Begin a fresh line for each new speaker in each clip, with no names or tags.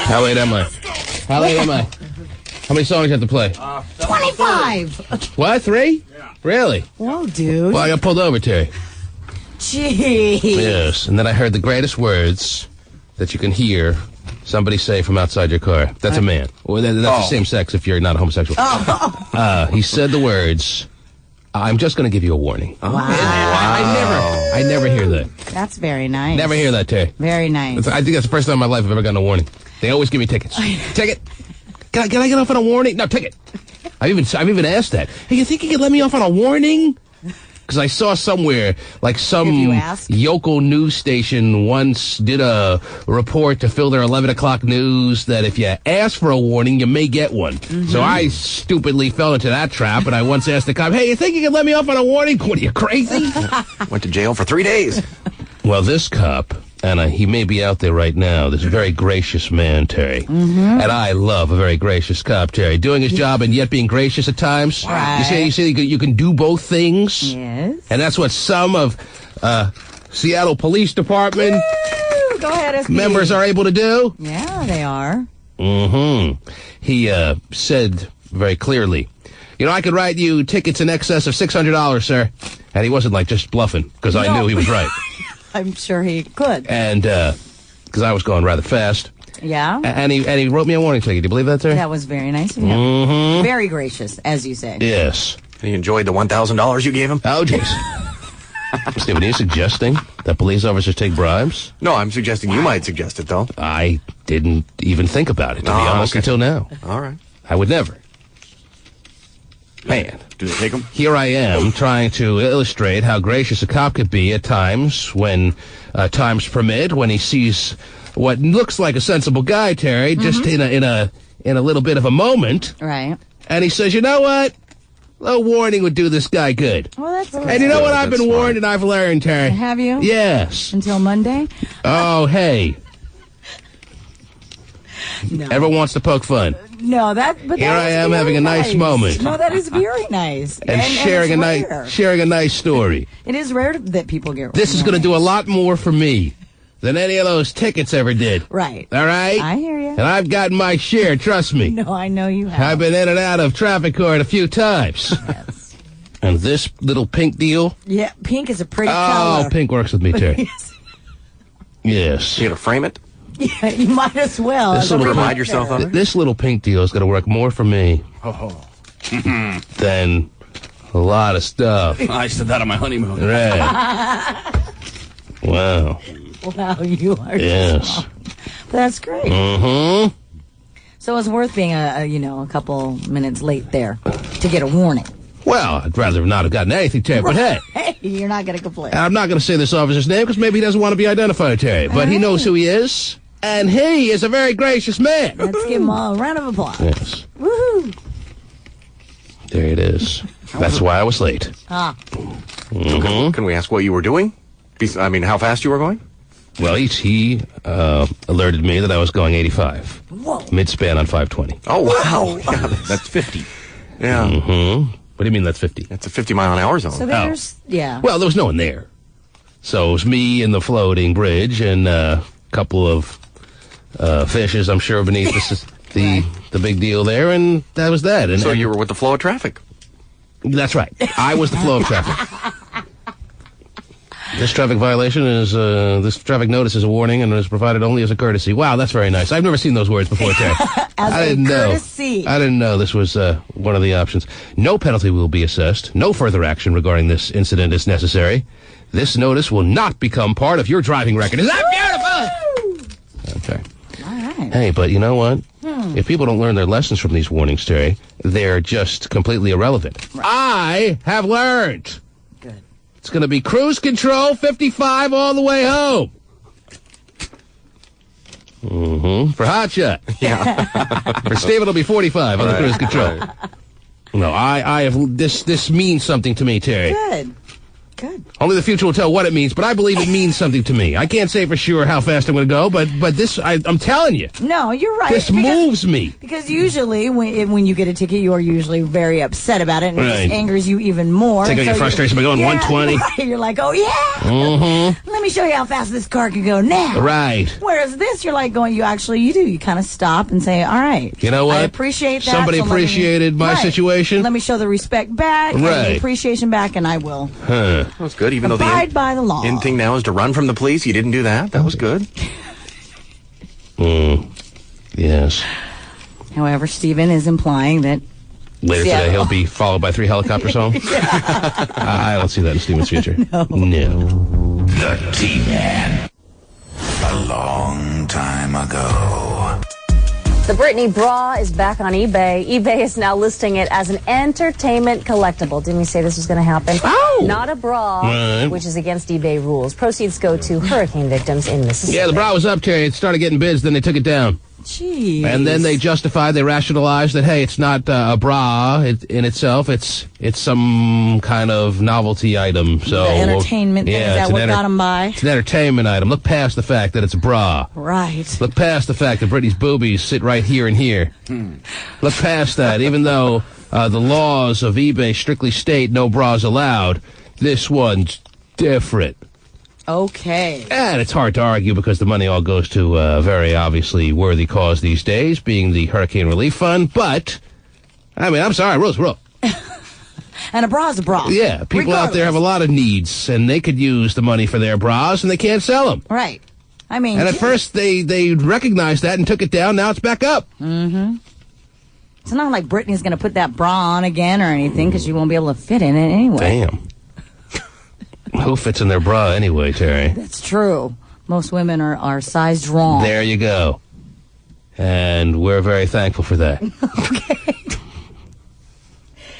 How late am I? How late am I? How many songs do you have to play?
25.
What, 3? Yeah. Really?
Whoa, dude.
Well, I got pulled over, Terry.
Jeez.
Yes, and then I heard the greatest words that you can hear somebody say from outside your car. That's a man. Well, that's the same sex if you're not a homosexual. He said the words, I'm just going to give you a warning.
Wow.
I never hear that.
That's very nice.
Never hear that, Terry.
Very nice.
I think that's the first time in my life I've ever gotten a warning. They always give me tickets. Ticket. Can I get off on a warning? No, ticket. I've even asked that. Hey, you think you could let me off on a warning? Because I saw somewhere, like some yokel news station once did a report to fill their 11 o'clock news that if you ask for a warning, you may get one. Mm-hmm. So I stupidly fell into that trap, and I once asked the cop, hey, you think you can let me off on a warning? What, are you crazy?
Went to jail for 3 days.
Well, this cop, and he may be out there right now, this very gracious man, Terry. Mm-hmm. And I love a very gracious cop, Terry. Doing his job and yet being gracious at times.
Right.
You say you can do both things?
Yes.
And that's what some of Seattle Police Department
Go ahead, SP.
members are able to do?
Yeah, they are.
Mm-hmm. He said very clearly, I could write you tickets in excess of $600, sir. And he wasn't just bluffing, because I knew he was right.
I'm sure he could.
And because I was going rather fast.
Yeah.
And he wrote me a warning ticket. Do you believe that, sir?
That was very nice of him.
Mm-hmm.
Very gracious, as you say.
Yes.
And he enjoyed the $1,000 you gave him?
Oh, jeez. Stephen, are you suggesting that police officers take bribes?
No, I'm suggesting you might suggest it, though.
I didn't even think about it, to be honest, until now.
All right.
I would never. Man.
Do they take them?
Here I am trying to illustrate how gracious a cop could be at times when times permit, when he sees what looks like a sensible guy, Terry, just in a little bit of a moment.
Right.
And he says, you know what? A warning would do this guy good.
Well, that's good.
And you know what? I've been
That's
warned and I've learned, Terry.
Have you?
Yes.
Until Monday?
Oh, hey.
No.
Everyone wants to poke fun.
No, but
Here I am having a nice moment.
No, that is very nice.
And sharing a nice story.
It is rare that people get
This is going to do a lot more for me than any of those tickets ever did.
Right.
All right?
I hear you.
And I've gotten my share, trust me.
No, I know you have.
I've been in and out of traffic court a few times.
Yes.
And this little pink deal?
Yeah, pink is a pretty color.
Oh, pink works with me, Terry. Yes.
You gonna frame it?
Yeah, you might as well.
This little,
remind yourself of it?
This little pink deal is going to work more for me than a lot of stuff.
I said that on my honeymoon.
Right. Wow.
Wow, you are.
Yes.
That's great.
Mm-hmm.
So it's worth being a couple minutes late there to get a warning.
Well, I'd rather not have gotten anything, Terry, but hey.
Hey, you're not going to complain.
I'm not going to say this officer's name because maybe he doesn't want to be identified, Terry. But he knows who he is, and he is a very gracious man.
Let's give him a round of applause.
Yes.
Woohoo!
There it is. That's why I was late.
Mm-hmm.
Can we ask what you were doing? I mean, how fast you were going?
Well, he alerted me that I was going 85.
Whoa.
Mid-span on 520.
Oh, wow. Yeah,
That's 50.
yeah.
Mm-hmm. What do you mean that's 50?
That's a 50-mile-an-hour zone.
So there's, yeah.
Well, there was no one there. So it was me and the floating bridge and a couple of fishes, I'm sure, beneath the big deal there, and that was that. And
so you were with the flow of traffic.
That's right. I was the flow of traffic. This traffic violation is, this traffic notice is a warning and is provided only as a courtesy. Wow, that's very nice. I've never seen those words before, Terry.
I didn't courtesy.
I didn't know this was one of the options. No penalty will be assessed. No further action regarding this incident is necessary. This notice will not become part of your driving record. Is that beautiful? Okay.
All right.
Hey, but you know what? If people don't learn their lessons from these warnings, Terry, they're just completely irrelevant. Right. I have learned.
Good.
It's going to be cruise control 55 all the way home. Mm-hmm. For Hotshot.
Yeah.
For Steve, it'll be 45 on the cruise control. Right. No, I have this means something to me, Terry.
Good. Good.
Only the future will tell what it means, but I believe it means something to me. I can't say for sure how fast I'm going to go, but this, I'm telling you.
No, you're right.
This moves me.
Because usually, when you get a ticket, you are usually very upset about it, and it just angers you even more.
Take out your frustration by going 120.
Right. You're like, oh, yeah.
Mm-hmm.
Let me show you how fast this car can go now.
Right.
Whereas this, you're like going, you do. You kind of stop and say, all right.
You know what?
I appreciate that.
Somebody appreciated my situation.
Let me show the respect back, and the appreciation back, and I will.
That was good, even though
abide by the law.
In thing now is to run from the police. You didn't do that. That was good.
Yes.
However, Stephen is implying that
later today he'll be followed by 3 helicopters home. I don't see that in Stephen's future. No.
The T-Man. A long time ago.
The Britney bra is back on eBay. eBay is now listing it as an entertainment collectible. Didn't we say this was going to happen?
Oh!
Not a bra, which is against eBay rules. Proceeds go to hurricane victims in Mississippi.
Yeah, the bra was up, Terry. It started getting bids, then they took it down.
Jeez.
And then they rationalized that, hey, it's not a bra in itself. It's some kind of novelty item. So
the entertainment thing, is that what got them by?
It's an entertainment item. Look past the fact that it's a bra.
Right.
Look past the fact that Britney's boobies sit right here and here. Look past that. Even though the laws of eBay strictly state no bras allowed, this one's different.
Okay.
And it's hard to argue because the money all goes to a very obviously worthy cause these days, being the Hurricane Relief Fund. But, I mean, I'm sorry, rules rule.
And a bra's a bra.
Yeah, people out there have a lot of needs, and they could use the money for their bras, and they can't sell them.
Right. I mean...
And at first, they recognized that and took it down. Now it's back up.
Mm-hmm. It's not like Britney's going to put that bra on again or anything, because you won't be able to fit in it anyway.
Damn. Who fits in their bra anyway, Terry?
That's true. Most women are sized wrong.
There you go. And we're very thankful for that.
Okay.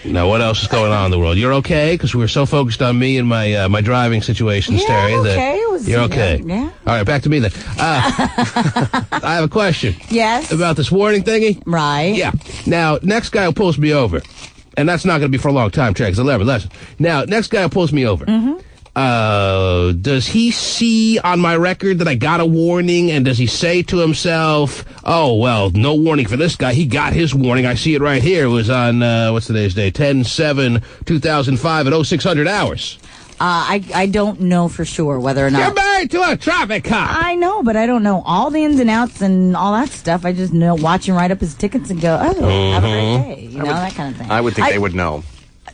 Now, what else is going on in the world? You're okay? Because we were so focused on me and my driving situations, Terry.
Okay.
You're okay?
Yeah.
All right, back to me then. I have a question.
Yes?
About this warning thingy?
Right.
Yeah. Now, next guy who pulls me over, and that's not going to be for a long time, Terry, because I learned a lesson. Now, next guy who pulls me over. Mm-hmm. Does he see on my record that I got a warning, and does he say to himself, oh, well, no warning for this guy. He got his warning. I see it right here. It was on, what's today's date? 10/7/2005 at 0600 hours.
I don't know for sure whether or not...
You're married to a traffic cop.
I know, but I don't know all the ins and outs and all that stuff. I just know, watch him write up his tickets and go, oh, have a great day. You know, that kind of thing.
I would think they would know.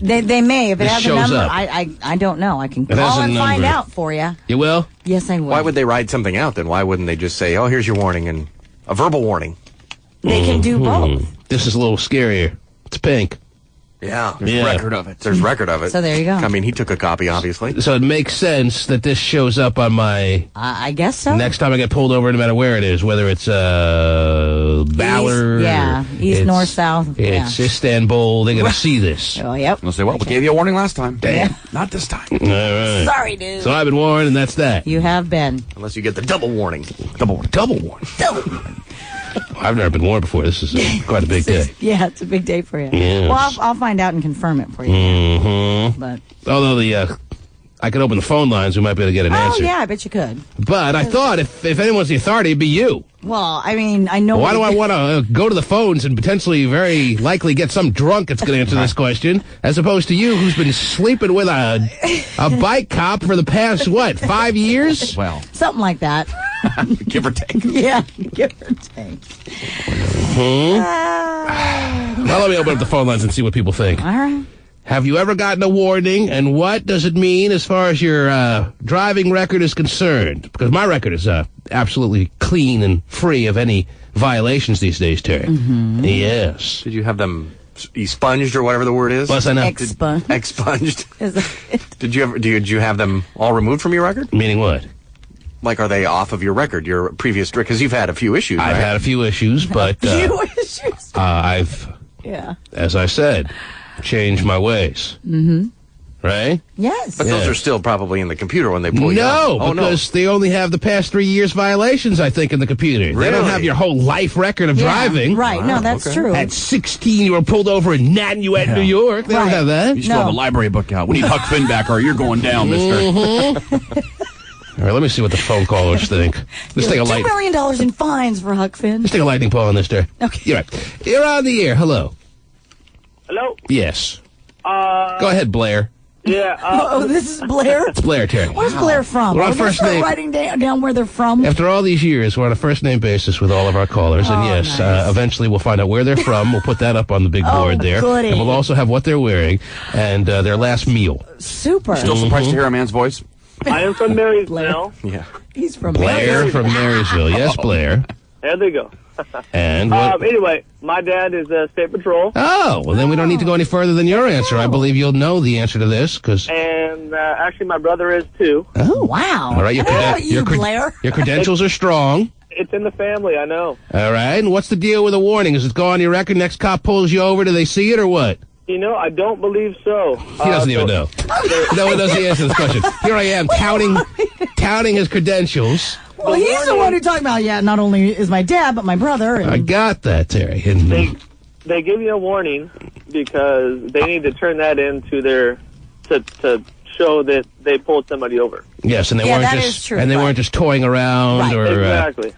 They may. If it has a
shows
number,
up.
I don't know. I can call and find out for you.
You will?
Yes, I will.
Why would they write something out then? Why wouldn't they just say, oh, here's your warning, and a verbal warning?
They can do both.
This is a little scarier. It's pink.
Yeah.
Yeah.
Record of it.
There's record of it.
So there you go.
I mean, he took a copy, obviously.
So it makes sense that this shows up on my...
I guess so.
Next time I get pulled over, no matter where it is, whether it's Ballard...
East, north, south.
It's Istanbul, they're going to see this.
Oh, yep.
They'll say, well, we gave you a warning last time.
Damn.
Not this time.
All right.
Sorry, dude.
So I've been warned, and that's that.
You have been.
Unless you get the double warning.
Double warning. I've never been warned before. This is quite a big day.
Yeah, it's a big day for you.
Yes.
Well, I'll find out and confirm it for you.
Mm-hmm.
But
although I could open the phone lines, we might be able to get an answer.
Oh, yeah, I bet you could.
But I thought if anyone's the authority, it'd be you.
Well, I mean, I know...
Why do I want to go to the phones and potentially very likely get some drunk that's going to answer this question, as opposed to you who's been sleeping with a bike cop for the past, 5 years?
Well,
Something like that.
give or take.
Yeah, give or take.
Well, let me open up the phone lines and see what people think.
All right.
Have you ever gotten a warning, and what does it mean as far as your driving record is concerned? Because my record is absolutely clean and free of any violations these days, Terry. Mm-hmm. Yes.
Did you have them expunged or whatever the word is?
Plus, I know.
Expunged.
Is it?
Did you have them all removed from your record?
Meaning what?
Like, are they off of your record, your previous... Because you've had a few issues,
I've
right?
had a few issues, but
Few issues.
I've,
Yeah.
as I said, changed my ways.
Mm-hmm.
right?
Yes.
But those
Yeah.
are still probably in the computer when they pull you
No,
out.
because they only have the past 3 years violations, I think, in the computer. They don't
Really?
have your whole life record of
Yeah,
driving.
Right. No, that's
okay.
true.
At 16, you were pulled over in Nanuet, New York. They don't
Right.
have that.
You still
No.
have a library book out. We need Huck Finn back, or you're going down, mister.
All right, let me see what the phone callers think. Let's take a
$2
light.
million in fines for Huck Finn.
Let's take a lightning ball on this, there.
Okay.
You're right. You're on the air. Hello.
Hello?
Yes. Go ahead, Blair.
Yeah,
Oh, this is Blair?
It's Blair, Terry.
Where's Blair from?
We're on
We're gonna
first
start
name.
writing down where they're from.
After all these years, we're on a first-name basis with all of our callers. And yes,
nice.
eventually we'll find out where they're from. We'll put that up on the big board there.
goody.
And we'll also have what they're wearing and their last meal.
Super.
Still surprised to hear a man's voice?
I am from Marysville.
Yeah.
He's from
Blair from Marysville. Yes, Blair.
There they go.
And what?
Anyway, my dad is State Patrol,
Oh, well, then we don't need to go any further than your answer. I believe you'll know the answer to this, because...
and actually my brother is too.
Oh, wow.
All right,
How about you, Blair?
your credentials are strong.
It's in the family, I know.
All right, and what's the deal with the warning? Does it go on your record? Next cop pulls you over, do they see it or what?
You know, I don't believe so.
He doesn't even know. No one knows the answer to this question. Here I am touting his credentials.
Well, he's the one who's talking about, yeah, not only is my dad, but my brother. And
I got that, Terry. And,
They give you a warning because they need to turn that into their to show that they pulled somebody over.
yes, and they
Yeah,
weren't
that
just
is true,
and they
right.
weren't just toying around
Right.
or
Exactly.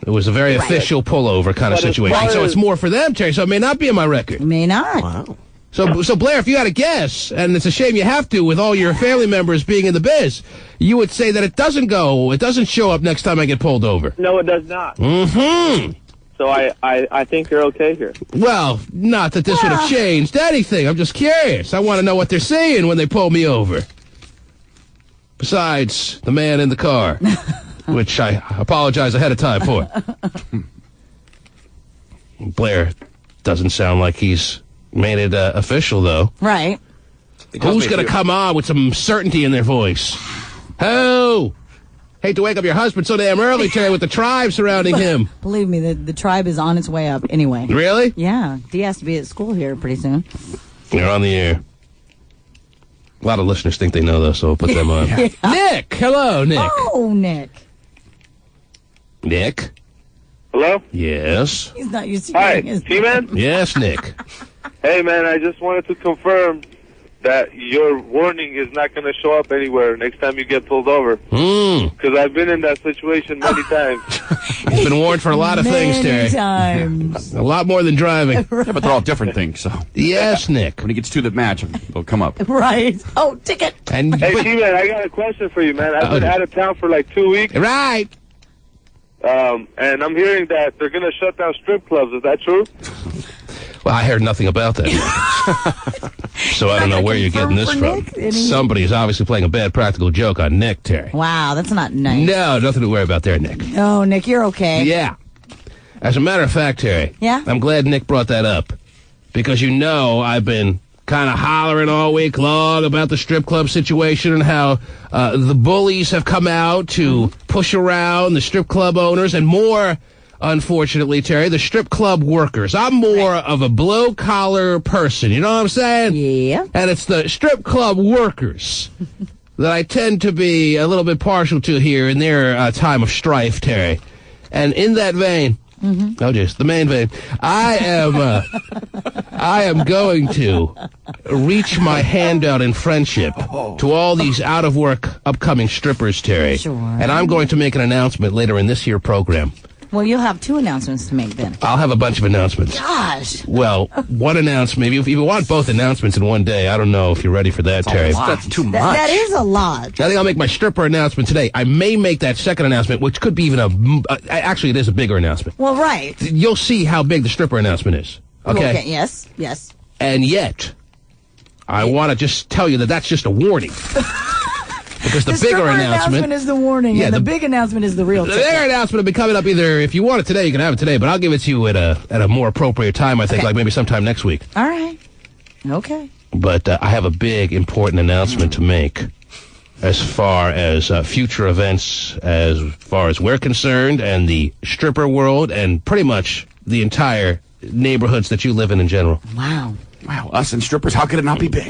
it was a very official pullover kind of
But as
situation.
far
So
as-
it's more for them, Terry. So it may not be in my record.
may not.
Wow.
So Blair, if you had a guess, and it's a shame you have to with all your family members being in the biz, you would say that it doesn't show up next time I get pulled over.
No, it does not.
Mm-hmm.
So I think you're okay here.
Well, not that this would have changed anything. I'm just curious. I want to know what they're saying when they pull me over. Besides the man in the car, which I apologize ahead of time for. Blair doesn't sound like he's made it official, though.
Right.
Who's going to come on with some certainty in their voice? Who? Hate to wake up your husband so damn early, Terry, with the tribe surrounding him.
Believe me, the tribe is on its way up anyway.
Really?
Yeah. Dee has to be at school here pretty soon.
You're on the air. A lot of listeners think they know, though, so we'll put them on. Nick! Hello, Nick.
Oh, Nick.
Nick?
Hello?
Yes.
He's not used to
Hi,
hearing his
T-Man?
Yes, Nick.
Hey, man, I just wanted to confirm that your warning is not going to show up anywhere next time you get pulled over. Because I've been in that situation many times.
He's been warned for a lot of things, Terry.
Many times.
A lot more than driving.
Yeah, but they're all different things, so
Yes, Nick.
when he gets to that match, they'll come up.
Right. Oh, ticket.
And
Hey,
but-
T-Man, I got a question for you, man. I've been out of town for like 2 weeks,
right.
and I'm hearing that they're going to shut down strip clubs. Is that true?
Well, I heard nothing about that. So I don't know where you're getting this
confirm
from.
for Nick?
Somebody's obviously playing a bad practical joke on Nick, Terry.
Wow, that's not nice.
No, nothing to worry about there, Nick.
No, Nick, you're okay.
Yeah. As a matter of fact, Terry.
Yeah?
I'm glad Nick brought that up. Because you know I've been kind of hollering all week long about the strip club situation and how the bullies have come out to push around the strip club owners and more, unfortunately, Terry, the strip club workers. I'm more of a blue-collar person, you know what I'm saying?
Yeah.
And it's the strip club workers that I tend to be a little bit partial to here in their time of strife, Terry. And in that vein, oh, just the main vein, I am going to reach my hand out in friendship to all these out-of-work upcoming strippers, Terry.
Sure.
And I'm going to make an announcement later in this here program.
Well, you'll have 2 announcements to make then.
I'll have a bunch of announcements.
Gosh.
Well, one announcement. If you want both announcements in one day, I don't know if you're ready for that, Terry.
That's too much.
That is a lot.
I think I'll make my stripper announcement today. I may make that second announcement, which could be even actually, it is a bigger announcement.
Well, right.
You'll see how big the stripper announcement is. Okay?
Yes. Yes.
And yet, I want to just tell you that that's just a warning. Because the bigger
stripper
announcement
is the warning,
Yeah,
and the
the-
big announcement is the real
The
ticket.
bigger announcement will be coming up either, if you want it today, you can have it today, but I'll give it to you at a more appropriate time, I think,
Okay.
like maybe sometime next week.
All right. Okay.
But I have a big, important announcement to make as far as future events, as far as we're concerned, and the stripper world, and pretty much the entire neighborhoods that you live in general.
Wow.
Wow, us and strippers, how could it not be big?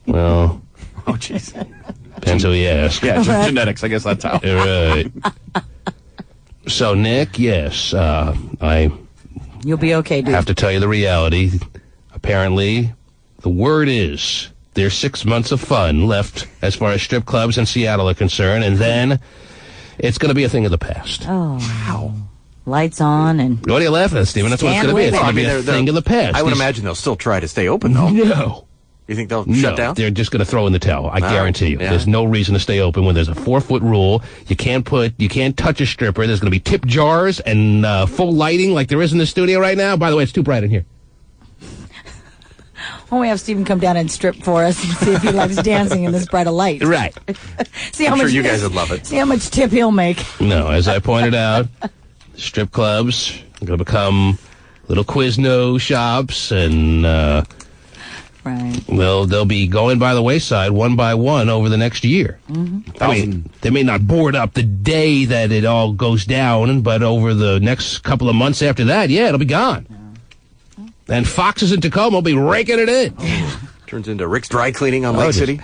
Well,
Oh, jeez.
depends who you ask.
Yeah, genetics. I guess that's how.
Right. So, Nick, yes, I
You'll be okay, dude.
have to tell you the reality. Apparently, the word is there's 6 months of fun left as far as strip clubs in Seattle are concerned, and then it's going to be a thing of the past.
Oh, wow. Lights on and...
What are you laughing at, Stephen? That's what it's going to be. It's going to be a thing of the past.
I would imagine they'll still try to stay open, though.
No.
You think they'll shut down?
They're just going to throw in the towel. I guarantee you.
Yeah.
There's no reason to stay open when there's a 4-foot rule. You can't touch a stripper. There's going to be tip jars and full lighting like there is in the studio right now. By the way, it's too bright in here.
Why don't we have Stephen come down and strip for us and see if he likes dancing in this bright of light?
Right.
See how
I'm
much
sure you guys would love it.
See how much tip he'll make.
No, as I pointed out, strip clubs are going to become little Quizno shops, and
Right.
they'll be going by the wayside one by one over the next year.
Mm-hmm.
I mean, they may not board up the day that it all goes down, but over the next couple of months after that, yeah, it'll be gone. And Foxes in Tacoma will be raking it in.
Turns into Rick's Dry Cleaning on Lake City.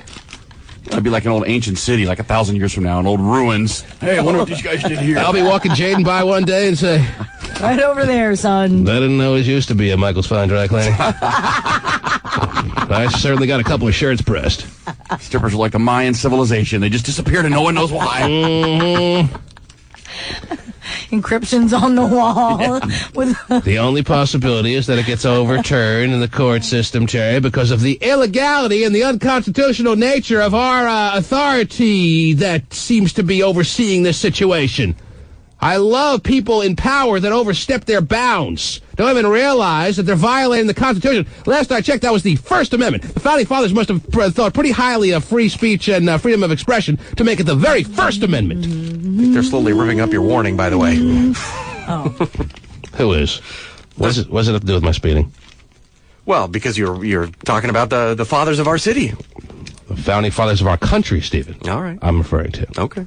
It'd be like an old ancient city, like 1,000 years from now, an old ruins. Hey, I wonder what these guys did here.
I'll be walking Jaden by one day and say,
Right over there, son.
I didn't know it used to be a Michael's Fine Dry Cleaning. I certainly got a couple of shirts pressed.
Strippers are like the Mayan civilization. They just disappeared and no one knows why.
Encryptions on the wall. With
The only possibility is that it gets overturned in the court system, Terry, because of the illegality and the unconstitutional nature of our authority that seems to be overseeing this situation. I love people in power that overstep their bounds. Don't even realize that they're violating the Constitution. Last I checked, that was the First Amendment. The Founding Fathers must have thought pretty highly of free speech and freedom of expression to make it the very First Amendment.
I think they're slowly ripping up your warning, by the way.
Who is? What does it have to do with my speeding?
Well, because you're talking about the fathers of our city.
The Founding Fathers of our country, Stephen.
All right.
I'm referring to.
Okay.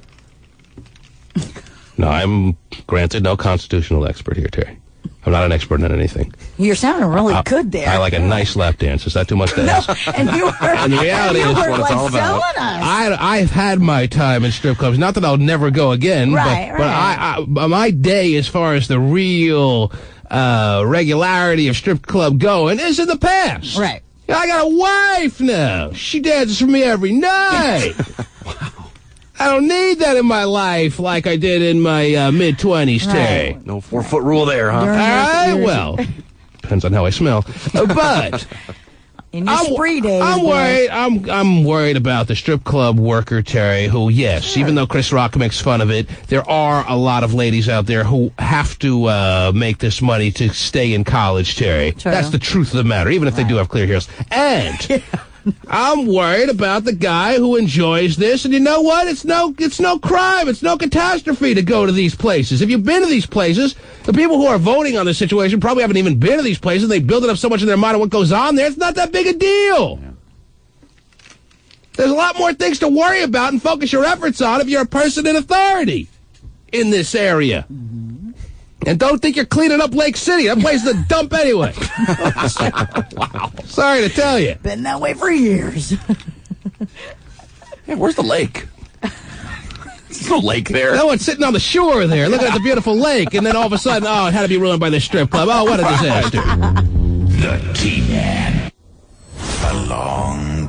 No, I'm granted no constitutional expert here, Terry. I'm not an expert in anything.
You're sounding really good there.
I like a nice lap dance. Is that too much to ask?
And you were,
And the reality is
what
it's all about.
selling us.
I've had my time in strip clubs. Not that I'll never go again.
Right,
but my day as far as the real regularity of strip club going is in the past.
Right.
I got a wife now. She dances for me every night. I don't need that in my life like I did in my mid-20s, Terry.
No 4-foot rule there, huh?
All right, well, depends on how I smell. But
In your spree days.
I'm
boy.
worried. I'm worried about the strip club worker, Terry, who, yes, even though Chris Rock makes fun of it, there are a lot of ladies out there who have to make this money to stay in college, Terry.
True.
That's the truth of the matter, even if they do have clear heels. And I'm worried about the guy who enjoys this, and you know what? It's no crime. It's no catastrophe to go to these places. If you've been to these places, the people who are voting on this situation probably haven't even been to these places. They build it up so much in their mind of what goes on there. It's not that big a deal. Yeah. There's a lot more things to worry about and focus your efforts on if you're a person in authority in this area. Mm-hmm. And don't think you're cleaning up Lake City. That place is a dump anyway. Wow. Sorry to tell you.
Been that way for years.
Yeah, where's the lake? There's no lake there.
No one's sitting on the shore there looking at the beautiful lake, and then all of a sudden, oh, it had to be ruined by this strip club. Oh, what a disaster.
The T-Man. A long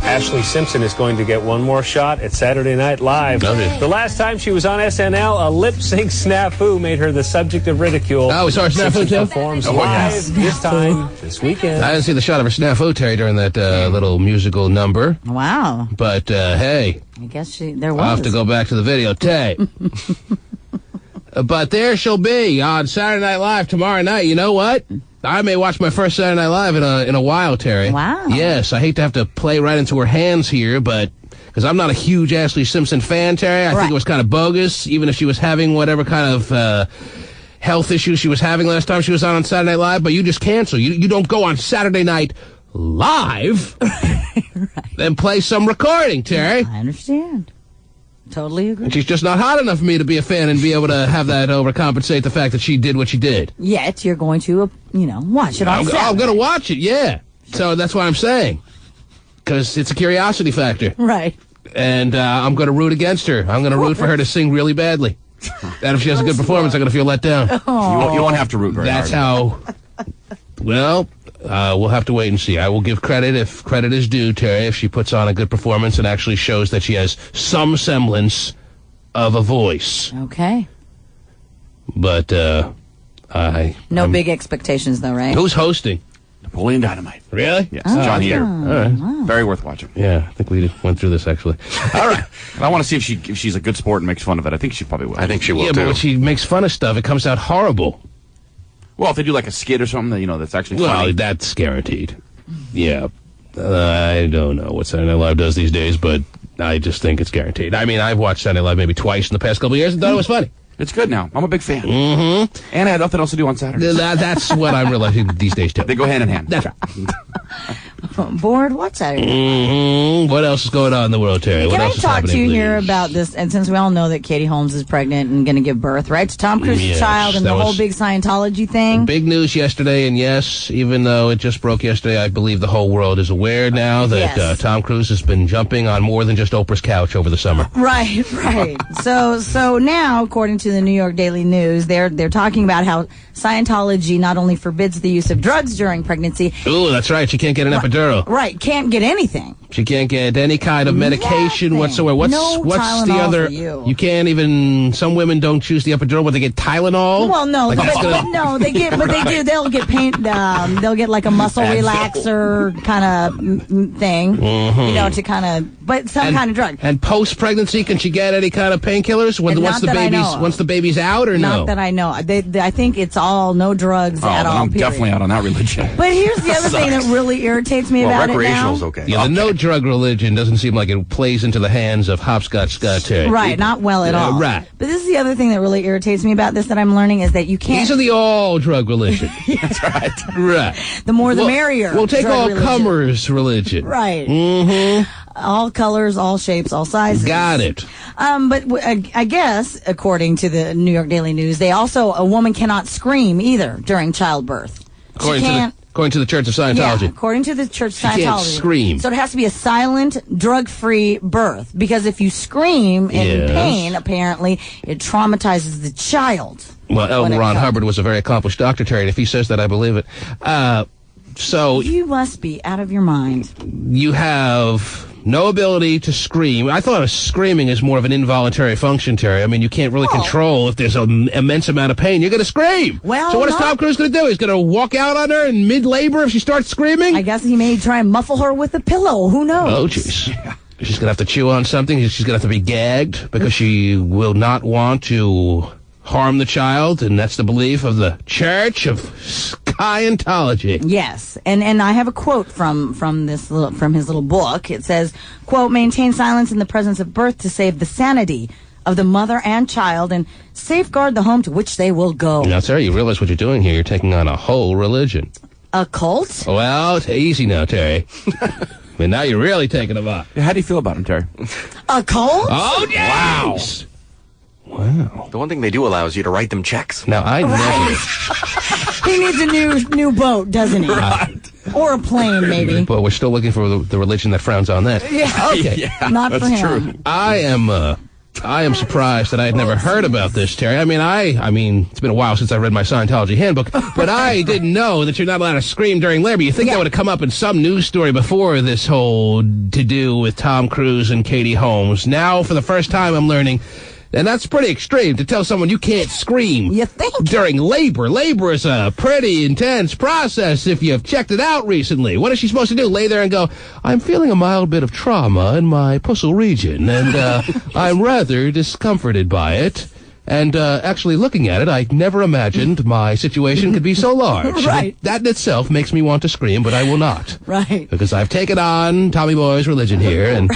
Ashley Simpson is going to get one more shot at Saturday Night Live.
Okay.
The last time she was on SNL, a lip-sync snafu made her the subject of ridicule.
Oh, we saw her snafu,
Simpson
too?
performs live
yes.
this time, this weekend.
I didn't see the shot of her snafu, Terry, during that little musical number.
Wow.
But, hey,
I guess there was.
I'll have to go back to the videotape. But there she'll be on Saturday Night Live tomorrow night. You know what? I may watch my first Saturday Night Live in a while, Terry.
Wow.
Yes, I hate to have to play right into her hands here, but because I'm not a huge Ashley Simpson fan, Terry, I think it was kind of bogus, even if she was having whatever kind of health issues she was having last time she was on Saturday Night Live, but you just cancel. You don't go on Saturday Night Live and play some recording, Terry.
I understand. Totally agree.
And she's just not hot enough for me to be a fan and be able to have that overcompensate the fact that she did what she did.
Yet you're going to, watch it on Saturday.
I'm going to watch it, yeah. So that's what I'm saying. because it's a curiosity factor.
Right.
And I'm going to root against her. I'm going to root for her to sing really badly. And if she has a good performance, I'm going to feel let down.
You won't have to root very
That's
hard.
how. Well, we'll have to wait and see. I will give credit if credit is due, Terry, if she puts on a good performance and actually shows that she has some semblance of a voice.
Okay.
But
No big expectations, though, right?
Who's hosting?
Napoleon Dynamite.
Really?
Yes, John Heater.
All right.
Very worth watching.
Yeah, I think we went through this, actually.
All right. I want to see if she's a good sport and makes fun of it. I think she probably will.
I think she will,
Yeah,
too.
but when she makes fun of stuff, it comes out horrible.
Well, if they do like a skit or something that that's actually
Well,
funny.
that's guaranteed. Yeah. I don't know what Saturday Night Live does these days, but I just think it's guaranteed. I mean, I've watched Saturday Night Live maybe twice in the past couple of years and thought it was funny.
It's good now. I'm a big fan. Mm-hmm. And I had nothing else to do on Saturdays.
That's what I'm realizing these days, too.
They go hand in hand.
That's right.
Bored? What's that?
What else is going on in the world, Terry? What
Can I
else is
talk
happening,
to you
please?
here about this? And since we all know that Katie Holmes is pregnant and going to give birth, right, to Tom Cruise's
Yes,
child and
that
the whole
was
big Scientology thing.
Big news yesterday, and yes, even though it just broke yesterday, I believe the whole world is aware now that
Yes.
Tom Cruise has been jumping on more than just Oprah's couch over the summer.
Right. So now, according to the New York Daily News, they're talking about how Scientology not only forbids the use of drugs during pregnancy.
Ooh, that's right. She can't get an epidural.
Right, can't get anything.
She can't get any kind of medication
Nothing.
whatsoever. What's
No
the
Tylenol
other?
for you.
Can't even. Some women don't choose the epidural, but they get Tylenol.
Well, no,
Like that's gonna-
no, they get, but they do. They'll get pain. They'll get like a muscle relaxer kind of thing, to kind of, but some kind of drug.
And post pregnancy, can she get any kind of painkillers?
And
Once the
not that I
baby's
know of.
once the baby's out, or no?
Not that I know. I think it's all no drugs
Oh,
at
then
all.
I'm
period.
definitely out on that religion.
But here's the other thing that really irritates me
Well,
about it now.
recreational's okay.
Yeah, the no drug religion doesn't seem like it plays into the hands of hopscotch Scott Terry.
Right, not well at
Yeah,
all.
right.
But this is the other thing that really irritates me about this that I'm learning is that you can't.
These are the all drug religion. That's right. Right.
The more the merrier.
We'll take
drug
all
religion.
comers religion.
Right.
Mm-hmm.
All colors, all shapes, all sizes.
Got it.
But I guess, according to the New York Daily News, a woman cannot scream either during childbirth.
According to the Church of Scientology.
Yeah, according to the Church of Scientology.
She can't scream.
So it has to be a silent, drug-free birth. Because if you scream in
Yes.
pain, apparently, it traumatizes the child.
Well, L. Ron Hubbard was a very accomplished doctor, Terry, and if he says that, I believe it. So
You must be out of your mind.
you have no ability to scream. I thought screaming is more of an involuntary function, Terry. I mean, you can't really control if there's an immense amount of pain. You're going to scream.
Well,
so what is Tom Cruise going to do? He's going to walk out on her in mid-labor if she starts screaming?
I guess he may try and muffle her with a pillow. Who knows?
Oh, jeez. She's going to have to chew on something. She's going to have to be gagged because she will not want to harm the child, and that's the belief of the Church of Scientology.
Yes, and I have a quote from his little book. It says, quote, maintain silence in the presence of birth to save the sanity of the mother and child and safeguard the home to which they will go.
Now, Terry, you realize what you're doing here. You're taking on a whole religion.
A cult?
Well, easy now, Terry. I mean, now you're really taking them up.
How do you feel about him, Terry?
A cult?
Oh, yes! Wow.
The one thing they do allow is you to write them checks.
Now, I never...
He needs a new boat, doesn't he? Right. Or a plane, maybe.
But we're still looking for the religion that frowns on that.
Yeah.
Okay.
Yeah,
Not for
that's
him.
true.
I am surprised that I had never heard about this, Terry. I mean, it's been a while since I read my Scientology handbook, but I didn't know that you're not allowed to scream during labor. You think that would have come up in some news story before this whole to-do with Tom Cruise and Katie Holmes. Now, for the first time, I'm learning, and that's pretty extreme, to tell someone you can't scream
You think?
during labor. Labor is a pretty intense process if you've checked it out recently. What is she supposed to do? Lay there and go, I'm feeling a mild bit of trauma in my pussle region, and I'm rather discomforted by it. And actually looking at it, I never imagined my situation could be so large.
Right.
That in itself makes me want to scream, but I will not.
Right.
Because I've taken on Tommy Boy's religion here, and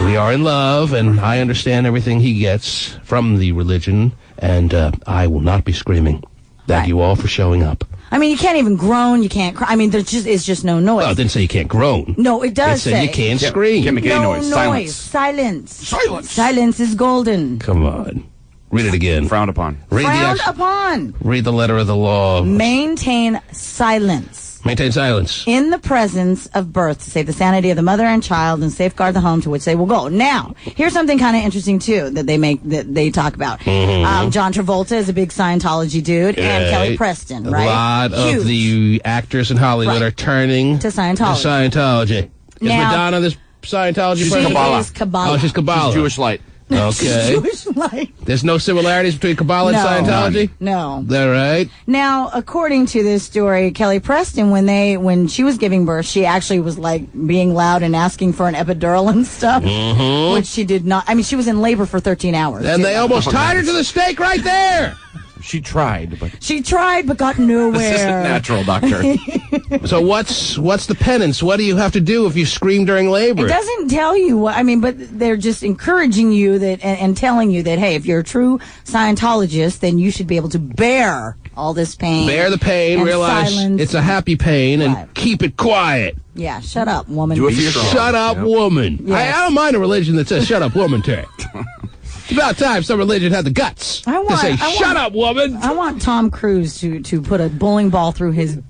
we are in love, and I understand everything he gets from the religion, and I will not be screaming. Thank you all for showing up.
I mean, you can't even groan. You can't cry. I mean, it's just no noise.
Well, it didn't say you can't groan.
No, it
It
does
said
say
you can't scream.
Can't make any
no
noise.
Silence.
Silence.
Silence is golden.
Come on. Read it again.
Frowned upon.
Read
Frowned
the
upon.
read the letter of the law.
Maintain silence.
Maintain silence.
In the presence of birth to save the sanity of the mother and child and safeguard the home to which they will go. Now, here's something kind of interesting, too, that they talk about. John Travolta is a big Scientology dude, and Kelly Preston, right?
A lot of the actors in Hollywood are turning
to Scientology.
Is Madonna this Scientology person?
Kabbalah.
Is Kabbalah.
Oh, she's Kabbalah.
She's Jewish light.
Okay.
Jewish light.
There's no similarities between Kabbalah and Scientology?
No.
Is that right?
Now, according to this story, Kelly Preston, when she was giving birth, she actually was like being loud and asking for an epidural and stuff, which she did not. I mean, she was in labor for 13 hours.
And they almost tied her to the stake right there.
She tried, but
got nowhere.
this isn't natural, doctor.
So what's the penance? What do you have to do if you scream during labor?
It doesn't tell you what, I mean, but they're just encouraging you that and telling you that, hey, if you're a true Scientologist, then you should be able to bear all this pain.
Bear the pain,
and
realize
silence.
it's a happy pain, and keep it quiet.
Yeah, shut up, woman.
Do it for yourself.
Shut up, woman.
Yes.
I don't mind a religion that says shut up, woman, Terry. It's about time some religion had the guts to say, shut up, woman.
I want Tom Cruise to put a bowling ball through his...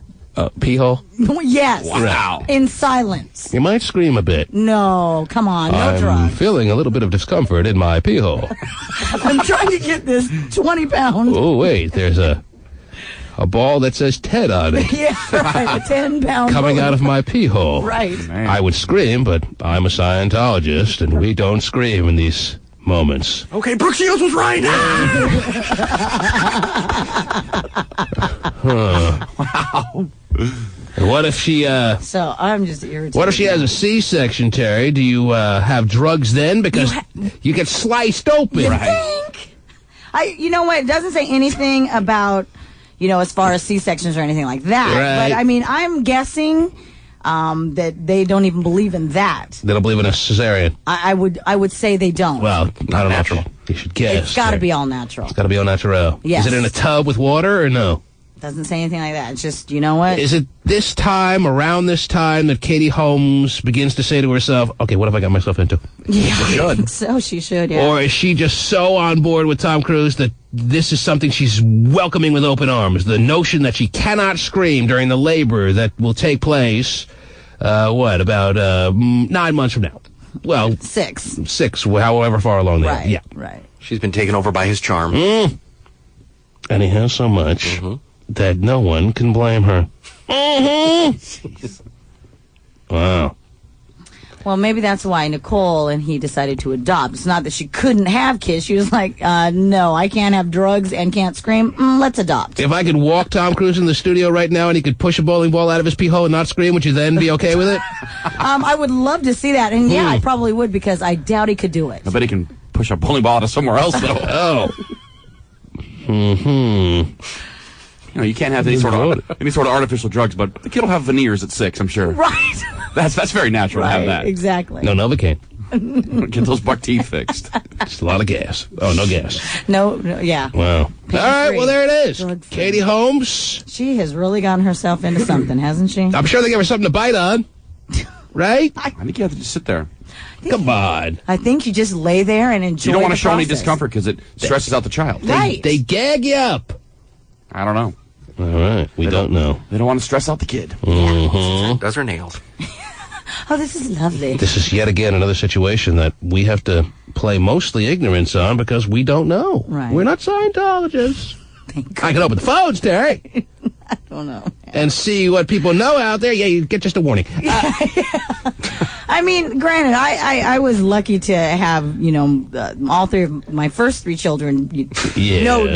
Pee hole?
Yes.
Wow.
In silence.
You might scream a bit.
No, come on, no
I'm
drugs.
feeling a little bit of discomfort in my pee hole.
I'm trying to get this 20 pounds.
Oh, wait, there's a ball that says Ted on it
Yeah, right, a 10-pound
coming out of my pee hole.
Right.
Man.
I would scream, but I'm a Scientologist, and we don't scream in these moments.
Okay, Brooke Shields was right.
Wow.
And what if she,
So I'm just irritated.
what if she has a C-section, Terry? Do you, have drugs then? Because you get sliced open.
You think? You know what? It doesn't say anything about, as far as C-sections or anything like that.
Right.
But, I mean, I'm guessing that they don't even believe in that.
They don't believe in a cesarean.
I would say they don't.
Well, I don't know. You should guess.
It's got to be all natural.
It's got to be au naturel.
Yes.
Is it in a tub with water or no?
Doesn't say anything like that. It's just, you know what?
Is it around this time, that Katie Holmes begins to say to herself, okay, what have I got myself into?
Yeah, I think so she should, yeah.
Or is she just so on board with Tom Cruise that this is something she's welcoming with open arms? The notion that she cannot scream during the labor that will take place, about 9 months from now? Well, 6, however far along they are.
Right,
Yeah.
right.
She's been taken over by his charm.
And he has so much that no one can blame her. Wow.
Well, maybe that's why Nicole and he decided to adopt. It's not that she couldn't have kids. She was like, no, I can't have drugs and can't scream. Let's adopt.
If I could walk Tom Cruise in the studio right now and he could push a bowling ball out of his pee hole and not scream, would you then be okay with it?
I would love to see that. And yeah, I probably would, because I doubt he could do it.
I bet he can push a bowling ball to somewhere else, though.
Oh.
You can't have any sort of artificial drugs, but the kid will have veneers at 6, I'm sure.
Right.
That's very natural to have that.
Exactly.
No Novocaine.
Get those buck teeth fixed.
Just a lot of gas. Oh, no gas.
No, yeah.
Wow. All right, well, there it is.
Drug-free.
Katie Holmes.
She has really gotten herself into something, hasn't she?
I'm sure they gave her something to bite on. Right?
I think you have to just sit there.
Come on.
I think you just lay there and enjoy
You don't want
the
to show any
process.
discomfort because it stresses out the child.
Right.
They gag you up.
I don't know.
All right. We don't know.
They don't want to stress out the kid.
Does her nails.
Oh, this is lovely.
This is yet again another situation that we have to play mostly ignorance on because we don't know.
Right.
We're not Scientologists.
Thank
I can open the phones, Terry,
I don't know.
and see what people know out there. Yeah, you get just a warning.
I mean, granted, I was lucky to have, all three of my first 3 children.
Yes.
No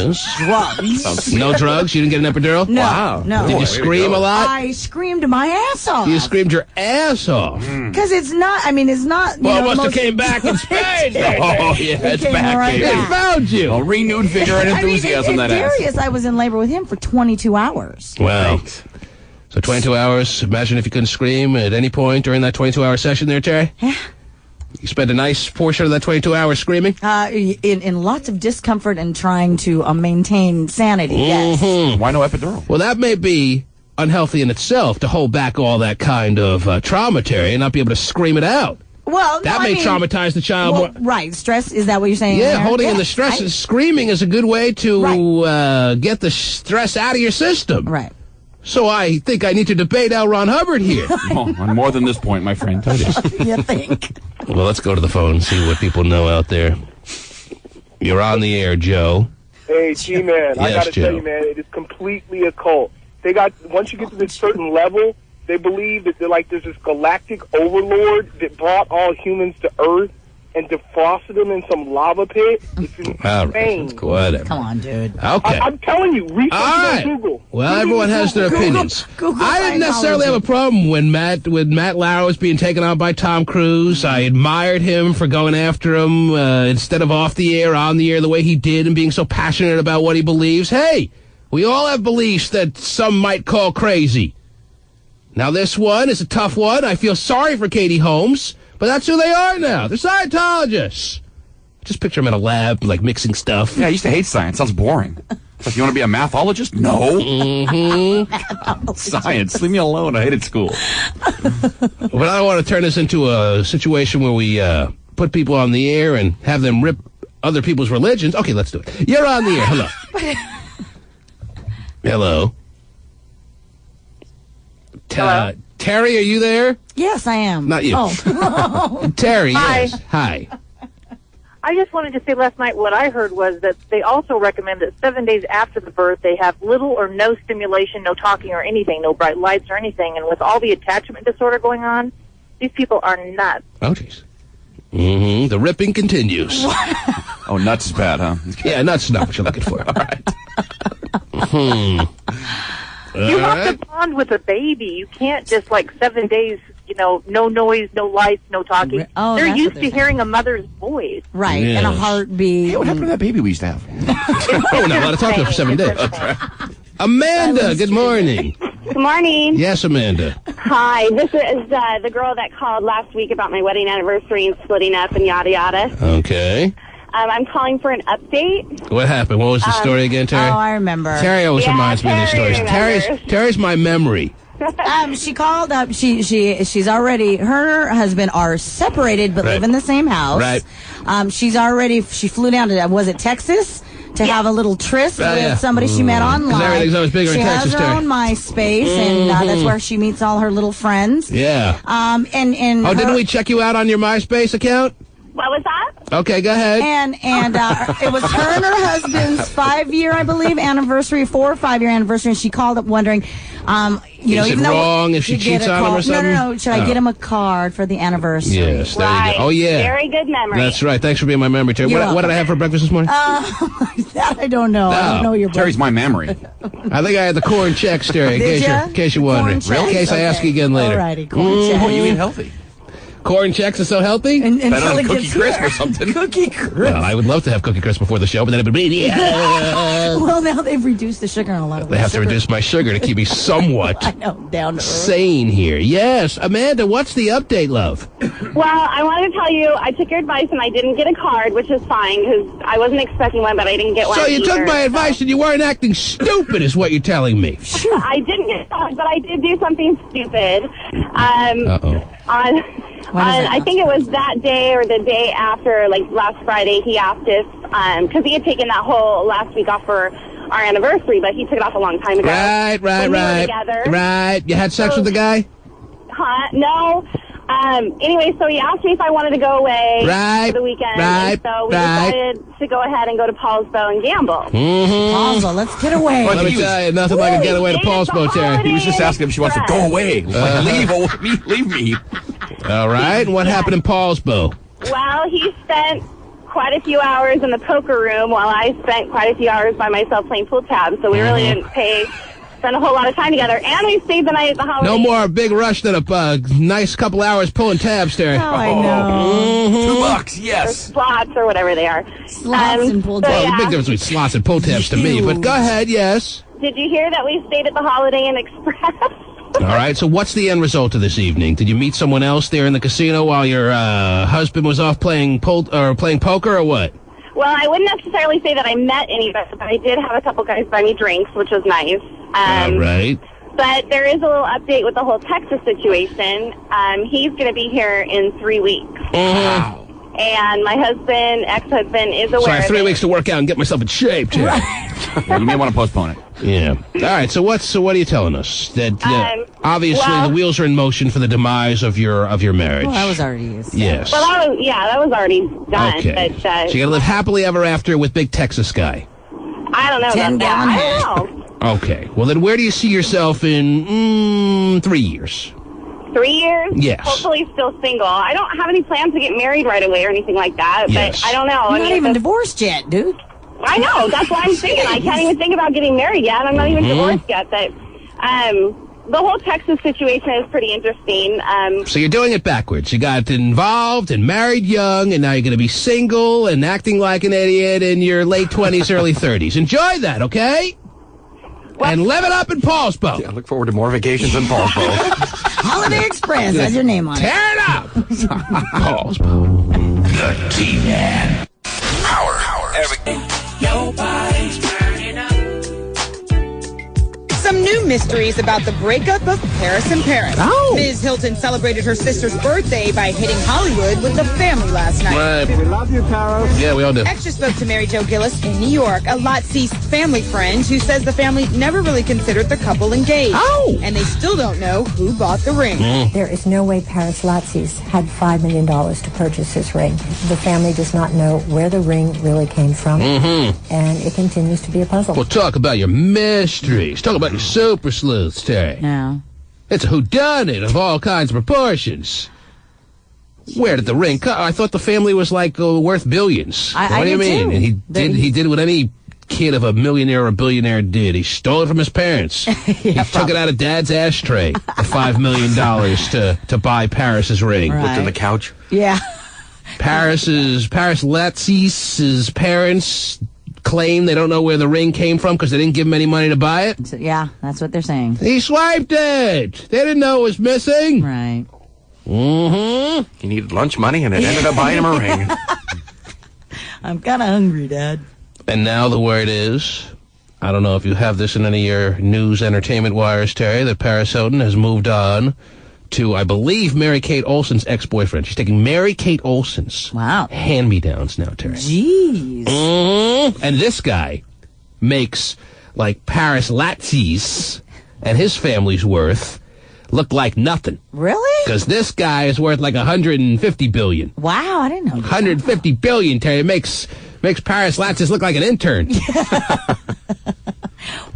drugs.
No drugs? You didn't get an epidural?
No,
Wow.
no.
Did you scream a lot?
I screamed my ass off.
You screamed your ass off.
Because it's not, it's not.
Well, it must have
most-
came back in spades.
Oh, yeah, it's
came
back,
right
baby.
back.
They found you.
A renewed vigor and enthusiasm, that ass.
Darius, I was in labor with him for 22 hours.
Wow. So 22 hours. Imagine if you couldn't scream at any point during that 22-hour session there, Terry.
Yeah.
You spent a nice portion of that 22 hours screaming?
In lots of discomfort and trying to maintain sanity, yes.
Why no epidural?
Well, that may be unhealthy in itself to hold back all that kind of trauma, Terry, and not be able to scream it out.
Well,
That may traumatize the child more.
Right. Stress, is that what you're saying?
Yeah,
there?
holding in the
Yes,
stress and screaming is a good way to get the stress out of your system.
Right.
So I think I need to debate L. Ron Hubbard here.
Oh, on more than this point, my friend.
You think?
Well, let's go to the phone and see what people know out there. You're on the air, Joe.
Hey, G-Man, I
Yes,
gotta
Joe.
tell you, man, it is completely a cult. Once you get to this certain level, they believe that there's this galactic overlord that brought all humans to Earth and defrosted them in some lava pit. It's insane.
All right. Whatever.
Come on, dude.
Okay.
I'm telling you, research
All
it on
right.
Google.
Well,
Google
everyone
it,
has their
Google.
opinions.
Google
I didn't necessarily have a problem when Matt Lauer was being taken out by Tom Cruise. I admired him for going after him instead of off the air, on the air, the way he did, and being so passionate about what he believes. Hey, we all have beliefs that some might call crazy. Now, this one is a tough one. I feel sorry for Katie Holmes, but that's who they are now. They're Scientologists. Just picture them in a lab, like, mixing stuff.
Yeah, I used to hate science. Sounds boring. It's like, you want to be a mathologist? No. Science. Leave me alone. I hated school.
But I don't want to turn this into a situation where we put people on the air and have them rip other people's religions. Okay, let's do it. You're on the air. Hello. Hello.
Hello?
Terry, are you there?
Yes, I am.
Not you.
Oh.
Terry,
Hi.
yes. Hi.
I just wanted to say last night what I heard was that they also recommend that 7 days after the birth they have little or no stimulation, no talking or anything, no bright lights or anything. And with all the attachment disorder going on, these people are nuts.
Oh, jeez. Mm-hmm. The ripping continues.
Oh, nuts is bad, huh?
Yeah, nuts is not what you're looking for. All right.
You have to bond with a baby. You can't just, 7 days, no noise, no lights, no talking.
Oh,
they're
that's
used
what
to
they're
hearing a mother's voice.
Right, and a
Yes.
heartbeat.
Hey, what happened to that baby we used to have?
Oh, we're not allowed to talk to her for 7 days. Amanda, good morning.
Good morning.
Yes, Amanda.
Hi, this is the girl that called last week about my wedding anniversary and splitting up and yada yada.
Okay.
I'm calling for an update.
What happened? What was the story again, Terry?
Oh, I remember.
Terry always
Yeah,
reminds me of these
Terry
stories.
remembers.
Terry's my memory.
She called up. She's already. Her and her husband are separated, but
Right.
live in the same house.
Right.
She flew down to was it Texas to have a little tryst with
yeah.
somebody she met online.
everything's always bigger in
she
Texas,
has her
Terry.
own MySpace, and that's where she meets all her little friends.
Yeah.
And
Oh,
her-
didn't we check you out on your MySpace account?
What was that?
Okay, go ahead.
And it was her and her husband's 5-year, I believe, anniversary, 4 or 5 year anniversary, and she called up wondering,
Is
even
it
though
wrong if she
you get
cheats
a
on him or
call-
something?
No. Should I get him a card for the anniversary?
Yes, there
Right.
you go. Oh, yeah.
Very good memory.
That's right. Thanks for being my memory, Terry.
You're
What did I have for breakfast this morning?
That I don't know. I don't know your
Terry's my memory.
I think I had the corn checks, Terry,
Did
in case you're wondering.
Corn checks?
In case I ask you again later.
Alrighty, corn checks.
Oh, you eat healthy.
Corn checks are so healthy?
Better
Until
than
it
Cookie
gets
Crisp
here.
or something.
Cookie Crisp.
Well, I would love to have Cookie Crisp before the show, but then it'd be
Well, now they've reduced the sugar in a lot of
They have to reduce my sugar to keep me somewhat
I know, down to earth.
sane here. Yes, Amanda, what's the update, love?
Well, I wanted to tell you, I took your advice and I didn't get a card, which is fine because I wasn't expecting one, but I didn't get one.
So you took
either,
my advice and you weren't acting stupid, is what you're telling me.
I didn't get a card, but I did do something stupid.
Uh-oh.
I think it was that day or the day after, last Friday, he asked if, because he had taken that whole last week off for our anniversary, but he took it off a long time ago.
Right.
When we were together.
Right. You had sex with the guy?
Huh? No. Anyway, so he asked me if I wanted to go away
Right.
for the weekend.
Right.
And so we
Right.
decided to go ahead and go to Paul's Bow and gamble.
Also, let's get away.
Let me tell you, nothing like a getaway to
It's
Paul's
a
Boat, Terry.
He was just asking if she wants to go away. Like, leave me.
All right. And what happened in Paul's Boat?
Well, he spent quite a few hours in the poker room while I spent quite a few hours by myself playing pool tabs. So we really didn't spend a whole lot of time together. And we stayed the night at the Holiday
No more big rush than a nice couple hours pulling tabs, Terry.
Oh, I know.
$2,
or
yes.
slots or whatever they are.
Slots and pool
so,
Well,
tabs.
the
yeah.
big difference between slots and pull tabs to me. But go ahead, yes.
Did you hear that we stayed at the Holiday Inn Express?
All right, so what's the end result of this evening? Did you meet someone else there in the casino while your husband was off playing poker or what?
Well, I wouldn't necessarily say that I met anybody, but I did have a couple guys buy me drinks, which was nice.
All right.
But there is a little update with the whole Texas situation. He's going to be here in 3 weeks.
Wow.
And my husband, ex-husband, is aware
So I have 3
of it.
weeks to work out and get myself in shape, Terry.
Yeah, you may want to postpone it.
Yeah. All right. So what are you telling us? That obviously
well,
the wheels are in motion for the demise of your marriage.
Well, that was already used.
Yes.
Well, that was already done.
Okay.
But,
So you're gonna live happily ever after with Big Texas Guy.
I don't know about that. I don't know.
Okay. Well, then where do you see yourself in 3 years?
3 years?
Yes.
Hopefully still single. I don't have any plans to get married right away or anything like that.
Yes.
But I don't know.
You're not even divorced yet, dude.
I know. That's what I'm thinking. I can't even think about getting married yet. I'm not even divorced yet. But the whole Texas situation is pretty interesting.
So you're doing it backwards. You got involved and married young, and now you're going to be single and acting like an idiot in your late 20s, early 30s. Enjoy that, okay? And live it up in Paulsbo.
Yeah, look forward to more vacations in Paulsbo.
Holiday Express has your name on it.
Tear it up! Paulsbo.
The T-Man. Power. Everything. Your body's turning up.
Some new mysteries about the breakup of Paris and Paris.
Oh.
Ms. Hilton celebrated her sister's birthday by hitting Hollywood with the family last night.
Right.
We love you, Paris.
Yeah, we all do.
Extra spoke to Mary Jo Gillis in New York, a Lotzi's family friend who says the family never really considered the couple engaged.
Oh.
And they still don't know who bought the ring.
There is no way Paris Lotzi's had $5 million to purchase this ring. The family does not know where the ring really came from, and it continues to be a puzzle.
Well, talk about your mysteries. Talk about your super sleuths, Terry.
No.
It's a whodunit of all kinds of proportions. Where did the ring come? I thought the family was like worth billions.
I
what do you
did
mean?
too.
And he did what any kid of a millionaire or a billionaire did. He stole it from his parents. He took it out of Dad's ashtray. The $5 million to buy Paris's ring.
Right.
Looked in the couch.
Yeah.
Paris Latzi's parents claim they don't know where the ring came from because they didn't give him any money to buy it.
So, yeah, that's what they're saying.
He swiped it. They didn't know it was missing.
Right.
Mm-hmm.
He needed lunch money, and it ended up buying him a ring.
I'm kind of hungry, Dad.
And now the word is, I don't know if you have this in any of your news entertainment wires, Terry, that Paris Hilton has moved on to, I believe, Mary-Kate Olsen's ex-boyfriend. She's taking Mary-Kate Olsen's hand-me-downs now, Terry.
Jeez.
And this guy makes, like, Paris Latzi's and his family's worth look like nothing.
Really?
Because this guy is worth like $150 billion.
Wow, I didn't know that.
$150 billion, Terry. Makes Paris Latzi's look like an intern.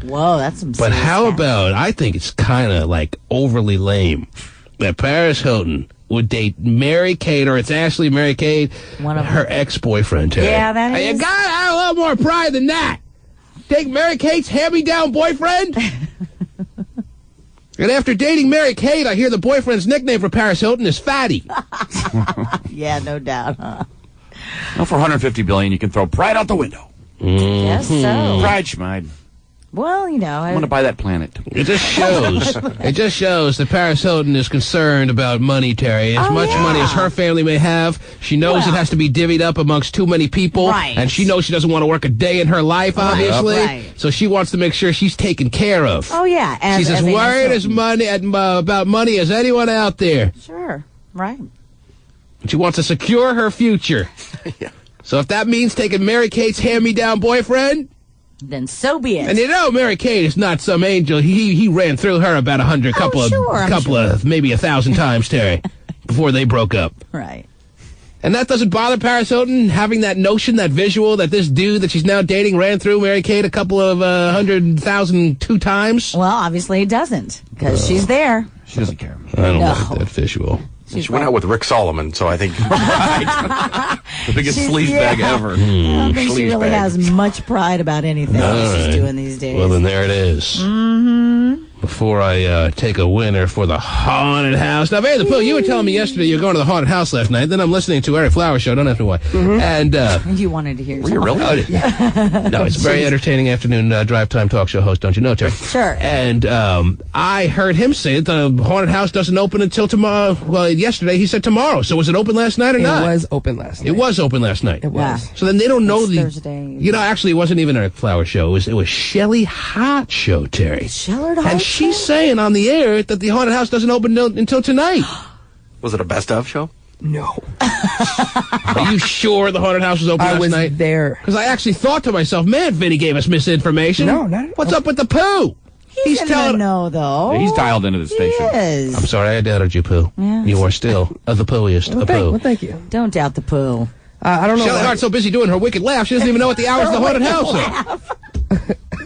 Whoa, that's some
But
serious
how
stuff.
about, I think it's kind of like overly lame that Paris Hilton would date Mary-Kate, or it's actually Mary-Kate, her ex-boyfriend, Terry.
Yeah, that
Hey,
is.
you gotta have a little more pride than that. Take Mary-Kate's hand-me-down boyfriend? And after dating Mary-Kate, I hear the boyfriend's nickname for Paris Hilton is Fatty.
Yeah, no doubt, huh?
Well, for $150 billion, you can throw pride out the window.
Guess so.
Pride, Schmide.
Well, you know,
I'm going to buy that planet.
It just shows. It just shows that Paris Hilton is concerned about money, Terry. As much money as her family may have, she knows it has to be divvied up amongst too many people.
Right.
And she knows she doesn't want to work a day in her life, obviously.
Right.
So she wants to make sure she's taken care of.
Oh, yeah.
She's as worried about money as anyone out there.
Sure. Right.
She wants to secure her future.
Yeah.
So if that means taking Mary-Kate's hand-me-down boyfriend,
then so be it.
and you know Mary-Kate is not some angel. He ran through her about couple of maybe 1,000 times, Terry, before they broke up.
Right.
And that doesn't bother Paris Hilton, having that notion, that visual, that this dude that she's now dating ran through Mary-Kate a couple of 100,000 two times?
Well, obviously it doesn't, because she's there.
She doesn't care.
I don't like that visual.
She went out with Rick Solomon, so I think...
The biggest sleaze bag ever.
I don't think she really has much pride about anything she's
right.
doing these days.
Well, then there it is.
Mm-hmm.
Before I take a winner for the haunted house. Now, Barry the Pooh, you were telling me yesterday you were going to the haunted house last night. Then I'm listening to Eric Flower Show. Don't have to why. And
you wanted to hear
were you really? No, it's a very entertaining afternoon drive time talk show host, don't you know, Terry?
Sure.
And I heard him say that the haunted house doesn't open until tomorrow. Well, yesterday he said tomorrow. So was it open last night or not?
It was open last night.
It was open last night.
It was.
So then they don't know
It's
the
Thursday.
You know, actually, it wasn't even Eric Flower Show. It was Shelley Hot Show, Terry.
Shelley
And she's saying on the air that the haunted house doesn't open until tonight.
Was it a best of show?
No.
Are you sure the haunted house was open last night?
I was there.
Because I actually thought to myself, man, Vinny gave us misinformation.
No, not at all.
What's up with the poo?
He's telling no, though.
He's dialed into the station.
Yes.
I'm sorry I doubted you, Pooh.
Yeah.
You are still the pooiest of Pooh.
Well, thank you.
Don't doubt the poo.
I don't know.
Shelly Hart's so busy doing her wicked laugh, she doesn't even know what the hours of the haunted house are.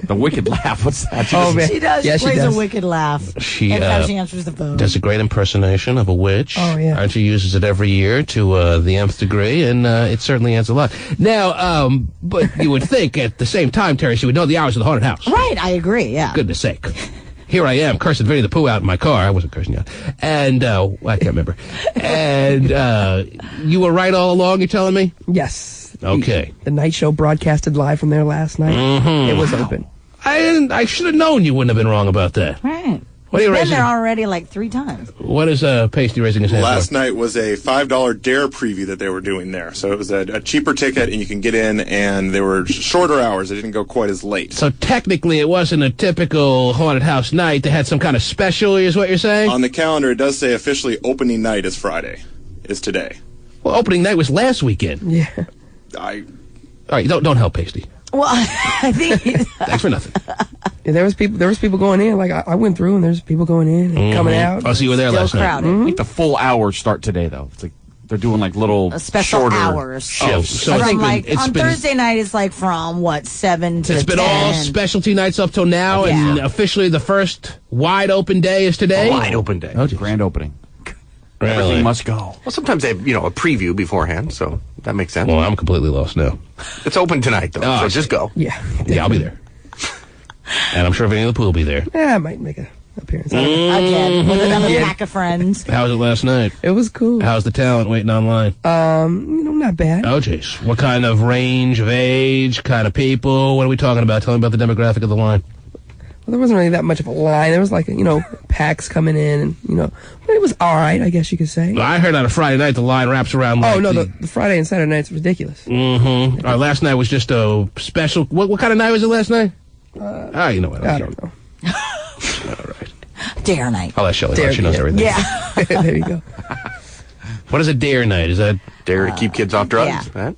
The wicked laugh. What's that?
Man.
She does.
Yeah,
She plays
she does.
a wicked laugh.
She
Every time she answers the phone.
does a great impersonation of a witch.
Oh, yeah.
And she uses it every year to the nth degree, and it certainly adds a lot. Now, but you would think at the same time, Terry, she would know the hours of the haunted house.
Right, I agree, yeah.
Goodness sake. Here I am, cursing Vinny the Pooh out in my car. I wasn't cursing you out. And, I can't remember. And, you were right all along, you're telling me?
Yes.
Okay.
The night show broadcasted live from there last night.
Mm-hmm.
It was open.
I should have known you wouldn't have been wrong about that.
Right.
What are you
He's been
raising?
there already like 3 times.
What is Pasty raising his hand
Last
for?
night was a $5 Dare preview that they were doing there. So it was a cheaper ticket, and you can get in, and they were shorter hours. They didn't go quite as late.
So technically it wasn't a typical haunted house night. They had some kind of special, is what you're saying?
On the calendar, it does say officially opening night is Friday, is today.
Well, opening night was last weekend.
Yeah.
All right, don't help Pasty.
Well, I think...
Thanks for nothing.
Yeah, there was people going in. Like I went through, and there's people going in and coming out.
Oh, so you were there
Still
last
crowded.
night.
I think the full hours start today, though. It's like they're doing like little
Special
shorter
hours.
shifts.
So I
From
think
like,
it's
on
been-
Thursday night, it's like from, 7 to 10.
It's been all specialty nights up till now, and officially the first wide open day is today?
Wide open day.
Oh, geez.
Grand opening.
Really?
Everything must go.
Well, sometimes they have, a preview beforehand, so that makes sense.
Well, I'm completely lost now.
It's open tonight, though,
Oh,
so just go.
Yeah.
Yeah, I'll be there. And I'm sure Vinny the Pooh will be there.
Yeah, I might make an appearance.
Again, with another pack of friends.
How was it last night?
It was cool.
How's the talent waiting online?
Not bad.
Oh, jeez. What kind of range of age, kind of people? What are we talking about? Tell me about the demographic of the line.
Well, there wasn't really that much of a line. There was like, packs coming in, and, but it was all right, I guess you could say.
Well, I heard on a Friday night the line wraps around like...
Oh, no, the Friday and Saturday night's ridiculous.
Mm-hmm. Last night was just a special... What kind of night was it last night? You know what?
I don't know.
All right.
Dare night.
I'll let Shelly know.
Dare,
She knows
yeah.
everything.
Yeah.
There you go.
What is a dare night? Is that...
Dare to keep kids off drugs.
yeah.
Right?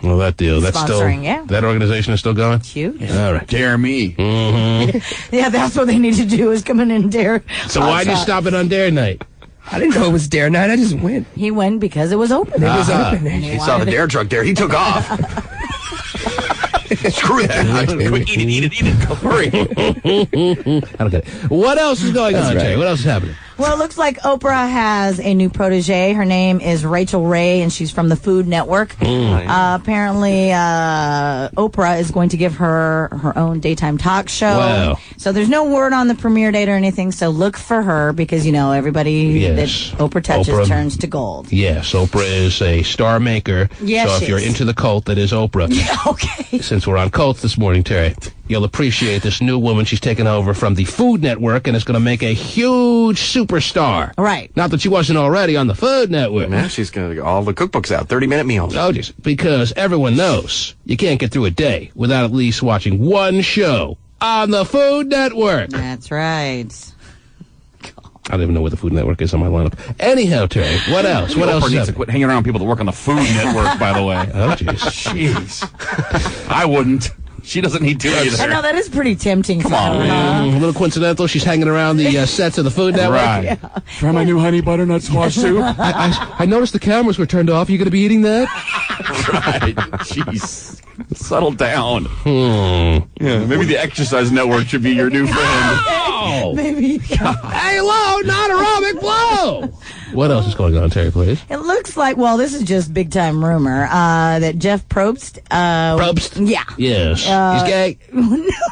well, that deal. That's still...
Sponsoring, yeah.
That organization is still going?
Cute.
All right.
Dare me.
Mm-hmm.
Yeah, that's what they need to do is come in and dare.
So why'd you stop it on dare night?
I didn't know it was Dare Night. I just went.
He went because it was open.
It was open.
He saw the Dare truck there. He took off. Screw that. Quick, eat it. Go, hurry.
I don't get it. What else is going on, Jay? What else is happening?
Well, it looks like Oprah has a new protege. Her name is Rachel Ray, and she's from the Food Network. Apparently, Oprah is going to give her own daytime talk show.
Wow.
So there's no word on the premiere date or anything, so look for her because, everybody that Oprah touches turns to gold.
Yes, Oprah is a star maker.
Yes,
so
she
if you're
is.
into the cult that is Oprah,
Okay.
since we're on cults this morning, Terry, you'll appreciate this new woman. She's taken over from the Food Network and is going to make a huge superstar.
Right.
Not that she wasn't already on the Food Network.
Man, she's going to get all the cookbooks out. 30-minute meals.
Oh, just because everyone knows you can't get through a day without at least watching one show on the Food Network.
That's right.
I don't even know where the Food Network is on my lineup. Anyhow, Terry, what else? What else
Oprah
is
needs to
happening?
quit hanging around people that work on the Food Network, by the way.
Oh, jeez.
Jeez. I wouldn't. She doesn't need to either.
I know, that is pretty tempting.
Come on,
man.
A little coincidental. She's hanging around the sets of the Food Network.
Right.
Yeah.
Try my new honey butternut squash soup.
I noticed the cameras were turned off. You going to be eating that?
Right. Jeez. Settle down.
Hmm.
Yeah, maybe the Exercise Network should be your new friend.
Oh!
Maybe.
Hey, low, not aerobic blow! What else is going on, Terry, please?
It looks like, well, this is just big time rumor, that Jeff Probst.
Probst?
Yeah.
Yes. He's gay?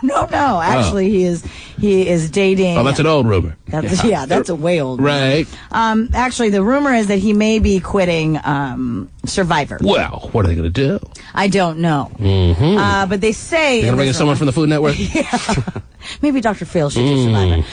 No. Actually, he is dating.
Oh, that's an old rumor.
That's a way old.
Right.
Actually, the rumor is that he may be quitting Survivor.
Well, what are they going to do?
I don't know.
Mm-hmm.
But they say
They're going to bring in someone from the Food Network?
Maybe Dr. Phil should do Survivor.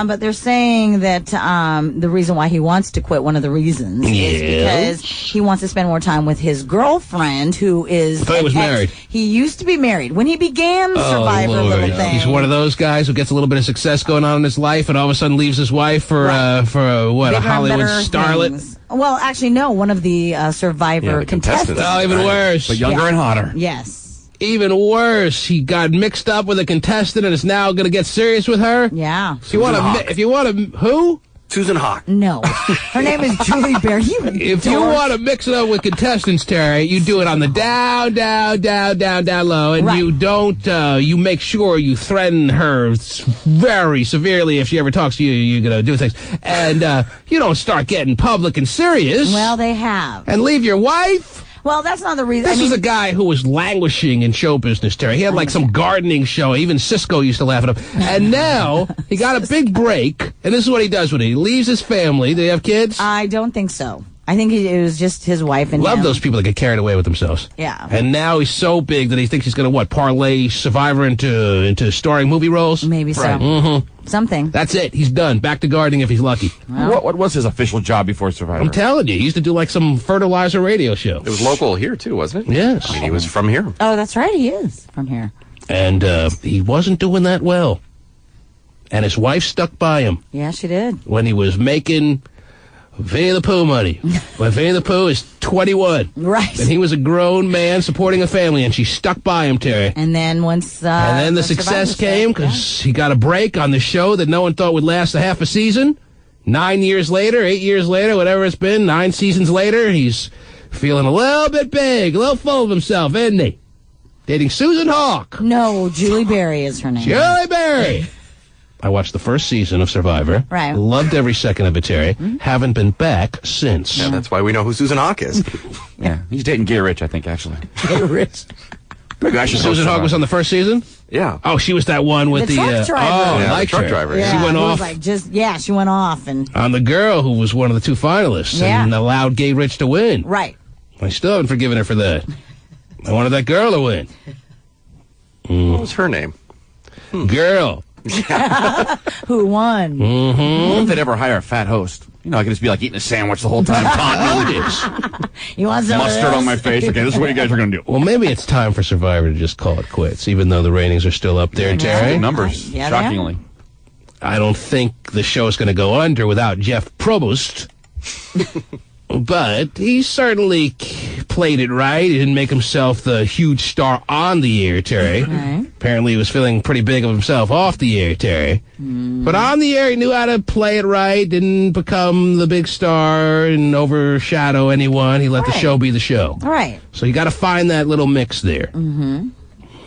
But they're saying that the reason why he wants to quit, one of the reasons, is because he wants to spend more time with his girlfriend, who is...
I thought he was married.
He used to be married. When he began Survivor little thing...
He's one of those guys who gets a little bit of success going on in his life and all of a sudden leaves his wife for a Hollywood starlet?
Things. Well, actually, no. One of the Survivor contestants.
Oh, even worse.
But younger and hotter.
Yes.
Even worse, he got mixed up with a contestant and is now going to get serious with her?
Yeah.
If you want to, who?
Susan Hawk.
No. Her name is Julie Berry.
If you want to mix it up with contestants, Terry, you do it on the down low, and you don't, you make sure you threaten her very severely if she ever talks to you, you're going to do things. And you don't start getting public and serious.
Well, they have.
And leave your wife.
Well, that's not the reason.
This is a guy who was languishing in show business, Terry. He had like some gardening show. Even Cisco used to laugh at him. And now he got a big break, and this is what he does with it. He leaves his family. Do they have kids?
I don't think so. I think it was just his wife and
Love
him.
those people that get carried away with themselves.
Yeah.
And now he's so big that he thinks he's going to, parlay Survivor into starring movie roles?
Maybe so.
Right. Mm-hmm.
Something.
That's it. He's done. Back to gardening if he's lucky.
Well, what was his official job before Survivor?
I'm telling you, he used to do like some fertilizer radio show.
It was local here, too, wasn't it?
Yes.
I mean, he was from here.
Oh, that's right. He is from here.
And he wasn't doing that well. And his wife stuck by him.
Yeah, she did.
When he was making Vinny the Pooh money. When Vinny the Pooh is 21.
Right.
And he was a grown man supporting a family, and she stuck by him, Terry.
And then once...
and then the success came because he got a break on the show that no one thought would last a half a season. 9 years later, 8 years later, whatever it's been, 9 seasons later, he's feeling a little bit big, a little full of himself, isn't he? Dating Susan Hawk.
No, Julie Berry is her name.
Julie Berry. I watched the first season of Survivor.
Right.
Loved every second of it, Terry. Haven't been back since.
Yeah, that's why we know who Susan Hawk is.
Yeah, he's dating Gay Rich, I think, actually.
Gay Rich. Susan Hawk was on the first season?
Yeah.
Oh, she was that one with
the truck driver.
I like
the truck
her.
driver.
Yeah,
she went
it was
off
like she went off and
on the girl who was one of the 2 finalists and allowed Gay Rich to win.
Right.
I still haven't forgiven her for that. I wanted that girl to win.
What was her name?
Girl.
Who won?
Mm-hmm.
I wonder if they'd ever hire a fat host. You know, I could just be like eating a sandwich the whole time.
You want some
mustard on my face. Okay, this is what you guys are going to do.
Well, maybe it's time for Survivor to just call it quits, even though the ratings are still up there, Terry.
Good numbers,
Yeah,
shockingly.
I don't think the show's going to go under without Jeff Probst. But he certainly played it right. He didn't make himself the huge star on the air, Terry.
Right.
Apparently he was feeling pretty big of himself off the air, Terry. But on the air, he knew how to play it right, didn't become the big star and overshadow anyone. He let the show be the show.
All right.
So you got to find that little mix there.
Mm-hmm.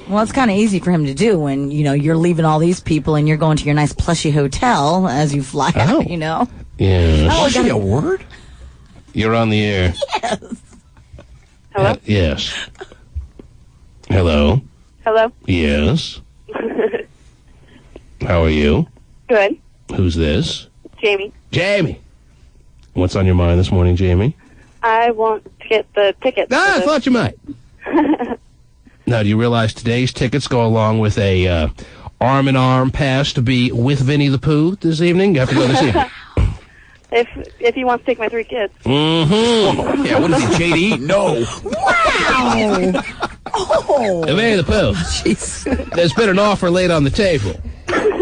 Well, it's kind of easy for him to do when, you're leaving all these people and you're going to your nice plushy hotel as you fly out,
Yes.
Oh,
Is a word?
You're on the air.
Yes.
Hello?
Yes. Hello?
Hello?
Yes. How are you?
Good.
Who's this?
Jamie.
Jamie. What's on your mind this morning, Jamie?
I want to get the tickets.
I thought you might. Now, do you realize today's tickets go along with a arm-in-arm pass to be with Vinny the Pooh this evening? You have to go this evening.
If he wants to take my 3 kids.
Mm-hmm.
Yeah, what is he, JD? No.
Wow. Oh.
Vinny the Pooh.
Jeez.
There's been an offer laid on the table.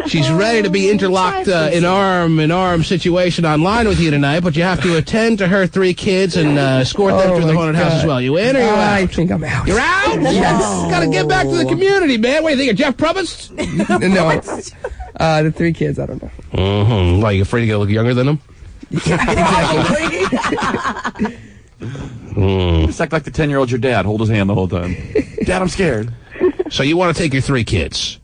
She's ready to be interlocked in arm situation online with you tonight, but you have to attend to her 3 kids and escort them through the haunted house as well. You in or you out?
I think I'm out.
You're out?
Yes.
Got to get back to the community, man. What do you think of Jeff Probst?
No. The 3 kids, I don't know.
Mm-hmm. Why, you afraid to look younger than them?
Just act like the 10-year-old your dad. Hold his hand the whole time. Dad, I'm scared.
So you want to take your 3 kids?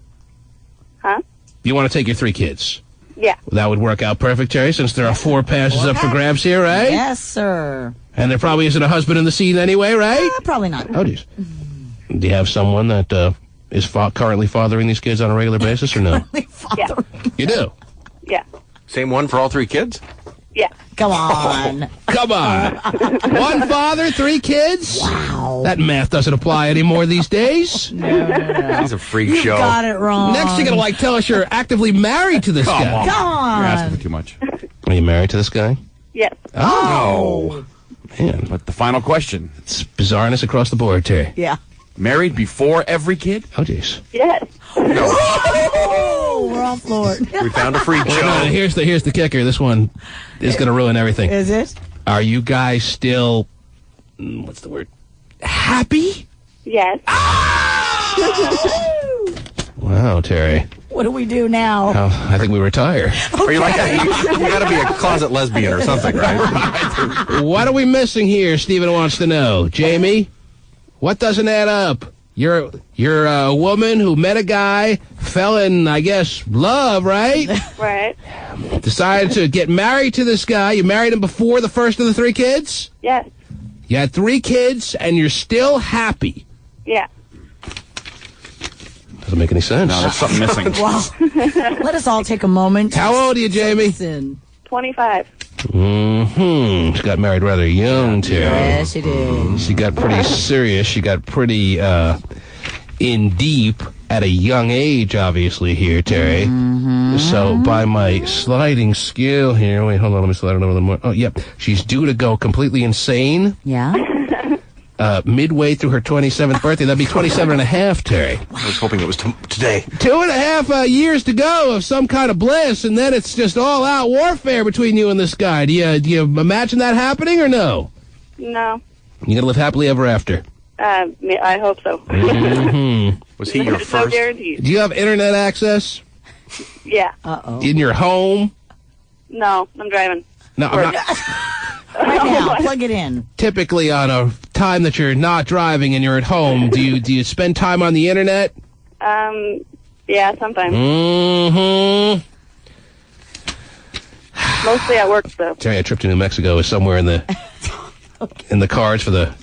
Huh?
You want to take your 3 kids?
Yeah.
That would work out perfect, Terry, since there are 4 passes up for grabs here, right?
Yes, sir.
And there probably isn't a husband in the scene anyway, right?
Probably not.
Oh, geez. Do you have someone that is currently fathering these kids on a regular basis or no?
Yeah.
You do?
Yeah.
Same one for all 3 kids?
Yeah.
Come on.
Come on. One father, 3 kids?
Wow.
That math doesn't apply anymore these days.
No.
He's a freak
You
show.
got it wrong.
Next, you're going to tell us you're actively married to this guy.
Come on.
You're asking for too much.
Are you married to this guy?
Yes.
Oh. Man.
But the final question.
It's bizarreness across the board, Terry.
Yeah.
Married before every kid?
Oh, jeez.
Yes.
Oh, we're all floored.
We found a freak show.
No, here's the kicker. This one is going to ruin everything.
Is it?
Are you guys still, what's the word, happy?
Yes.
Wow, Terry.
What do we do now?
Oh, I think we retire.
Are you like you got to be a closet lesbian or something, right?
What are we missing here? Steven wants to know. Jamie, what doesn't add up? You're a woman who met a guy, fell in, I guess, love, right?
Right.
Decided to get married to this guy. You married him before the first of the 3 kids?
Yes.
You had 3 kids, and you're still happy.
Yeah.
Doesn't make any sense.
No, there's something missing.
Well, let us all take a moment.
How old are you, Jamie?
Listen.
25.
Mm-hmm. She got married rather young, Terry.
Yeah, she did.
She got pretty serious. She got pretty in deep at a young age, obviously, here, Terry.
Mm-hmm.
So by my sliding scale here, wait, hold on, let me slide it over a little more. Oh, yep. She's due to go completely insane.
Yeah?
Midway through her 27th birthday. That'd be 27 and a half, Terry.
I was hoping it was today.
2.5 years to go of some kind of bliss, and then it's just all-out warfare between you and this guy. Do you imagine that happening or no?
No.
You gonna live happily ever after?
I hope so.
Mm-hmm.
Was he your
There's no
first?
guarantees.
Do you have internet access
Yeah.
Uh-oh.
in your home?
No, I'm driving.
No, I'm not.
Right now, plug it in.
Typically, on a time that you're not driving and you're at home, do you spend time on the internet?
Yeah, sometimes.
Mm-hmm.
Mostly at work, though.
Terry, a trip to New Mexico is somewhere in the cards for the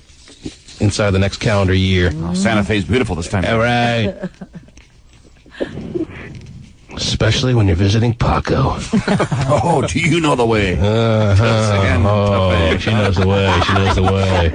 inside the next calendar year.
Oh, Santa Fe's beautiful this time.
All right. Especially when you're visiting Paco.
Oh, do you know the way?
Oh, she knows the way. She knows the way.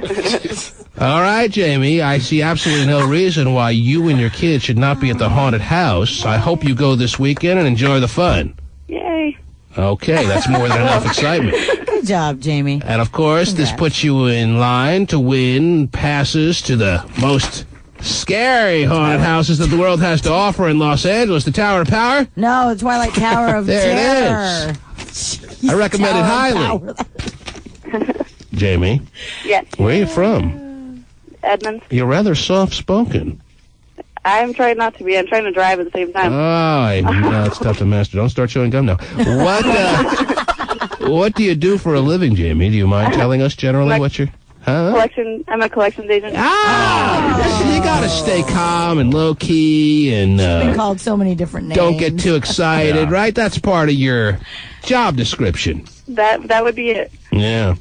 All right, Jamie. I see absolutely no reason why you and your kids should not be at the haunted house. I hope you go this weekend and enjoy the fun.
Yay.
Okay, that's more than enough excitement.
Good job, Jamie.
And of course,
Congrats.
this puts you in line to win passes to the most scary haunted houses that the world has to offer in Los Angeles. The Tower of Power?
No, the Twilight Tower of
There
Terror.
it is. I recommend it highly. Jamie,
Yes.
where are you from?
Edmonds.
You're rather soft-spoken.
I'm trying not to be. I'm trying to drive at the same time.
No, it's tough to master. Don't start chewing gum now. What do you do for a living, Jamie? Do you mind telling us generally what you're... Huh?
I'm a collections agent.
You gotta stay calm and low-key and...
Been called so many different names.
don't get too excited, right? That's part of your job description.
That would be it.
Yeah.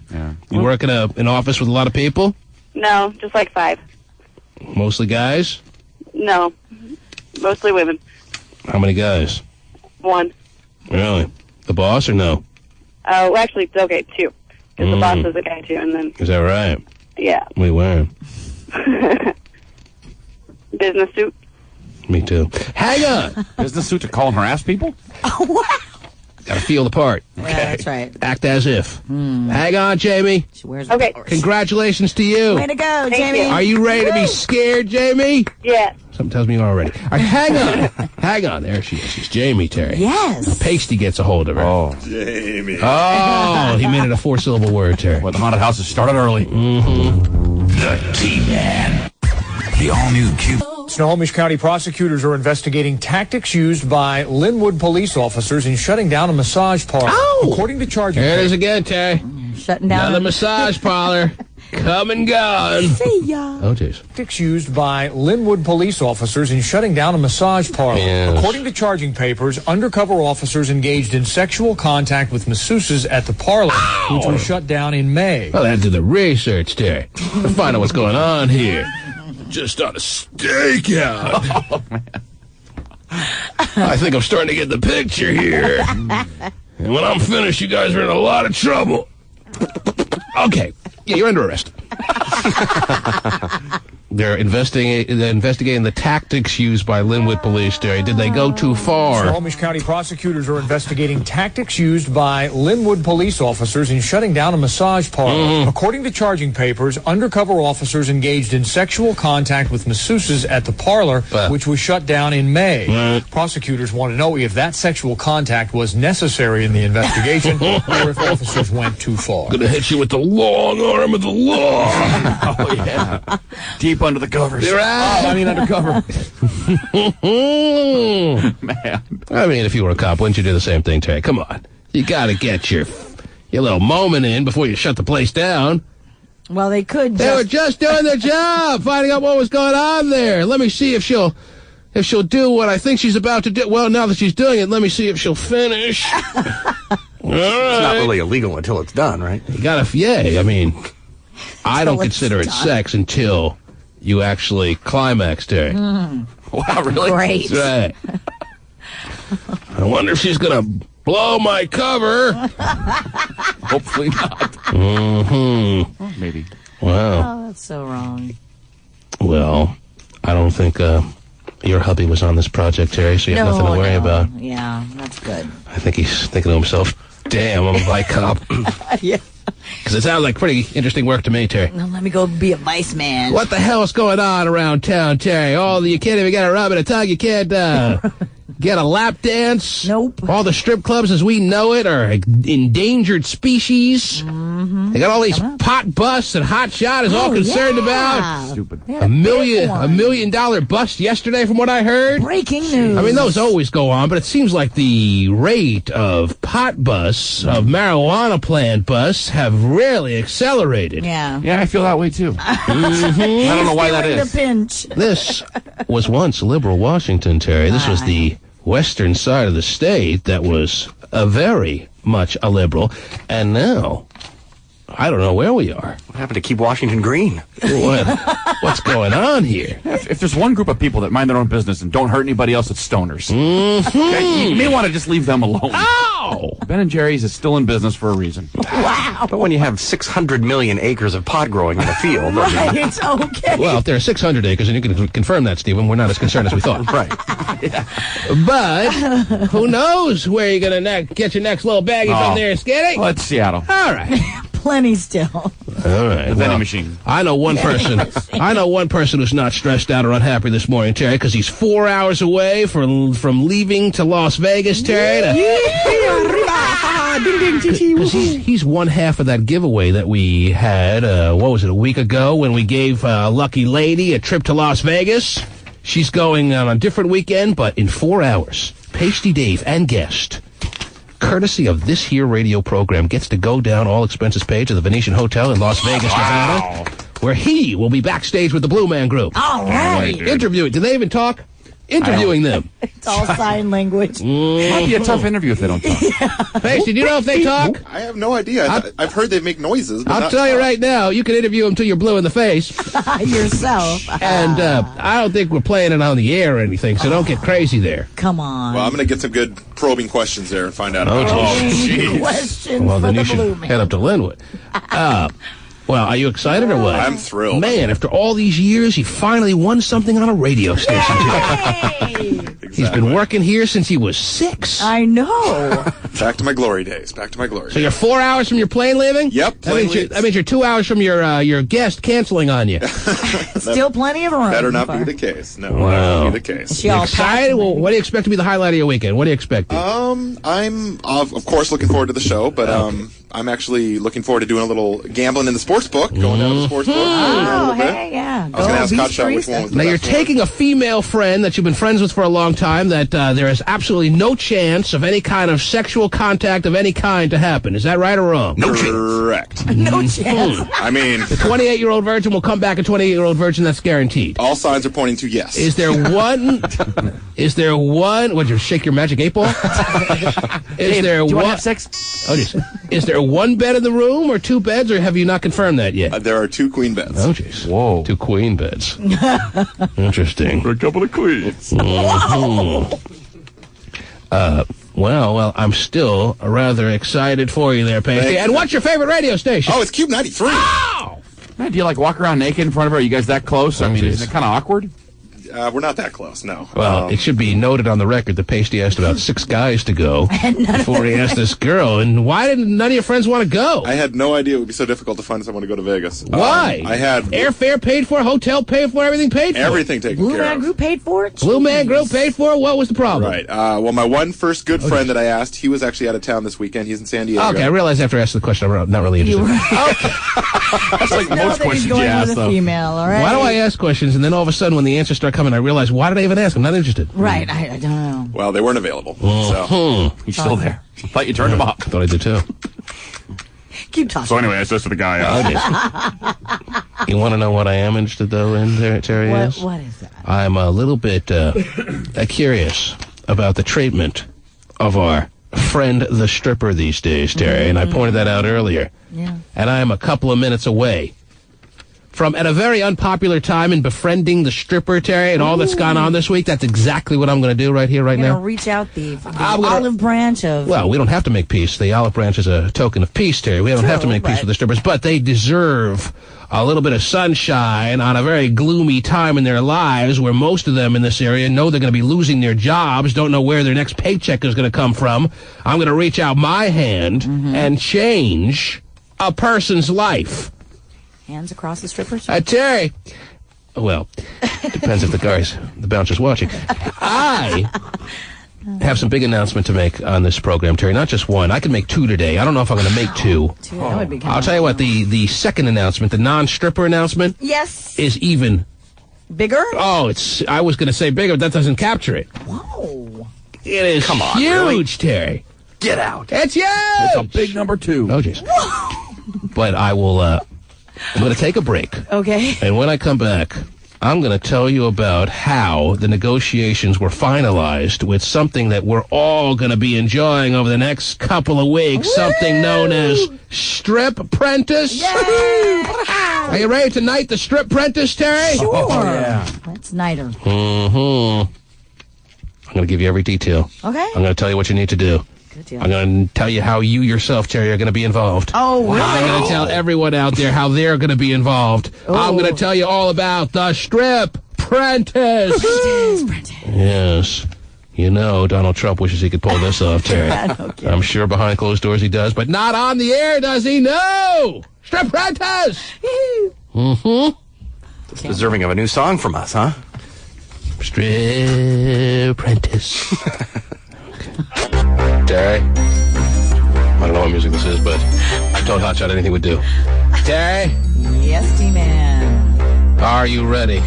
You work in an office with a lot of people?
No, just like 5.
Mostly guys?
No, mostly women.
How many guys?
1.
Really? The boss or no?
Oh, actually, it's okay, 2. Because the boss is a guy, too, and then,
Is that right?
yeah.
What are you wearing?
Business suit.
Me too. Hang on!
Business suit to call and harass people?
Oh, wow.
Gotta feel the part.
Yeah, that's right.
Act as if. Hang on, Jamie.
She wears
Okay.
Congratulations to you.
Way to go,
Thank
Jamie.
you.
Are you ready to be scared, Jamie?
Yeah.
Something tells me you are already. All right, hang on. Hang on. There she is. She's Jamie, Terry.
Yes.
Pasty gets a hold of her.
Oh.
Jamie.
Oh, he made it a 4-syllable word, Terry.
Well, the haunted houses started early.
The T-Man. The all-new Cube.
Snohomish County prosecutors are investigating tactics used by Linwood police officers in shutting down a massage parlor.
Oh!
According to charging
There it is
papers,
again, Terry.
Shutting down.
Another massage parlor. Come and gone.
See ya.
Oh, jeez.
tactics used by Linwood police officers in shutting down a massage parlor.
Yes.
According to charging papers, undercover officers engaged in sexual contact with masseuses at the parlor, which was shut down in May.
Well, I had to do the research, Terry. To find out what's going on here. Just on a stakeout.
Oh, man.
I think I'm starting to get the picture here. And when I'm finished, you guys are in a lot of trouble. Okay. Yeah, you're under arrest. They're investigating the tactics used by Linwood Police, Terry. Did they go too far?
Snohomish County prosecutors are investigating tactics used by Linwood police officers in shutting down a massage parlor. According to charging papers, undercover officers engaged in sexual contact with masseuses at the parlor, which was shut down in May. Prosecutors want to know if that sexual contact was necessary in the investigation or if officers went too far.
Gonna hit you with the long arm of the law.
Oh, yeah. Deep under the covers.
You're right.
Undercover.
Man. I mean, if you were a cop, wouldn't you do the same thing, Terry? Come on. You gotta get your little moment in before you shut the place down.
Well, they could
They were just doing their job, finding out what was going on there. Let me see if she'll do what I think she's about to do. Well, now that she's doing it, let me see if she'll finish. All right.
It's not really illegal until it's done, right?
You gotta, I mean, I don't consider it sex until you actually climax, Terry.
Wow, really?
Great.
That's right. I wonder if she's gonna blow my cover.
Hopefully not. Maybe.
Wow.
Oh, that's so wrong.
Well, I don't think your hubby was on this project, Terry, so you have nothing to worry about.
Yeah, that's good.
I think he's thinking to himself, damn, I'm a bike cop.
Yeah.
Because it sounds like pretty interesting work to me, Terry.
Now let me go be a vice man.
What the hell's going on around town, Terry? You can't even get a rub and a tug. You can't get a lap dance.
Nope.
All the strip clubs as we know it are endangered species. They got all these pot busts and Hot Shot is all concerned about.
Stupid.
$1 million bust yesterday from what I heard.
Breaking news.
I mean, those always go on, but it seems like the rate of pot busts, of marijuana plant busts, have really accelerated.
Yeah.
Yeah, I feel that way, too. I don't know why that
Feeling
is.
the pinch.
This was once liberal Washington, Terry. This was the western side of the state that was very much a liberal. And now, I don't know where we are.
What happened to keep Washington green?
What's going on here?
If there's one group of people that mind their own business and don't hurt anybody else, it's stoners. Okay, you may want to just leave them alone.
Oh!
Ben & Jerry's is still in business for a reason.
Wow.
But when you have 600 million acres of pot growing in the field,
Right, it's okay.
Well, if there are 600 acres, and you can confirm that, Stephen, we're not as concerned as we thought.
right.
But who knows where you're going to get your next little baggie from there, Skitty?
Well, it's Seattle.
All right.
Plenty still.
All right.
The vending machine.
I know one person. I know one person who's not stressed out or unhappy this morning, Terry, because he's 4 hours away from leaving to Las Vegas, Terry. Because he's one half of that giveaway that we had. What was it, a week ago, when we gave Lucky Lady a trip to Las Vegas? She's going on a different weekend, but in 4 hours, Pasty Dave and guest, courtesy of this here radio program, gets to go down all expenses paid to the Venetian Hotel in Las Vegas, Nevada, where he will be backstage with the Blue Man Group.
All right.
Interviewing. Did they even talk? Interviewing them.
It's all sign language.
Might be a tough interview if they don't talk.
Pasty, do you know if they talk?
I have no idea. I've heard they make noises. But
I'll
not
tell you
talk.
right now, you can interview them till you're blue in the face.
Yourself.
And I don't think we're playing it on the air or anything, so don't get crazy there.
Come on.
Well, I'm going to get some good probing questions there and find out.
Questions
Well,
for
then
the
you should
Blue Man.
head up to Linwood. Well, are you excited or what?
I'm thrilled.
Man, after all these years, he finally won something on a radio station. He's been working here since he was 6.
I know.
Back to my glory days. Back to my glory
So
days.
you're 4 hours from your plane leaving?
Yep,
That means you're 2 hours from your guest canceling on you.
Still plenty of room.
Better not
for-
be the case. No,
Wow.
that won't be the case.
She all
Excited? Well, what do you expect to be the highlight of your weekend? What do you expect?
I'm of course looking forward to the show, but I'm actually looking forward to doing a little gambling in the sports book, going down to the sports book.
Oh, hey, yeah.
I was going to ask Hotshot which one was the
Now, you're
best one.
taking a female friend that you've been friends with for a long time that there is absolutely no chance of any kind of sexual contact of any kind to happen. Is that right or wrong?
No chance. Correct.
No chance.
I mean,
The 28-year-old virgin will come back a 28-year-old virgin. That's guaranteed.
all signs are pointing to yes.
Is there one? Would you shake your magic 8 ball? Is there
do you want
one?
to have sex?
Oh, jeez. Is there one bed in the room or 2 beds, or have you not confirmed that yet?
There are 2 queen beds.
Oh, jeez.
Whoa.
2 queen beds. Interesting.
A couple of queens.
Mhm. Well, I'm still rather excited for you there, Pasty. And what's your favorite radio station?
Oh, it's Cube 93.
Oh!
Man, do you like walk around naked in front of her? Are you guys that close? I mean, isn't it kind of awkward?
We're not that close, no.
Well, it should be noted on the record that Pasty asked about 6 guys to go before he asked this girl. And why didn't none of your friends want to go?
I had no idea it would be so difficult to find someone to go to Vegas.
Why?
I had
airfare paid for, hotel paid for, everything paid for.
Everything taken
Blue
care
Man
of.
Group paid for it?
Blue Man Group paid for it? What was the problem?
Right. Well, my one first good friend that I asked, he was actually out of town this weekend. He's in San Diego.
Okay, I realized after I asked the question, I'm not really interested.
That's like most questions you ask, though.
Female, all right?
Why do I ask questions, and then all of a sudden when the answers start coming, I realize, why did I even ask? I'm not interested.
Right, I don't know.
Well, they weren't available. So.
He's still there. I thought you turned him off.
I thought I did too.
Keep talking.
So anyway, I said to the guy,
You want to know what I am interested, though, in there, Terry?
What is that?
I'm a little bit curious about the treatment of our friend the stripper these days, Terry, and I pointed that out earlier.
Yeah.
And I am a couple of minutes away from, at a very unpopular time in befriending the stripper, Terry, and all that's gone on this week. That's exactly what I'm going to do right here, right
You're
now.
gonna reach out the olive branch of...
Well, we don't have to make peace. The olive branch is a token of peace, Terry. We don't have to make peace with the strippers, but they deserve a little bit of sunshine on a very gloomy time in their lives where most of them in this area know they're going to be losing their jobs, don't know where their next paycheck is going to come from. I'm going to reach out my hand and change a person's life.
Hands across the strippers?
Terry, well, depends if the bouncer's watching. I have some big announcement to make on this program, Terry. Not just one. I could make 2 today. I don't know if I'm going to make 2.
That would be kind
I'll tell you what, the second announcement, the non-stripper announcement,
Yes.
is even
bigger.
Oh, I was going to say bigger, but that doesn't capture it.
Whoa.
It is huge, Terry.
Get out.
It's huge.
It's a big number 2.
Oh, jeez. But I will. I'm going to take a break.
Okay.
And when I come back, I'm going to tell you about how the negotiations were finalized with something that we're all going to be enjoying over the next couple of weeks, something known as Strip Prentice. Are you ready to knight the Strip Prentice, Terry?
Sure.
Oh, yeah.
Let's knight her.
I'm going to give you every detail.
Okay.
I'm going to tell you what you need to do.
Good deal.
I'm going to tell you how you yourself, Terry, are going to be involved.
Oh, really?
I'm going to tell everyone out there how they're going to be involved. I'm going to tell you all about the Strip Prentice. Yes. You know, Donald Trump wishes he could pull this off, Terry.
Okay.
I'm sure behind closed doors he does, but not on the air, does he? No! Strip Prentice!
It's deserving of a new song from us, huh?
Strip Prentice. Terry, I don't know what music this is, but I told Hotshot anything would do. Terry?
Yes, T-Man.
Are you ready?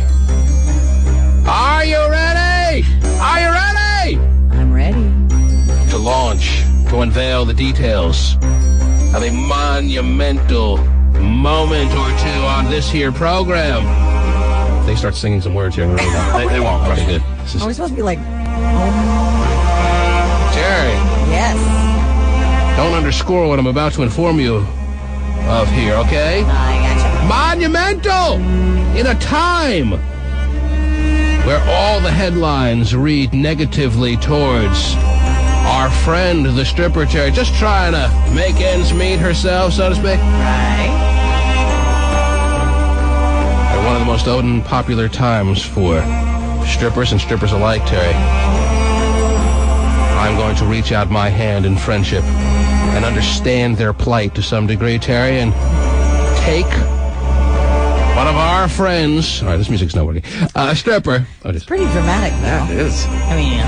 Are you ready? Are you ready?
I'm ready.
To launch, to unveil the details of a monumental moment or two on this here program. They start singing some words here. They won't. Pretty good.
Are we supposed to be like...
Terry.
Yes.
Don't underscore what I'm about to inform you of here, okay?
I gotcha.
Monumental! In a time where all the headlines read negatively towards our friend, the stripper, Terry, just trying to make ends meet herself, so to speak.
Right.
At one of the most unpopular times for strippers and strippers alike, Terry, I'm going to reach out my hand in friendship and understand their plight to some degree, Terry, and take one of our friends. All right, this music's not working. A stripper. Oh, it is.
Pretty dramatic, though.
Yeah, it is.
I mean,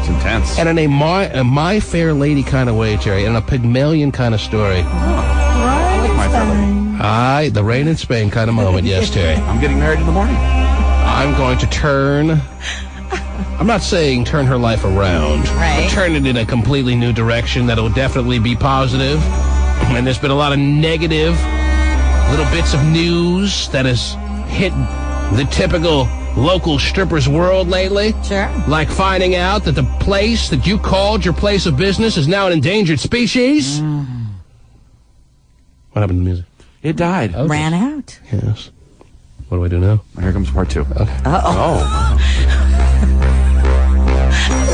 It's intense.
And in a My Fair Lady kind of way, Terry, in a Pygmalion kind of story.
I like My Fair Lady.
The Rain in Spain kind of moment, yes, Terry.
I'm getting married in the morning.
I'm going to turn... I'm not saying turn her life around, but turn it in a completely new direction that'll definitely be positive. And there's been a lot of negative little bits of news that has hit the typical local strippers world lately.
Sure.
Like finding out that the place that you called your place of business is now an endangered species. What happened to the music?
It died.
Okay.
Ran out.
Yes. What do I do now?
Here comes part 2.
Okay.
Uh-oh.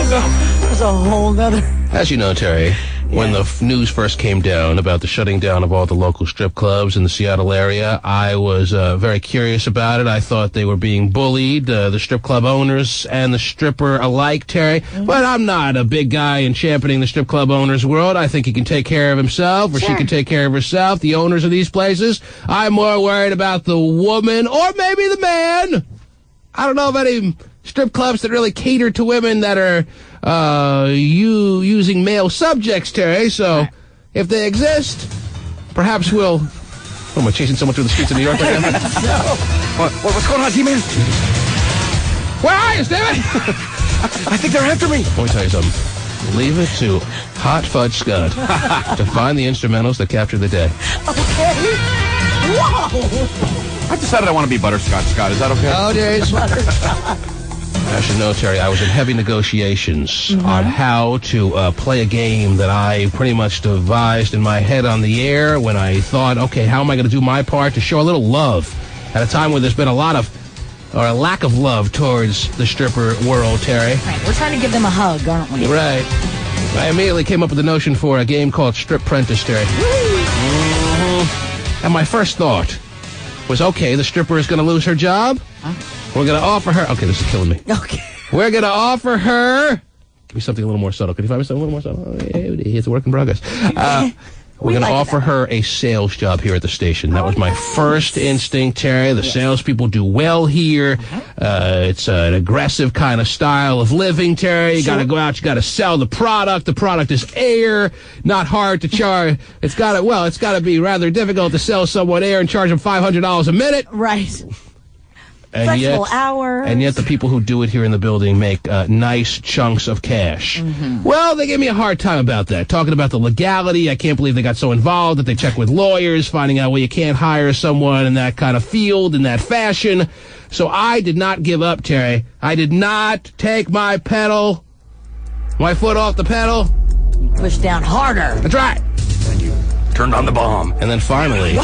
There's a whole nother...
As you know, Terry, when the news first came down about the shutting down of all the local strip clubs in the Seattle area, I was very curious about it. I thought they were being bullied, the strip club owners and the stripper alike, Terry. But I'm not a big guy in championing the strip club owner's world. I think he can take care of himself, or she can take care of herself, the owners of these places. I'm more worried about the woman, or maybe the man. I don't know of any strip clubs that really cater to women that are using male subjects, Terry. So if they exist, perhaps we'll... Oh, am I chasing someone through the streets of New York right now?
What's going on, T-Man?
Where are you, Steven?
I think they're after me.
Let me tell you something. Leave it to Hot Fudge Scott to find the instrumentals that capture the day.
Okay. Whoa.
I decided I want to be Butterscotch, Scott. Is that okay?
Oh, there's Butterscotch. I should know, Terry, I was in heavy negotiations on how to play a game that I pretty much devised in my head on the air when I thought, okay, how am I going to do my part to show a little love at a time when there's been a lack of love towards the stripper world, Terry.
Right, we're trying to give them a hug, aren't we?
Right. I immediately came up with the notion for a game called Strip Prentice, Terry. And my first thought was, okay, the stripper is going to lose her job. We're going to offer her... Okay, this is killing me.
Okay.
We're going to offer her... Give me something a little more subtle. Could you find me something a little more subtle? Oh, yeah, it's a work in progress. We're going to offer her a sales job here at the station. That was my first instinct, Terry. The salespeople do well here. It's an aggressive kind of style of living, Terry. You got to go out. You got to sell the product. The product is air, not hard to charge. It's got to be rather difficult to sell someone air and charge them $500 a minute.
Right.
And
flexible hours.
And yet the people who do it here in the building make nice chunks of cash. Well, they gave me a hard time about that. Talking about the legality, I can't believe they got so involved that they check with lawyers, finding out, well, you can't hire someone in that kind of field, in that fashion. So I did not give up, Terry. I did not take my foot off the pedal.
You pushed down harder.
That's right.
And you turned on the bomb.
And then finally...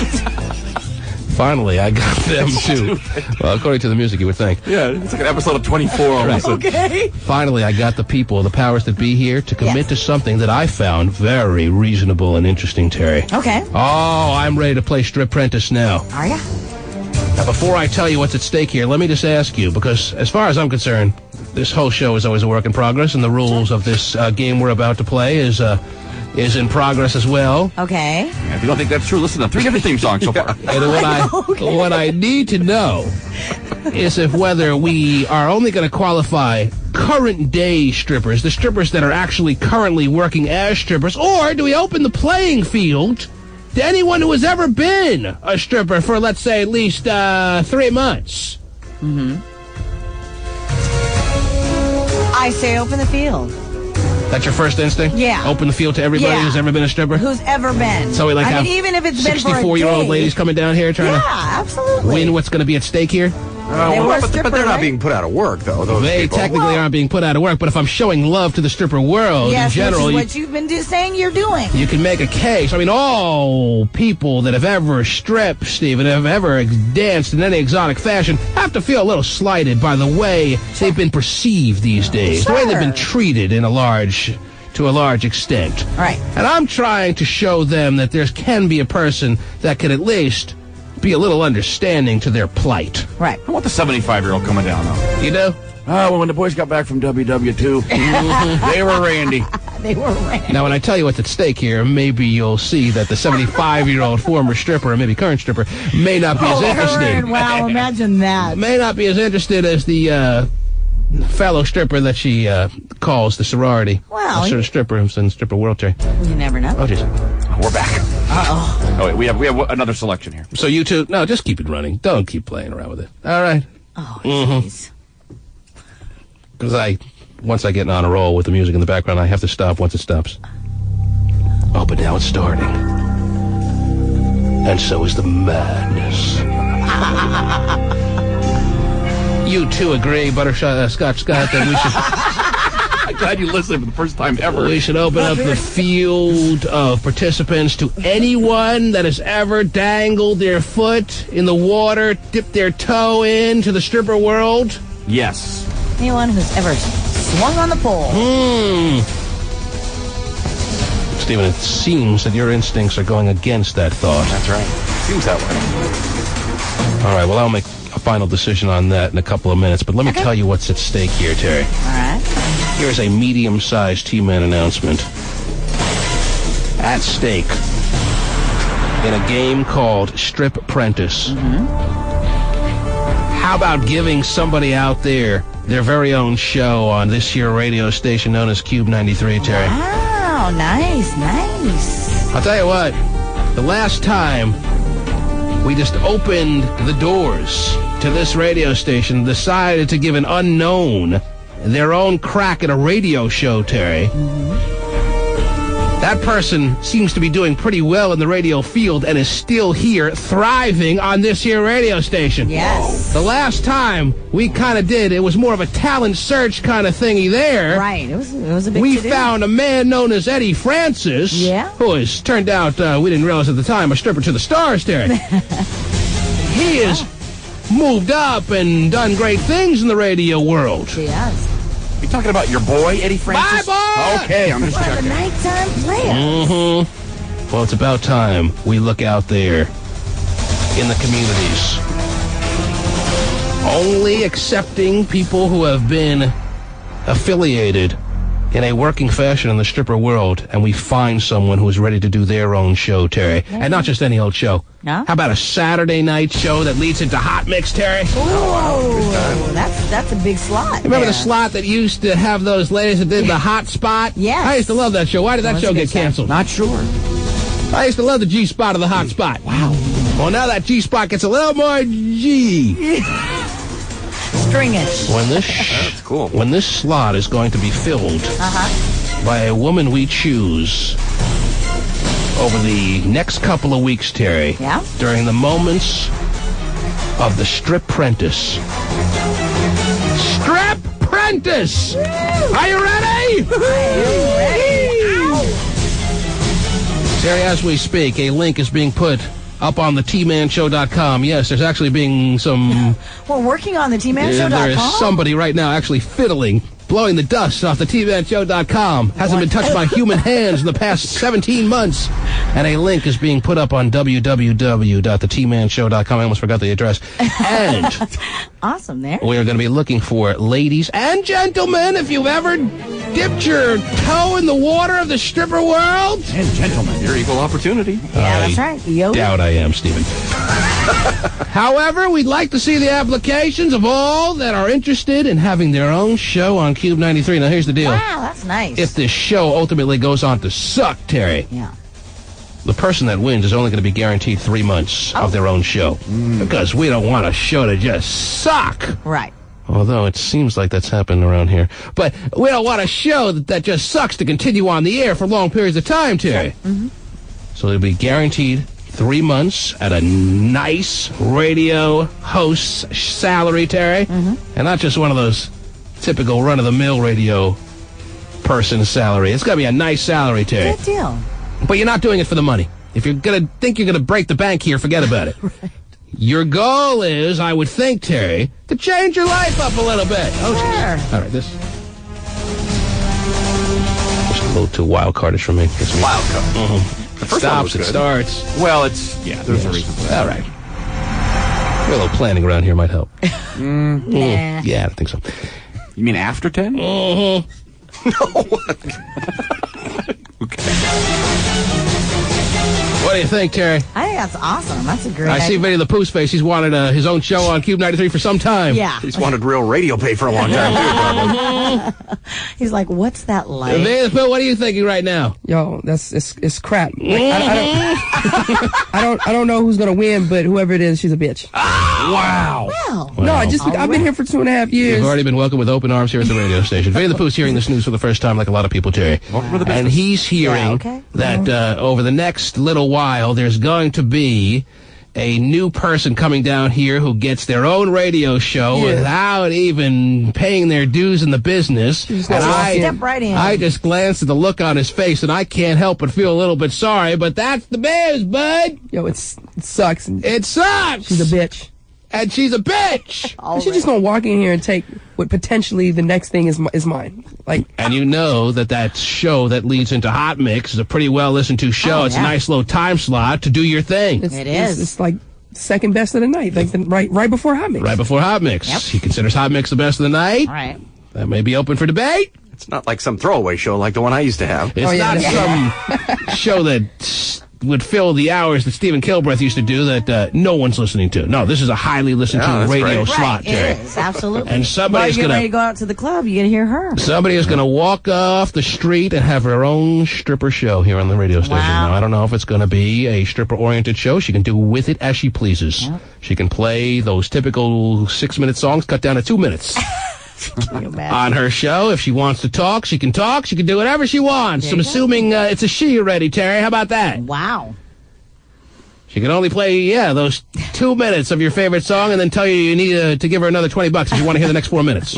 Finally, I got them to... Well, according to the music, you would think.
Yeah, it's like an episode of 24 almost.
Okay.
Finally, I got the people, the powers that be here, to commit to something that I found very reasonable and interesting, Terry.
Okay.
Oh, I'm ready to play Strip Prentice now.
Are ya?
Now, before I tell you what's at stake here, let me just ask you, because as far as I'm concerned, this whole show is always a work in progress, and the rules of this game we're about to play is in progress as well.
Okay.
Yeah, if you don't think that's true, listen to 3 different theme songs so far.
And what I need to know is if whether we are only going to qualify current day strippers, the strippers that are actually currently working as strippers, or do we open the playing field to anyone who has ever been a stripper for, let's say, at least 3 months?
I say open the field.
That's your first instinct?
Yeah.
Open the field to everybody who's ever been a stripper?
Who's ever been.
So we have
even if it's been for a
64-year-old
day.
ladies coming down here trying to
absolutely.
win what's going to be at stake here?
But they're not being put out of work, though. Those
They
people.
technically aren't being put out of work, but if I'm showing love to the stripper world in general,
which is what you've been saying you're doing.
you can make a case. I mean, all people that have ever stripped, Stephen, have ever danced in any exotic fashion, have to feel a little slighted by the way they've been perceived these days, the way they've been treated to a large extent.
Right.
And I'm trying to show them that there can be a person that can at least be a little understanding to their plight.
Right.
I want the 75-year-old coming down, though.
You do?
Well, when the boys got back from WW2, they were randy.
They were randy.
Now, when I tell you what's at stake here, maybe you'll see that the 75-year-old former stripper, or maybe current stripper, may not be as interested.
Wow, imagine that.
May not be as interested as the fellow stripper that she calls the sorority.
Wow.
Sort of stripper who's in stripper world, Terry.
You never know.
Oh, jeez.
We're back.
Uh-oh.
Oh, wait, we have another selection here.
So you two, no, just keep it running. Don't keep playing around with it. All right.
Oh, jeez.
Because once I get on a roll with the music in the background, I have to stop once it stops. Oh, but now it's starting. And so is the madness. You two agree, Butterscotch Scott, that we should...
I'm glad you listened for the first time ever.
We should open up the field of participants to anyone that has ever dangled their foot in the water, dipped their toe into the stripper world.
Yes.
Anyone who's ever swung on the pole.
Stephen, it seems that your instincts are going against that thought.
That's right. Seems that way.
All right, well, I'll make a final decision on that in a couple of minutes, but let me tell you what's at stake here, Terry.
All right.
Here's a medium-sized T-Man announcement. At stake in a game called Strip Apprentice. How about giving somebody out there their very own show on this here radio station known as Cube 93, Terry?
Wow, nice.
I'll tell you what, the last time we just opened the doors to this radio station, decided to give an unknown their own crack at a radio show, Terry. That person seems to be doing pretty well in the radio field and is still here, thriving on this here radio station.
Yes.
The last time we kind of did, it was more of a talent search kind of thingy there.
Right. It was a big
We
to-do.
found a man known as Eddie Francis, who has turned out, we didn't realize at the time, a stripper to the stars, Terry. He has moved up and done great things in the radio world.
He has.
You talking about your boy, Eddie Francis?
Bye, boy!
Okay, I'm just
What a
checking.
nighttime player.
Well, it's about time we look out there in the communities. Only accepting people who have been affiliated in a working fashion in the stripper world, and we find someone who is ready to do their own show, Terry. And not just any old show.
No?
How about a Saturday night show that leads into Hot Mix, Terry?
Ooh, that's a big slot.
Remember the
there.
slot that used to have those ladies that did the hot spot?
Yes.
I used to love that show. Why did that
Well,
show
that's a
get
good stuff.
canceled?
Not sure.
I used to love the G spot of the hot spot. Wow. Well, now that G spot gets a little more G.
Stringish.
That's cool.
When this slot is going to be filled by a woman we choose over the next couple of weeks, Terry.
Yeah?
During the moments of the Strip Prentice. Strip Prentice! Are you ready? Terry, as we speak, a link is being put up on the tmanshow.com. Yes, there's actually being some...
We're working on the tmanshow.com.
There is somebody right now actually fiddling, blowing the dust off the tmanshow.com. Hasn't been touched by human hands in the past 17 months. And a link is being put up on www.thetmanshow.com. I almost forgot the address. And
Awesome there.
we are going to be looking for ladies and gentlemen, if you've ever dipped your toe in the water of the stripper world.
And gentlemen, your equal opportunity.
Yeah, that's right. Yo.
Doubt I am, Stephen. However, we'd like to see the applications of all that are interested in having their own show on Cube 93. Now, here's the deal.
Wow, that's nice.
If this show ultimately goes on to suck, Terry,
Yeah.
the person that wins is only going to be guaranteed 3 months of their own show. Because we don't want a show to just suck.
Right.
Although it seems like that's happening around here. But we don't want a show that just sucks to continue on the air for long periods of time, Terry. So they'll be guaranteed 3 months at a nice radio host's salary, Terry. And not just one of those typical run-of-the-mill radio person's salary. It's got to be a nice salary, Terry.
Good deal.
But you're not doing it for the money. If you're going to think you're going to break the bank here, forget about it. Your goal is, I would think, Terry, to change your life up a little bit. Oh,
Sure.
all right, this... Just a little too wild cardish for me.
Wild card.
The
first one was
stops, it
good.
starts.
Well, there's a reason for that.
All right. A little planning around here might help.
Nah.
Yeah, I don't think so.
You mean after 10?
What do you think, Terry?
I think that's awesome. That's a great
I see
idea.
Vinny the Pooh's face. He's wanted his own show on Cube 93 for some time.
Yeah.
He's wanted real radio pay for a long time, too, probably.
He's like, what's that like?
Vinny the Pooh, what are you thinking right now?
Yo, it's crap. Like, I don't know who's gonna win, but whoever it is, she's a bitch.
Wow.
Well,
No, I've been here for 2.5 years.
You've already been welcomed with open arms here at the radio station. Vinny the Pooh's hearing this news for the first time, like a lot of people, Terry. And he's hearing that over the next little while, there's going to be a new person coming down here who gets their own radio show without even paying their dues in the business. And
step right in.
I just glanced at the look on his face, and I can't help but feel a little bit sorry, but that's the biz, bud.
Yo, it sucks.
It sucks.
She's a bitch.
and she's a bitch.
She's just gonna walk in here and take what potentially the next thing is mine. Like,
and you know that show that leads into Hot Mix is a pretty well listened to show. It's a nice little time slot to do your thing.
It's like second best of the night, like right before Hot Mix.
Right before Hot Mix.
Yep.
He considers Hot Mix the best of the night.
All right.
That may be open for debate.
It's not like some throwaway show like the one I used to have.
It's not some show that would fill the hours that Stephen Kilbreth used to do that no one's listening to. No, this is a highly listened to radio slot, Terry.
It is, absolutely.
And somebody's
While you're
gonna
ready to go out to the club, you get to hear her.
Somebody is going to walk off the street and have her own stripper show here on the radio station.
Wow.
Now, I don't know if it's going to be a stripper-oriented show. She can do with it as she pleases. Yep. She can play those typical 6-minute songs cut down to 2 minutes. On her show, if she wants to talk, she can talk. She can do whatever she wants. I'm assuming it's a she already, Terry. How about that?
Wow.
She can only play, those 2 minutes of your favorite song and then tell you need to give her another $20 if you want to hear the next 4 minutes.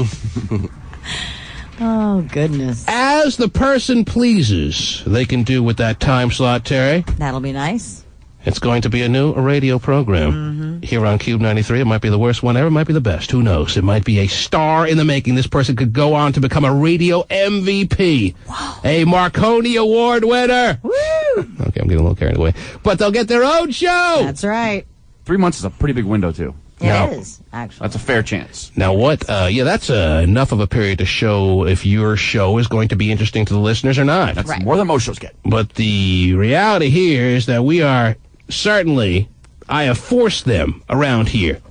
Oh, goodness.
As the person pleases, they can do with that time slot, Terry.
That'll be nice.
It's going to be a new radio program here on Cube 93. It might be the worst one ever. It might be the best. Who knows? It might be a star in the making. This person could go on to become a radio MVP. Wow. A Marconi Award winner.
Woo!
Okay, I'm getting a little carried away. But they'll get their own show.
That's right.
3 months is a pretty big window, too.
It is, actually.
That's a fair chance.
Now, what? That's enough of a period to show if your show is going to be interesting to the listeners or not.
That's more than most shows get.
But the reality here is that we are certainly, I have forced them around here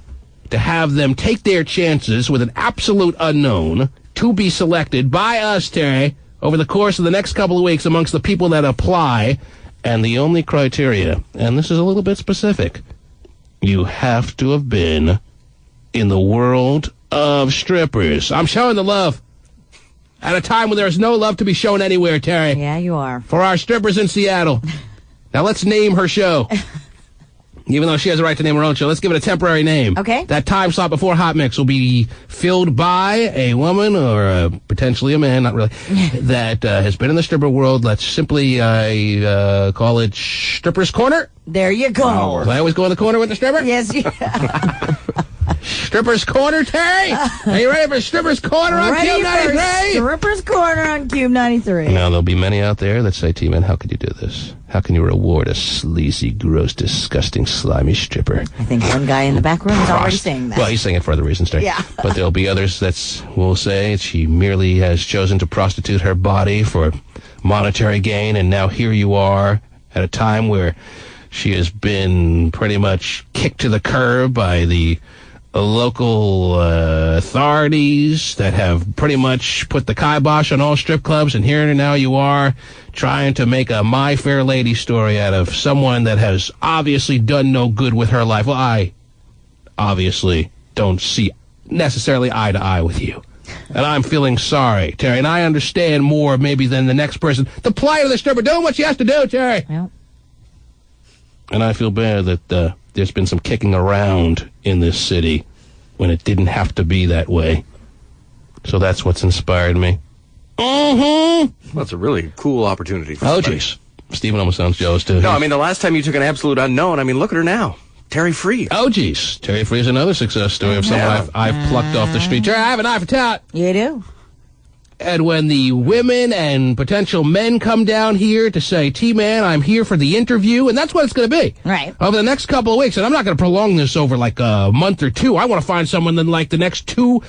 to have them take their chances with an absolute unknown to be selected by us, Terry, over the course of the next couple of weeks amongst the people that apply. And the only criteria, and this is a little bit specific, you have to have been in the world of strippers. I'm showing the love at a time when there's no love to be shown anywhere, Terry.
Yeah, you are.
For our strippers in Seattle. Now let's name her show. Even though she has a right to name her own show, let's give it a temporary name.
Okay.
That time slot before Hot Mix will be filled by a woman or potentially a man, not really, that has been in the stripper world. Let's simply call it Stripper's Corner.
There you go.
Do I always go in the corner with the stripper?
Yes, you
Stripper's Corner, Terry? Are you ready for Stripper's Corner on Cube 93?
Stripper's Corner on Cube 93.
Now, there'll be many out there that say, T-Man, how could you do this? How can you reward a sleazy, gross, disgusting, slimy stripper?
I think one guy in the back room is already saying that.
Well, he's saying it for other reasons, Terry.
Yeah.
But there'll be others that will say she merely has chosen to prostitute her body for monetary gain, and now here you are at a time where she has been pretty much kicked to the curb by the local authorities that have pretty much put the kibosh on all strip clubs, and here now you are trying to make a My Fair Lady story out of someone that has obviously done no good with her life. Well, I obviously don't see necessarily eye to eye with you. And I'm feeling sorry, Terry, and I understand more maybe than the next person. The plight of the stripper, doing what she has to do, Terry.
Yep.
And I feel bad that there's been some kicking around in this city when it didn't have to be that way. So that's what's inspired me.
Well, it's a really cool opportunity for somebody.
Jeez. Stephen almost sounds jealous, too.
No, I mean, the last time you took an absolute unknown, I mean, look at her now. Terry Free.
Oh, geez. Terry Free is another success story of someone I've plucked off the street. Terry, I have an eye for talent.
You do.
And when the women and potential men come down here to say, T-Man, I'm here for the interview, and that's what it's going to be.
Right.
Over the next couple of weeks, and I'm not going to prolong this over like a month or two. I want to find someone in like the next 2,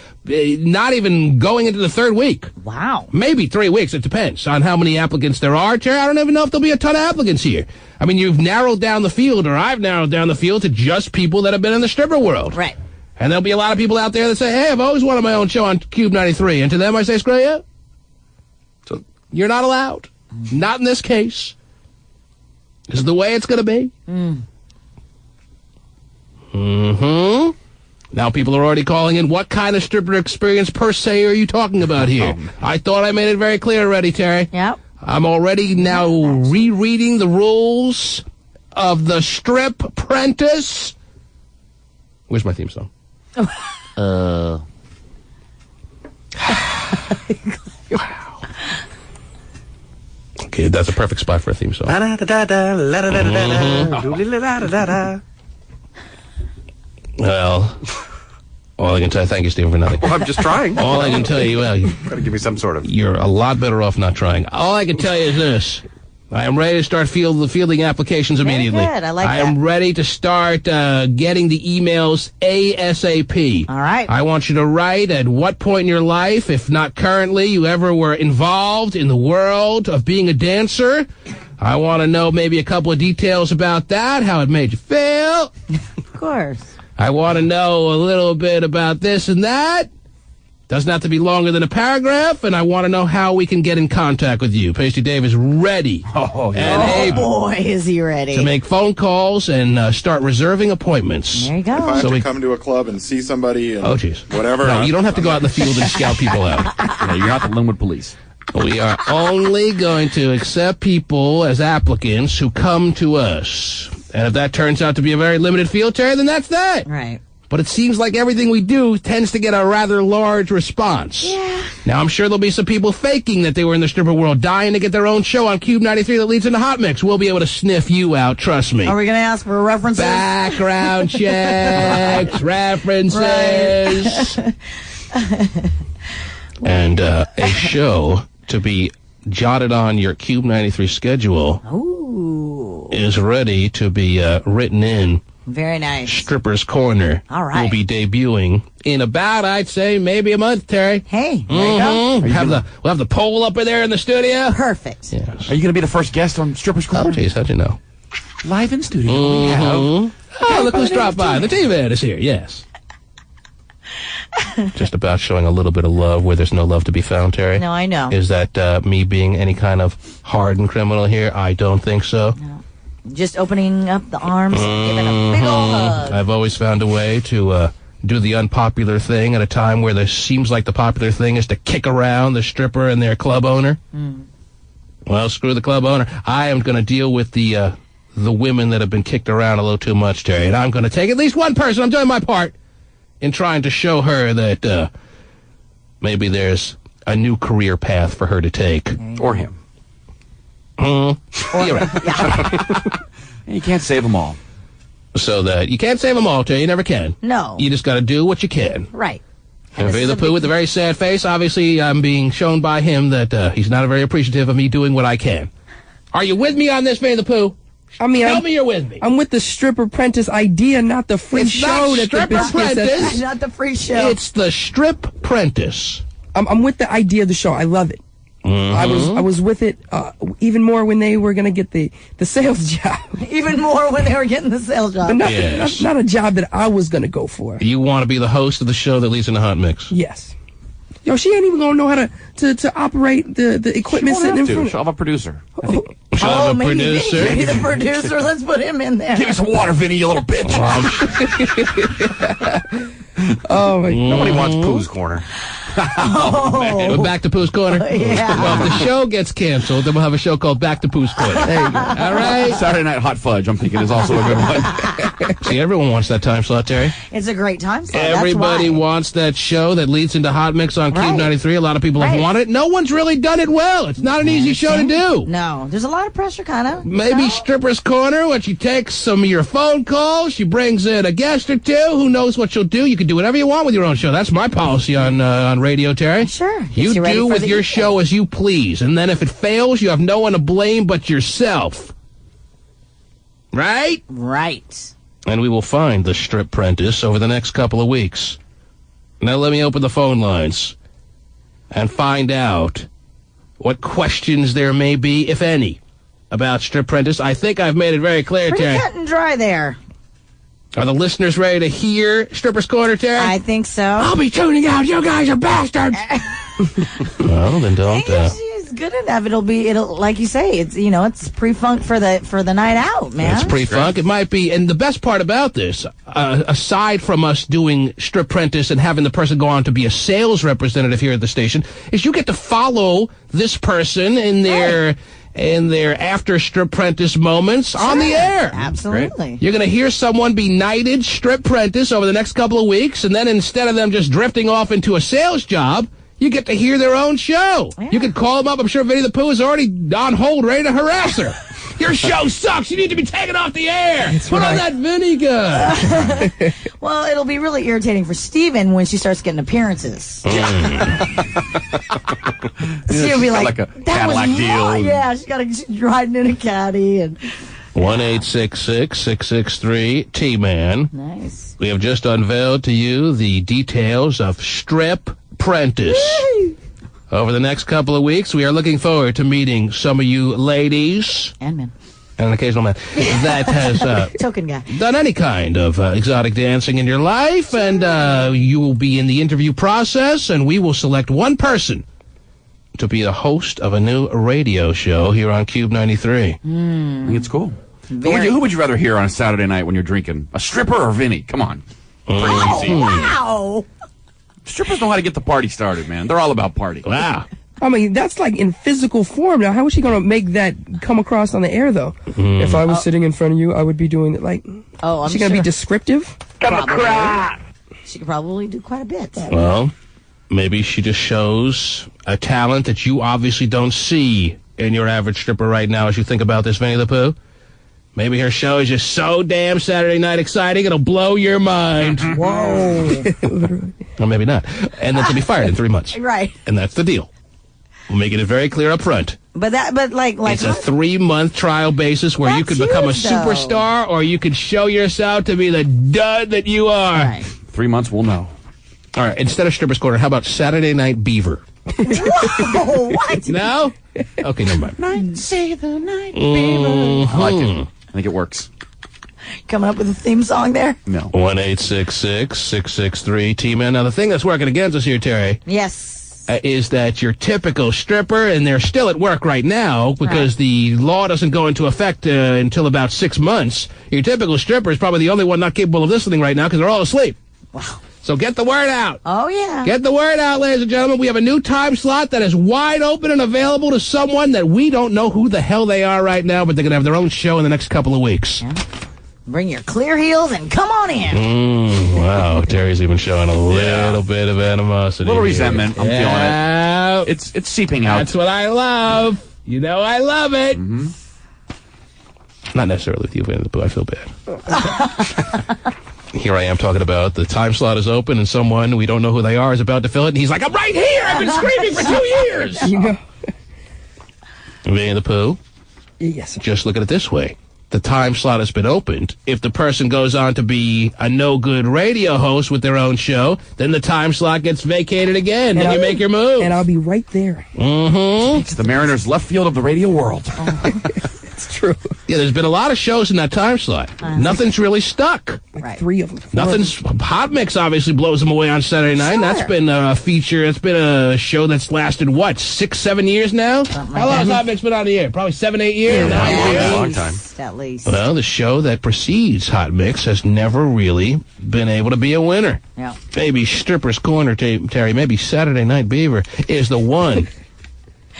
not even going into the 3rd week.
Wow.
Maybe 3 weeks. It depends on how many applicants there are, Terry. I don't even know if there'll be a ton of applicants here. I mean, you've narrowed down the field, or I've narrowed down the field to just people that have been in the stripper world.
Right.
And there'll be a lot of people out there that say, hey, I've always wanted my own show on Cube 93. And to them, I say, screw you. So you're not allowed. Not in this case. This is the way it's going to be. Now people are already calling in. What kind of stripper experience per se are you talking about here? I thought I made it very clear already, Terry.
Yep.
I'm already now rereading the rules of the Strip Prentice. Where's my theme song? Wow. Okay, that's a perfect spot for a theme song. Well, all I can tell you, thank you, Stephen, for nothing.
Well, I'm just trying.
All I can tell you, well,
Got to give me some sort of...
you're a lot better off not trying. All I can tell you is this. I am ready to start fielding applications immediately.
Very good. I like
I
that.
am ready to start getting the emails ASAP.
All right.
I want you to write at what point in your life, if not currently, you ever were involved in the world of being a dancer. I want to know maybe a couple of details about that, how it made you feel.
Of course.
I want to know a little bit about this and that. Doesn't have to be longer than a paragraph, and I want to know how we can get in contact with you. Pasty Dave is ready and able
Boy, is he ready.
to make phone calls and start reserving appointments.
There you go.
If I have
So
to
we-
come to a club and see somebody and
Oh, jeez.
whatever.
No, you don't have to go out in the field and scout people out.
No, you're not the Linwood Police.
We are only going to accept people as applicants who come to us. And if that turns out to be a very limited field, Terry, then that's that.
Right.
But it seems like everything we do tends to get a rather large response.
Yeah.
Now, I'm sure there'll be some people faking that they were in the stripper world, dying to get their own show on Cube 93 that leads into Hot Mix. We'll be able to sniff you out, trust me.
Are we going to ask for references?
Background checks, references. And a show to be jotted on your Cube 93 schedule is ready to be written in.
Very nice.
Stripper's Corner.
All right.
Will be debuting in about, I'd say, maybe a month, Terry.
Hey, there you go.
We'll have the pole up in there in the studio.
Perfect.
Yes.
Are you going to be the first guest on Stripper's Corner?
Oh, jeez, how'd you know?
Live in studio. We have.
Oh, look who's dropped by. The T-Man is here, yes. Just about showing a little bit of love where there's no love to be found, Terry.
No, I know.
Is that me being any kind of hardened criminal here? I don't think so.
No. Just opening up the arms and giving a big old hug.
I've always found a way to do the unpopular thing at a time where there seems like the popular thing is to kick around the stripper and their club owner. Well, screw the club owner. I am going to deal with the women that have been kicked around a little too much, Terry. And I'm going to take at least one person. I'm doing my part in trying to show her that maybe there's a new career path for her to take.
Or him.
You're right.
You can't save them all.
So that you can't save them all, Terry. You never can.
No.
You just got to do what you can.
Right.
And Vinny the Pooh with a very sad face. Obviously, I'm being shown by him that he's not very appreciative of me doing what I can. Are you with me on this, Vinny the Pooh?
I mean,
Tell me you're with me.
I'm with the stripper apprentice idea, not the free
It's
show
not
that
stripper
the biscuits
apprentice.
Not the free show.
It's the strip prentice.
I'm with the idea of the show. I love it.
Mm-hmm.
I was with it even more when they were going to get the sales job.
Even more when they were getting the sales job.
But not,
Yes.
not a job that I was going to go for.
You want to be the host of the show that leads into Hot Mix.
Yes. Yo, she ain't even going to know how to operate the equipment sitting in front
She'll have a producer.
She'll have a
maybe
producer.
Maybe the producer. Let's put him in there.
Give me some water, Vinny, you little bitch.
Oh, my God.
Nobody wants Pooh's Corner.
We're back to Pooh's Corner.
Yeah.
Well, if the show gets canceled, then we'll have a show called Back to Pooh's Corner.
There you go.
All right.
Saturday Night Hot Fudge, I'm thinking, is also a good one.
See, everyone wants that time slot, Terry.
It's a great time slot.
Everybody
That's why.
wants that show that leads into Hot Mix on Cube
Right.
93. A lot of people have
Right.
wanted it. No one's really done it well. It's not an easy show to do.
No, there's a lot of pressure, kind of.
Maybe Stripper's Corner, when she takes some of your phone calls, she brings in a guest or two. Who knows what she'll do? You can do whatever you want with your own show. That's my policy on radio, Terry.
Sure.
You
Gets ready
do
for
with
the
your
evening.
show as you please. And then if it fails, you have no one to blame but yourself. Right?
Right.
And we will find the strip prentice over the next couple of weeks. Now let me open the phone lines and find out what questions there may be, if any, about strip prentice. I think I've made it very clear,
Pretty
Terry.
cut and dry there.
Are the listeners ready to hear Stripper's Corner, Terry?
I think so.
I'll be tuning out. You guys are bastards. Well, then don't.
It's good enough. It'll like you say. It's it's pre-funk for the night out, man.
It's pre-funk. It might be. And the best part about this, aside from us doing Strip Prentice and having the person go on to be a sales representative here at the station, is you get to follow this person in their after Strip Prentice moments on the air.
Absolutely.
You're going to hear someone be knighted Strip Prentice over the next couple of weeks, and then instead of them just drifting off into a sales job, you get to hear their own show.
Yeah.
You can call them up. I'm sure Vinny the Pooh is already on hold, ready to harass her. Your show sucks. You need to be taken off the air. Put on that vinegar.
Well, it'll be really irritating for Steven when she starts getting appearances. She'll be like
a
that
Cadillac
was
deal.
Yeah, she's riding in a caddy and
1-866-663-T-Man.
nice.
We have just unveiled to you the details of Strip Prentice. Over the next couple of weeks, we are looking forward to meeting some of you ladies
And men.
and an occasional man that has
Token guy.
done any kind of exotic dancing in your life, and you will be in the interview process, and we will select one person to be the host of a new radio show here on Cube 93.
I think it's cool. Who would you rather hear on a Saturday night when you're drinking? A stripper or Vinny? Come on. Pretty easy.
Wow.
Strippers know how to get the party started, man. They're all about party.
Wow.
I mean, that's like in physical form. Now, how is she going to make that come across on the air, though? If I was sitting in front of you, I would be doing it like...
Oh, I'm
is she going to be descriptive?
She could probably do quite a bit.
Well, maybe she just shows a talent that you obviously don't see in your average stripper right now as you think about this, Winnie the Pooh. Maybe her show is just so damn Saturday night exciting, it'll blow your mind.
Whoa.
Or maybe not. And then she'll be fired in 3 months.
Right.
And that's the deal. We're making it very clear up front.
But like
It's a 3-month trial basis where you could become a
huge, though.
superstar or you could show yourself to be the dud that you are.
Right.
3 months, we'll know.
All right, instead of Stripper's Corner, how about Saturday Night Beaver?
Whoa, what?
No? Okay, never mind.
Night, say the night, baby.
I like it. I think it works.
Coming up with a theme song there?
No.
1-866-663-T-Man. Now, the thing that's working against us here, Terry,
Yes.
is that your typical stripper, and they're still at work right now because the law doesn't go into effect until about 6 months. Your typical stripper is probably the only one not capable of listening right now because they're all asleep.
Wow.
So get the word out.
Oh, yeah.
Get the word out, ladies and gentlemen. We have a new time slot that is wide open and available to someone that we don't know who the hell they are right now, but they're going to have their own show in the next couple of weeks.
Yeah. Bring your clear heels and come on in.
Wow, Terry's even showing a little bit of animosity.
A little
here.
resentment. I'm feeling it. It's seeping out.
That's what I love. You know I love it.
Mm-hmm.
Not necessarily with you, Winnie the Pooh. I feel bad. Here I am talking about the time slot is open and someone we don't know who they are is about to fill it, and he's like, I'm right here! I've been screaming for 2 years!
You know?
Winnie the Pooh,
Yes.
just look at it this way. The time slot has been opened. If the person goes on to be a no-good radio host with their own show, then the time slot gets vacated again. Then you make your move.
And I'll be right there.
Mm-hmm.
It's the Mariners' left field of the radio world.
It's true.
Yeah, there's been a lot of shows in that time slot. Nothing's really stuck.
Like 3 of them.
Nothing's. Hot Mix obviously blows them away on Saturday night. And that's been a feature. It's been a show that's lasted, what, 6-7 years now? How long has Hot Mix been on the air? Probably 7-8 years.
A long time.
At least.
Well, the show that precedes Hot Mix has never really been able to be a winner.
Yeah.
Maybe Stripper's Corner, Terry, maybe Saturday Night Beaver is the one.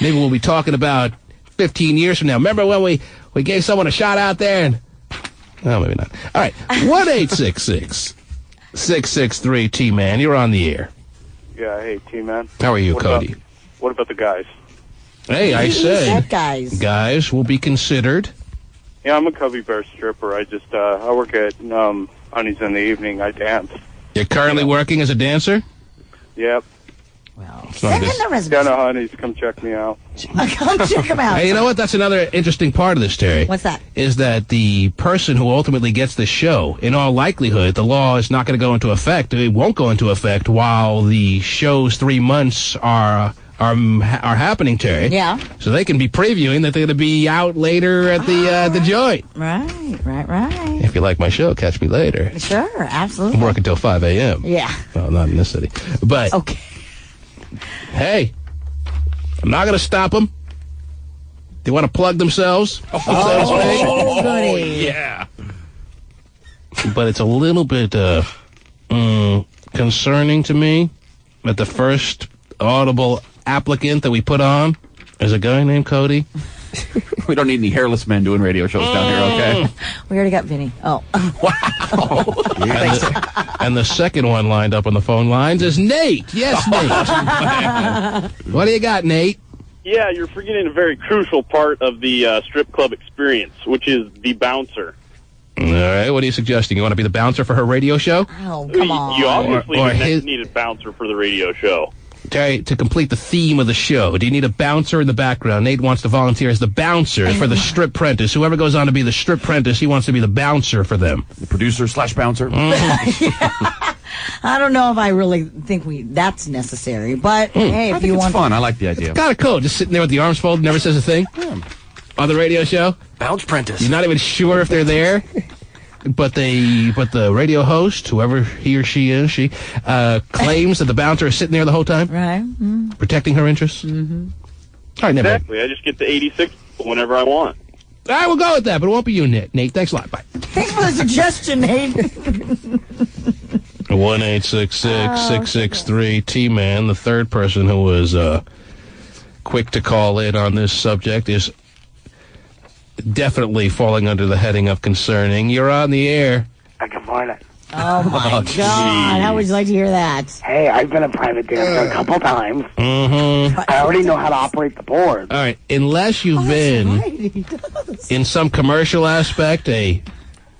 Maybe we'll be talking about 15 years from now. Remember when we gave someone a shot out there and... Oh, maybe not. All right. 1-866-663-T-Man. You're on the air.
Yeah, hey, T-Man.
How are you, Cody?
What about the guys?
Hey, I said...
guys.
Guys will be considered.
Yeah, I'm a Cubby Bear stripper. I just, I work at Honey's in the evening. I dance.
You're currently working as a dancer?
Yep.
Well,
send in
the resume.
Down to Honey's. Come check me out.
Come check them out.
Hey, you know what? That's another interesting part of this, Terry.
What's that?
Is that the person who ultimately gets the show, in all likelihood, the law is not going to go into effect. It won't go into effect while the show's 3 months are happening, Terry.
Yeah.
So they can be previewing that they're going to be out later at the joint.
Right.
If you like my show, catch me later.
Sure, absolutely.
I'm working till 5 a.m.
Yeah.
Well, not in this city. But,
okay.
Hey, I'm not going to stop them. They want to plug themselves.
Goody.
Yeah. But it's a little bit concerning to me that the first audible applicant that we put on is a guy named Cody.
We don't need any hairless men doing radio shows down here, okay?
We already got Vinny. Oh.
Wow.
And the second one lined up on the phone lines is Nate. Yes, Nate. What do you got, Nate?
Yeah, you're forgetting a very crucial part of the strip club experience, which is the bouncer.
All right, what are you suggesting? You want to be the bouncer for her radio show?
Oh, come on.
You obviously
Or
need a bouncer for the radio show.
Terry, to complete the theme of the show, do you need a bouncer in the background? Nate wants to volunteer as the bouncer for the strip prentice. Whoever goes on to be the strip prentice, he wants to be the bouncer for them.
The producer/bouncer.
I don't know if I really think that's necessary, but hey,
I
if
think
you
it's
want
fun. I like the idea.
It's kind of cool, just sitting there with the arms folded, never says a thing. On the radio show,
Bounce prentice.
you're not even sure if they're there. But the radio host, whoever he or she is, claims that the bouncer is sitting there the whole time,
right,
protecting her interests.
Mm-hmm.
All right, never.
Exactly. I just get the 86 whenever I want.
All right, we'll go with that, but it won't be you, Nate. Nate, thanks a lot. Bye.
Thanks for the suggestion, Nate.
1-866-663-T-Man. The third person who was quick to call in on this subject is definitely falling under the heading of concerning. You're on the air.
Good morning.
Oh, my God. How would you like to hear that?
Hey, I've been a private dancer a couple times.
Mm-hmm.
I already know how to operate the board.
All right, unless you've been in some commercial aspect an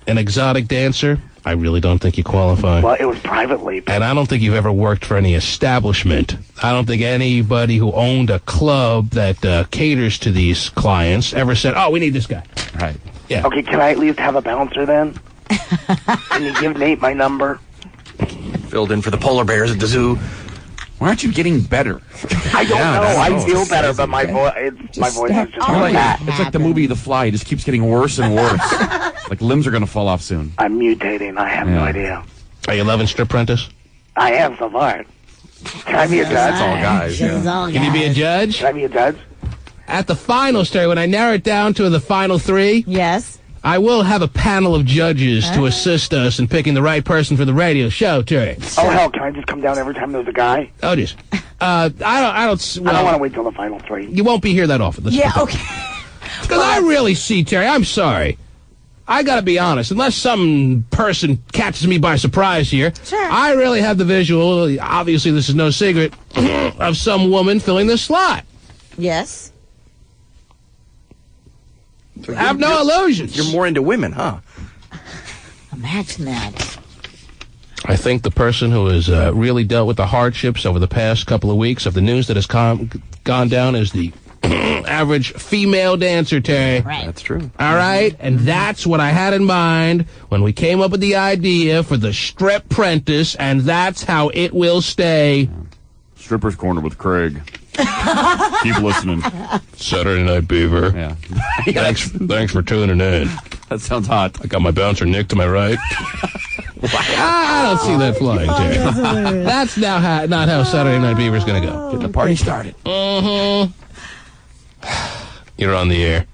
exotic dancer, I really don't think you qualify.
Well, it was privately.
And I don't think you've ever worked for any establishment. I don't think anybody who owned a club that caters to these clients ever said, oh, we need this guy.
Right.
Yeah.
Okay, can I at least have a bouncer then? Can you give Nate my number?
Filled in for the polar bears at the zoo.
Why aren't you getting better?
I don't know. I feel better, but my voice is just like that.
It's like the movie The Fly. It just keeps getting worse and worse. Like limbs are going to fall off soon.
I'm mutating. I have no idea.
Are you loving Strip Prentice?
I am so far. Can I be a judge?
That's all guys.
Can you be a judge?
Can I be a judge?
At the finals, Terry, when I narrow it down to the final three,
yes,
I will have a panel of judges to assist us in picking the right person for the radio show, Terry.
Oh, hell, can I just come down every time there's a guy?
Oh, just. I don't
want to wait till the final three.
You won't be here that often.
Okay.
Because I really see, Terry, I'm sorry. I got to be honest. Unless some person catches me by surprise here, I really have the visual, obviously this is no secret, of some woman filling this slot.
Yes.
So have no illusions.
You're more into women, huh?
Imagine that.
I think the person who has really dealt with the hardships over the past couple of weeks of the news that has gone down is the average female dancer, Terry.
Right.
That's true.
All right? And that's what I had in mind when we came up with the idea for the Strip Prentice, and that's how it will stay.
Stripper's Corner with Craig. Keep listening.
Saturday Night Beaver.
Yeah.
Thanks for tuning in.
That sounds hot.
I got my bouncer Nick to my right. I don't see that flying, Terry. That's now not how Saturday Night Beaver's going to go.
Get the party started.
Mm-hmm. You're on the air.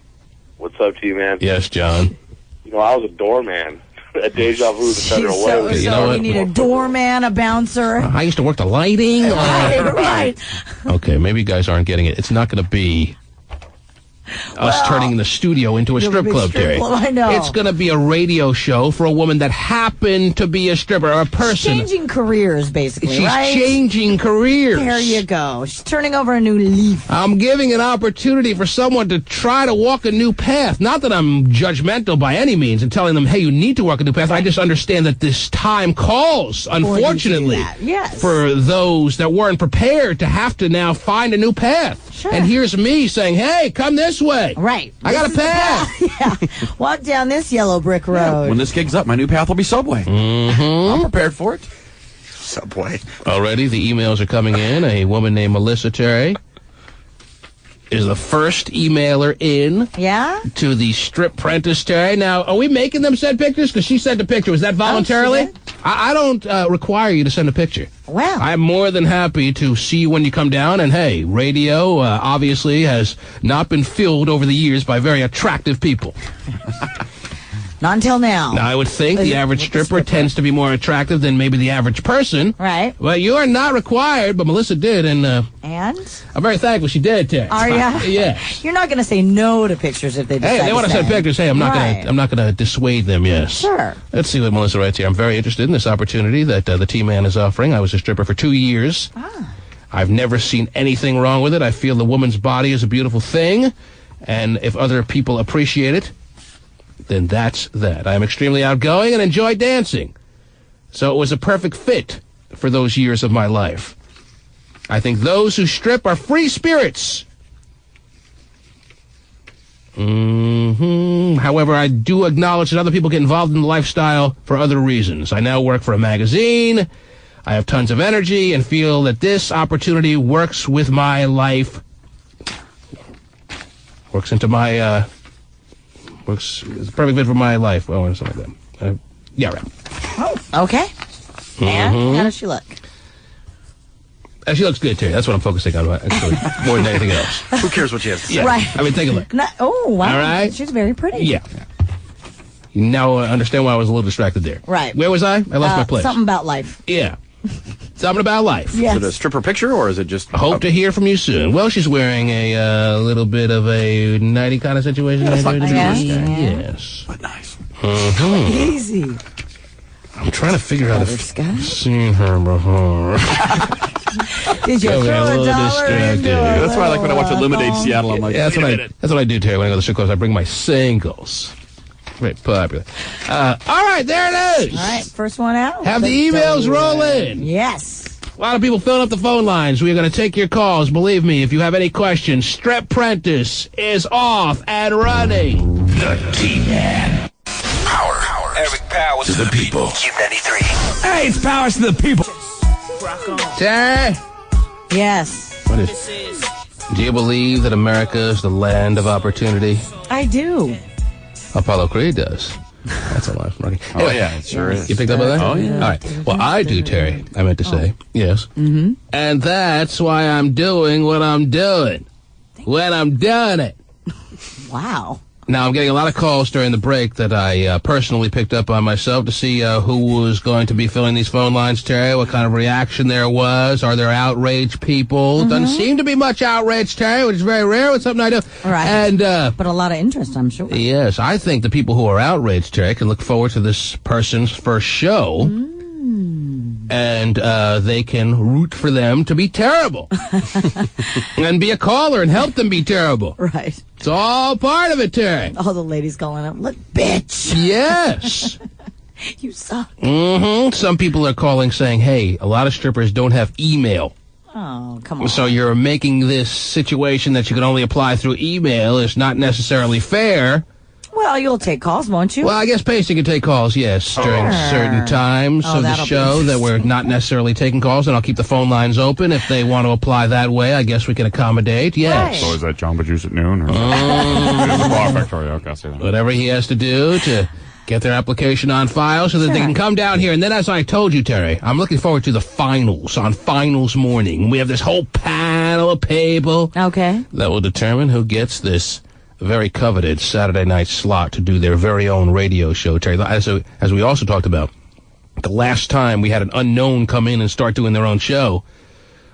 What's up to you, man?
Yes, John.
You know, I was a doorman at Deja Vu, the Federal Way.
So you need a doorman, a bouncer.
I used to work the lighting.
Right.
Okay, maybe you guys aren't getting it. It's not going to be us turning the studio into a strip club, Terry.
I know.
It's going to be a radio show for a woman that happened to be a stripper, or a person.
Changing careers, basically,
She's
right?
changing careers.
There you go. She's turning over a new leaf.
I'm giving an opportunity for someone to try to walk a new path. Not that I'm judgmental by any means and telling them, hey, you need to walk a new path. I just understand that this time calls, unfortunately,
yes,
for those that weren't prepared to have to now find a new path.
Sure.
And here's me saying, hey, come this way.
Right.
I got a path.
Yeah. Walk down this yellow brick road.
When this gig's up, my new path will be Subway.
Mm-hmm.
I'm prepared for it.
Subway.
Already, the emails are coming in. A woman named Melissa Terry is the first emailer in to the Strip Prentice, Terry. Now, are we making them send pictures? Because she sent a picture. Was that voluntarily? I don't require you to send a picture.
Wow.
I'm more than happy to see you when you come down. And, hey, radio obviously has not been filled over the years by very attractive people.
Not until now.
Now, I would think the average stripper tends to be more attractive than maybe the average person.
Right.
Well, you are not required, but Melissa did, and I'm very thankful she did, Terry.
Are ya?
Yeah.
You're not going to say no to pictures if they decide
Hey, they want to send pictures. Hey, I'm not
Right.
going to dissuade them. Yes.
Sure.
Let's see what Melissa writes here. I'm very interested in this opportunity that the T-Man is offering. I was a stripper for 2 years. I've never seen anything wrong with it. I feel the woman's body is a beautiful thing, and if other people appreciate it, then that's that. I am extremely outgoing and enjoy dancing. So it was a perfect fit for those years of my life. I think those who strip are free spirits. However, I do acknowledge that other people get involved in the lifestyle for other reasons. I now work for a magazine. I have tons of energy and feel that this opportunity works with my life. Works into my, it's a perfect fit for my life. Oh, or something like that. Yeah, right.
Oh, okay. And how does she look?
She looks good, too. That's what I'm focusing on, actually, more than anything else.
Who cares what she has to say?
Yeah.
Right.
I mean, take a look.
Oh, wow.
All right.
She's very pretty.
Yeah. You now understand why I was a little distracted there.
Right.
Where was I? I lost my place.
Something about life.
Yeah. Something about life.
Yes.
Is it a stripper picture, or is it just...
Hope to hear from you soon. Well, she's wearing a little bit of a nighty kind of situation.
Yeah, it's like nice.
Yes.
But nice.
Easy.
I'm trying to figure out if I've seen her before.
Did you throw a dollar into
That's why I like when I watch Eliminate Seattle. I'm like,
yeah, that's what I do, Terry. When I go to the strip clubs, I bring my singles. Very popular. All right, there it is.
All right, first one out.
Have the emails roll in.
Yes.
A lot of people filling up the phone lines. We are going to take your calls. Believe me, if you have any questions, Strep Prentice is off and running.
The T-Man. Power. Eric Powers to the people. Q93.
Hey, it's Powers to the people. Terry?
Yes.
What is? Do you believe that America is the land of opportunity?
I do.
Apollo Creed does. That's a lot. Anyway,
yeah, it sure is.
You picked up on that?
Oh, yeah.
All right. Well, I do, Terry. I meant to say. Yes.
Mm-hmm.
And that's why I'm doing what I'm doing. When I'm doing it.
Wow.
Now, I'm getting a lot of calls during the break that I personally picked up on myself to see who was going to be filling these phone lines, Terry, what kind of reaction there was. Are there outraged people? Doesn't seem to be much outrage, Terry, which is very rare. It's something I do.
Right.
And,
but a lot of interest, I'm sure.
yes, I think the people who are outraged, Terry, can look forward to this person's first show. And they can root for them to be terrible. And be a caller and help them be terrible.
Right.
It's all part of it, Terry.
All the ladies calling up, look, bitch.
Yes.
You suck.
Some people are calling saying, hey, a lot of strippers don't have email.
Oh, come on.
So you're making this situation that you can only apply through email is not necessarily fair.
Well, you'll take calls, won't you?
Well, I guess Pacey can take calls, yes, during certain times of the show that we're not necessarily taking calls, and I'll keep the phone lines open. If they want to apply that way, I guess we can accommodate, yes.
So is that Jamba Juice at noon? Or the Bar Factory? Okay, I'll say that.
Whatever he has to do to get their application on file so that they can come down here. And then, as I told you, Terry, I'm looking forward to the finals on finals morning. We have this whole panel of people that will determine who gets this very coveted Saturday night slot to do their very own radio show, Terry. As we also talked about, the last time we had an unknown come in and start doing their own show,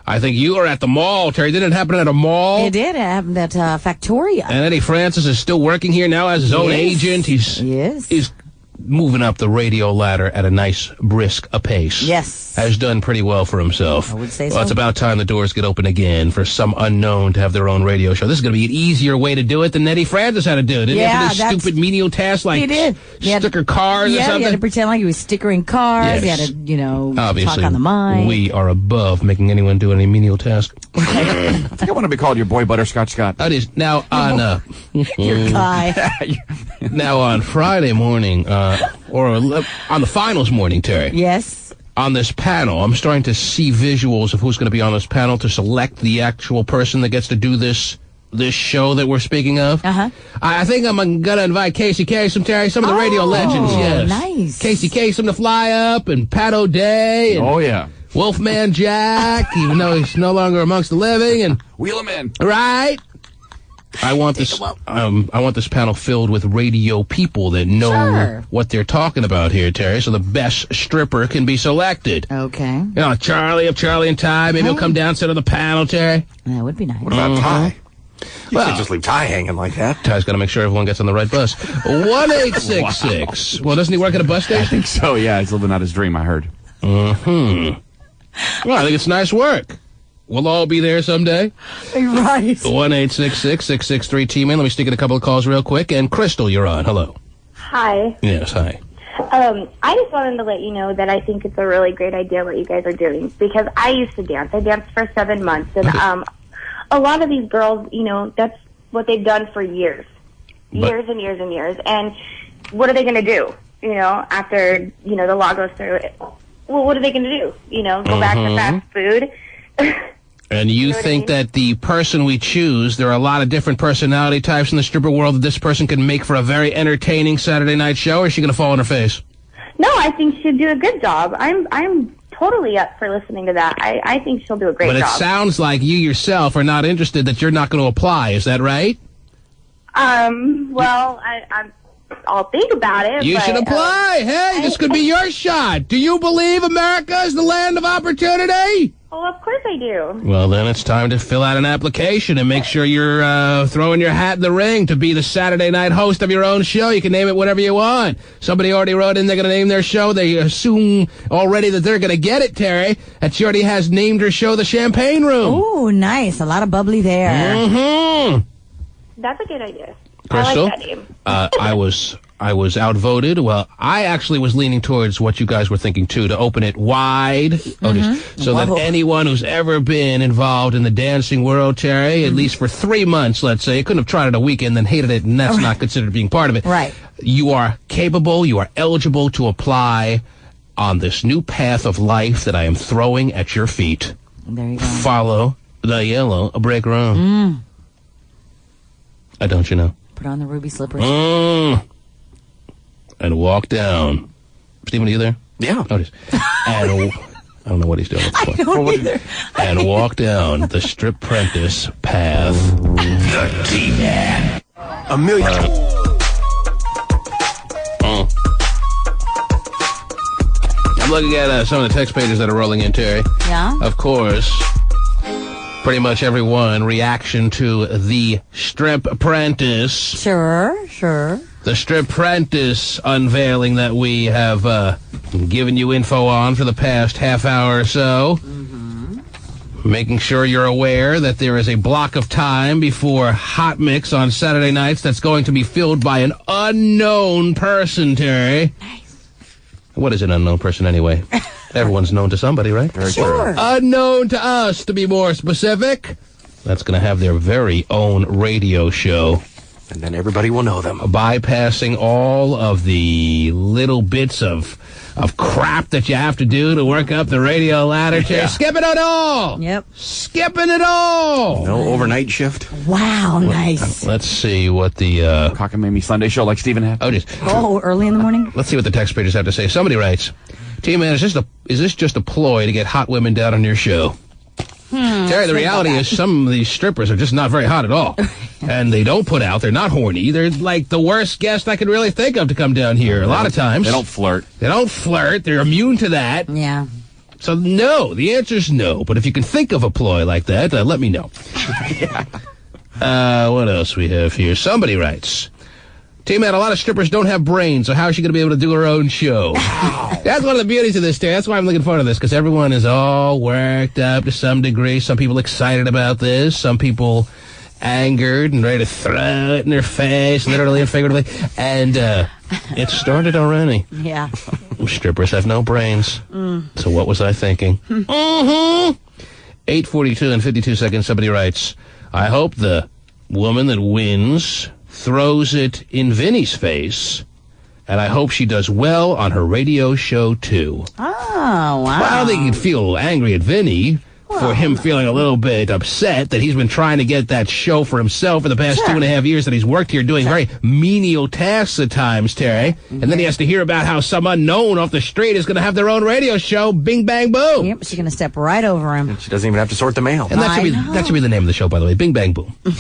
I think you were at the mall, Terry. Didn't it happen at a mall?
It did. It happened at Factoria.
And Eddie Francis is still working here now as his own agent. He's moving up the radio ladder at a nice, brisk pace.
Yes.
Has done pretty well for himself.
I would say so.
Well, it's about time the doors get open again for some unknown to have their own radio show. This is going to be an easier way to do it than Eddie Francis had to do it. Didn't he have to do stupid menial tasks like sticker cars or something?
He had to pretend like he was stickering cars. He had to,
Obviously,
talk on the mic.
we are above making anyone do any menial task.
I think I want to be called your boy Butterscotch Scott.
That is. Now, on...
your guy.
Now, on Friday morning, or on the finals morning, Terry.
Yes.
On this panel, I'm starting to see visuals of who's going to be on this panel to select the actual person that gets to do this show that we're speaking of. I think I'm going to invite Casey Kasem, Terry, some of the radio legends. Yes,
nice.
Casey Kasem to fly up, and Pat O'Day. And Wolfman Jack, even though he's no longer amongst the living, and
Wheel him in.
Right. I want this panel filled with radio people that know what they're talking about here, Terry, so the best stripper can be selected.
Okay.
You know, Charlie and Ty, maybe he'll come down, sit on the panel, Terry.
That would be nice.
What about Ty? You can't just leave Ty hanging like that.
Ty's got to make sure everyone gets on the right bus. 1-866. Well, doesn't he work at a bus station?
I think so, yeah. He's living out his dream, I heard.
Well, I think it's nice work. we'll all be there someday.
Right.
1-866-663-T-Man. Let me stick in a couple of calls real quick. And Crystal, you're on. Hello.
Hi.
Yes, hi.
I just wanted to let you know that I think it's a really great idea what you guys are doing, because I used to dance. I danced for 7 months, and a lot of these girls, that's what they've done for years. Years and years and years. And what are they going to do, after, the law goes through it? Well, what are they going to do? Go back to fast food?
And you think that the person we choose, there are a lot of different personality types in the stripper world, that this person can make for a very entertaining Saturday night show, or is she going to fall on her face?
No, I think she'd do a good job. I'm totally up for listening to that. I think she'll do a great job.
But it sounds like you yourself are not interested, that you're not going to apply. Is that right?
Well, I'll think about it.
You should apply. Hey, this could be your shot. Do you believe America is the land of opportunity?
Oh, of course I do.
Well, then it's time to fill out an application and make sure you're throwing your hat in the ring to be the Saturday night host of your own show. You can name it whatever you want. Somebody already wrote in they're going to name their show. They assume already that they're going to get it, Terry. And she already has named her show The Champagne Room.
Ooh, nice. A lot of bubbly there.
Mm-hmm.
That's a good idea.
Crystal,
I like that name.
I was outvoted. Well, I actually was leaning towards what you guys were thinking, too, to open it wide. So that anyone who's ever been involved in the dancing world, Terry, at least for 3 months, let's say, couldn't have tried it a weekend, then hated it, and that's not considered being part of it.
Right.
You are capable, you are eligible to apply on this new path of life that I am throwing at your feet.
There you go.
Follow the yellow brick road. Don't you know?
Put on the ruby slippers.
And walk down. Stephen, are you there?
Yeah.
Oh, it is. And I don't know what he's doing.
I don't either.
And walk down the strip prentice path.
The T-Man.
A million.
I'm looking at some of the text pages that are rolling in, Terry.
Yeah?
Of course. Pretty much everyone, reaction to the strip apprentice.
Sure.
The strip apprentice unveiling that we have given you info on for the past half hour or so. Making sure you're aware that there is a block of time before Hot Mix on Saturday nights that's going to be filled by an unknown person, Terry.
Nice.
What is an unknown person anyway? Everyone's known to somebody, right?
Very
Sure.
true.
Unknown to us, to be more specific. That's going to have their very own radio show.
And then everybody will know them.
Bypassing all of the little bits of crap that you have to do to work up the radio ladder.
Yeah.
Skipping it all.
Yep.
Skipping it all.
No overnight shift.
Wow, nice.
Let's see what the
Cockamamie Sunday show like Stephen had.
Oh, early in the morning?
Let's see what the text pages have to say. Somebody writes, T-Man, is this just a ploy to get hot women down on your show? Terry, the reality is some of these strippers are just not very hot at all. And they don't put out. They're not horny. They're like the worst guest I could really think of to come down here a lot of times.
They don't flirt.
They're immune to that.
Yeah.
So no, the answer is no. But if you can think of a ploy like that, let me know. What else we have here? Somebody writes, T-Man, a lot of strippers don't have brains, so how is she going to be able to do her own show? That's one of the beauties of this, Terry. That's why I'm looking forward to this, because everyone is all worked up to some degree. Some people excited about this. Some people angered and ready to throw it in their face, literally and figuratively. And it started already.
Yeah.
Strippers have no brains. So what was I thinking? 8:42 and 52 seconds, somebody writes, I hope the woman that wins throws it in Vinny's face, and I hope she does well on her radio show, too.
Oh, wow.
Well, I don't think you'd feel angry at Vinny for him feeling a little bit upset that he's been trying to get that show for himself for the past 2.5 years that he's worked here doing very menial tasks at times, Terry. And then he has to hear about how some unknown off the street is going to have their own radio show, Bing Bang Boom.
Yep, she's going to step right over him.
She doesn't even have to sort the mail.
And that should be the name of the show, by the way, Bing Bang Boom.
Bing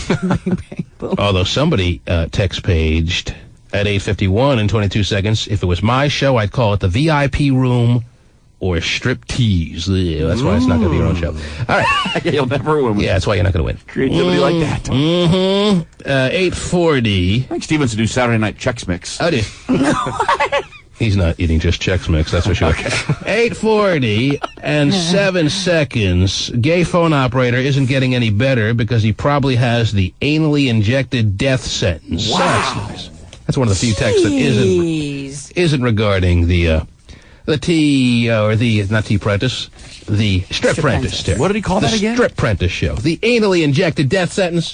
Bang Boom.
Although somebody text paged at 8:51 and 22 seconds, if it was my show, I'd call it the VIP Room or Strip Tease. Yeah, that's why it's not going to be your own show. All right.
You'll never win.
Yeah, that's why you're not going to win.
Creativity like that.
8:40.
I think Stevens to do Saturday Night Chex Mix.
Oh, dude. He's not eating just Chex Mix, that's for sure. 8:40 and 7 seconds. Gay phone operator isn't getting any better because he probably has the anally injected death sentence.
Wow.
That's nice. That's one of the few texts that isn't regarding the T, or the, not T-Prentice, the Strip Prentice.
What did he call that again?
The Strip Prentice show. The anally injected death sentence.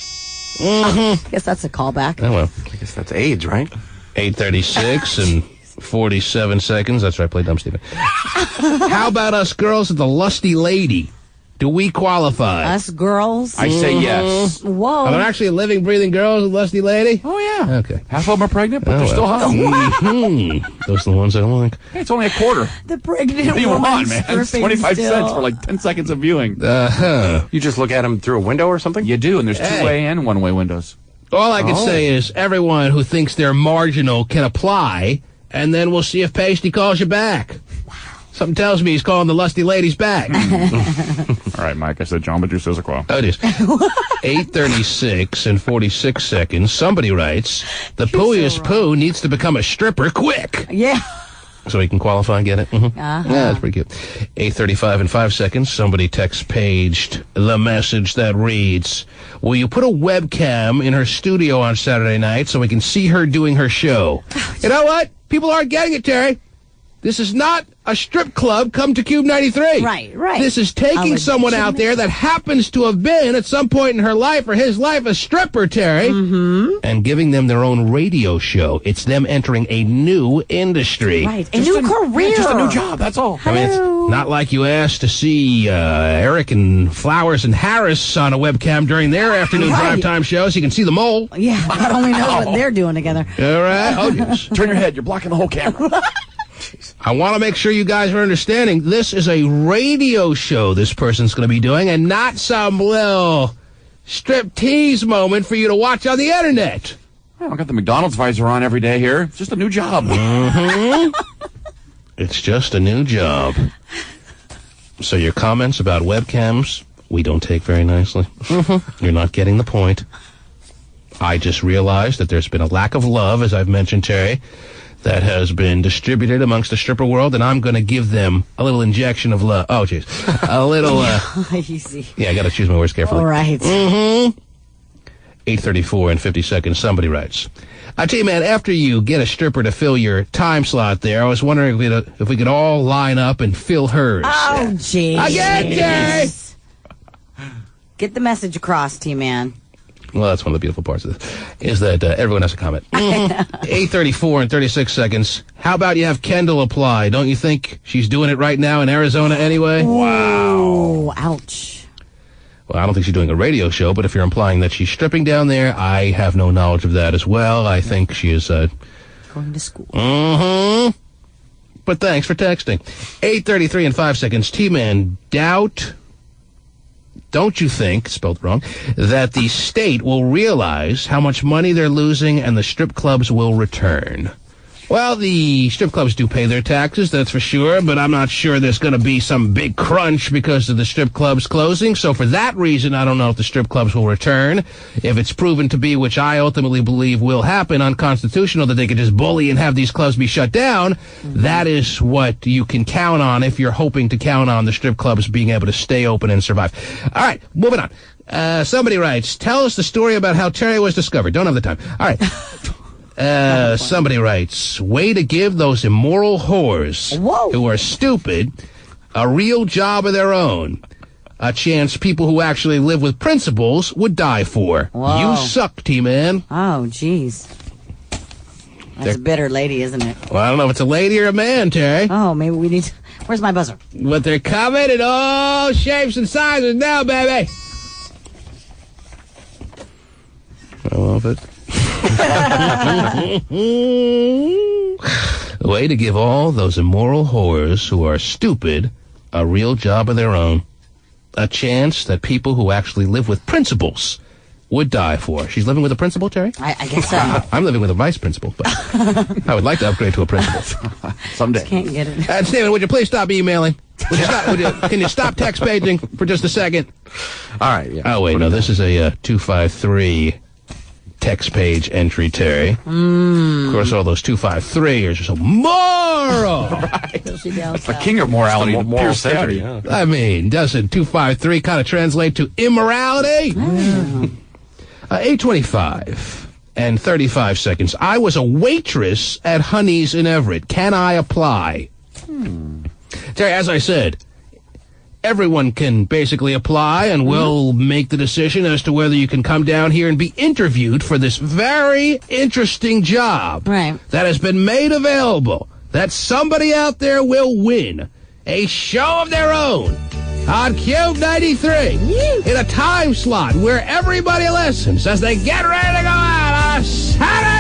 I guess that's a callback.
Oh, well.
I guess that's AIDS, right?
8:36 and 47 seconds. That's right, play dumb, Stephen. How about us girls at the Lusty Lady? Do we qualify?
Us girls?
I say yes.
Whoa.
Are there actually living, breathing girls at Lusty Lady?
Oh, yeah.
Okay.
Half of them are pregnant, but they're still hot.
Those are the ones I like.
Hey, it's only a quarter.
The pregnant
What do you
woman
want, man? It's
stripping
25
still.
cents for like 10 seconds of viewing.
Uh-huh.
You just look at them through a window or something?
You do, and there's two-way and one-way windows.
All I can say is everyone who thinks they're marginal can apply, and then we'll see if Pasty calls you back. Wow. Something tells me he's calling the Lusty Ladies back.
All right, Mike, I said John, but you says a quo.
Oh, it is. 8:36 and 46 seconds. Somebody writes, the pooiest poo needs to become a stripper quick.
Yeah.
So he can qualify and get it? Mm-hmm.
Uh-huh.
Yeah, that's pretty cute. 8:35 and 5 seconds. Somebody text-paged the message that reads, will you put a webcam in her studio on Saturday night so we can see her doing her show? You know what? People aren't getting it, Terry. This is not a strip club. Come to Cube 93.
Right, right.
This is taking someone out there that happens to have been at some point in her life or his life a stripper, Terry, and giving them their own radio show. It's them entering a new industry.
Right, a new career.
Yeah, just a new job, that's all.
I mean, it's not like you asked to see Eric and Flowers and Harris on a webcam during their afternoon drive time shows. You can see the mole.
Yeah, I only know what they're doing together.
All right. Oh, yes.
Turn your head. You're blocking the whole camera.
I want to make sure you guys are understanding this is a radio show this person's going to be doing and not some little strip tease moment for you to watch on the internet.
I don't got the McDonald's visor on every day here. It's just a new job.
It's just a new job. So your comments about webcams, we don't take very nicely. You're not getting the point. I just realized that there's been a lack of love, as I've mentioned, Terry, that has been distributed amongst the stripper world, and I'm going to give them a little injection of love. Oh, jeez. A little,
Easy.
Yeah, I got to choose my words carefully.
All right.
8:34 and 50 seconds, somebody writes, I tell you, man, after you get a stripper to fill your time slot there, I was wondering if we could all line up and fill hers.
Oh, jeez.
Again, Terry!
Get the message across, T-Man.
Well, that's one of the beautiful parts of this, is that everyone has a comment. 8:34 and 36 seconds. How about you have Kendall apply? Don't you think she's doing it right now in Arizona anyway?
Wow. Ouch.
Well, I don't think she's doing a radio show, but if you're implying that she's stripping down there, I have no knowledge of that as well. I think she is...
going to school.
But thanks for texting. 8:33 and 5 seconds. T-Man, don't you think, spelled wrong, that the state will realize how much money they're losing and the strip clubs will return? Well, the strip clubs do pay their taxes, that's for sure, but I'm not sure there's going to be some big crunch because of the strip clubs closing. So for that reason, I don't know if the strip clubs will return. If it's proven to be, which I ultimately believe will happen, unconstitutional, that they could just bully and have these clubs be shut down, that is what you can count on if you're hoping to count on the strip clubs being able to stay open and survive. All right, moving on. Somebody writes, tell us the story about how Terry was discovered. Don't have the time. All right. Somebody writes, way to give those immoral whores who are stupid a real job of their own. A chance people who actually live with principles would die for.
Whoa.
You suck, T-Man.
Oh, jeez. That's a bitter lady, isn't it?
Well, I don't know if it's a lady or a man, Terry.
Oh, maybe we need to... Where's my buzzer?
But they're coming in all shapes and sizes now, baby. I love it. Way to give all those immoral whores who are stupid a real job of their own. A chance that people who actually live with principles would die for. She's living with a principal, Terry?
I guess so.
I'm living with a vice principal, but I would like to upgrade to a principal someday.
Just can't get it.
And Stephen, would you please stop emailing? Can you stop text paging for just a second?
All right. Yeah.
Oh, wait, no, this is a 253 text page entry, Terry. Of course, all those 253ers are so moral.
Right. That's the king of morality.
The moral center,
yeah.
I mean, doesn't 253 kind of translate to immorality? 8:25 and 35 seconds. I was a waitress at Honey's in Everett. Can I apply? Terry, as I said, everyone can basically apply, and we'll make the decision as to whether you can come down here and be interviewed for this very interesting job that has been made available, that somebody out there will win a show of their own on Cube 93 in a time slot where everybody listens as they get ready to go out on Saturday night.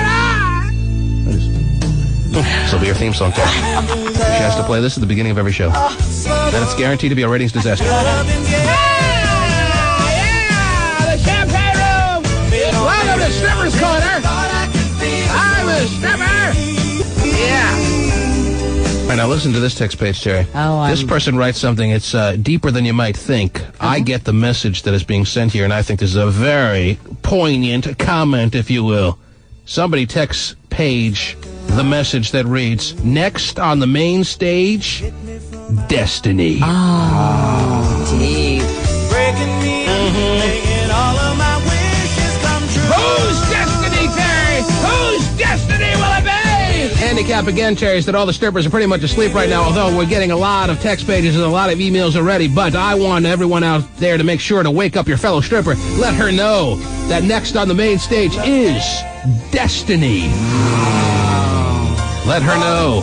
This will be your theme song, Terry. She has to play this at the beginning of every show. Then it's guaranteed to be a ratings disaster. The champagne room! Welcome to Stripper's Corner! I'm a stripper! Yeah! All right, now listen to this text page, Terry. This person writes something. It's deeper than you might think. I get the message that is being sent here, and I think this is a very poignant comment, if you will. Somebody texts Paige the message that reads, next on the main stage, Destiny.
Oh, deep.
Breaking me, making all of my wishes come true.
Whose destiny, Terry? Whose destiny will it be? Handicap again, Terry, is that all the strippers are pretty much asleep right now, although we're getting a lot of text pages and a lot of emails already. But I want everyone out there to make sure to wake up your fellow stripper. Let her know that next on the main stage is Destiny. Let her know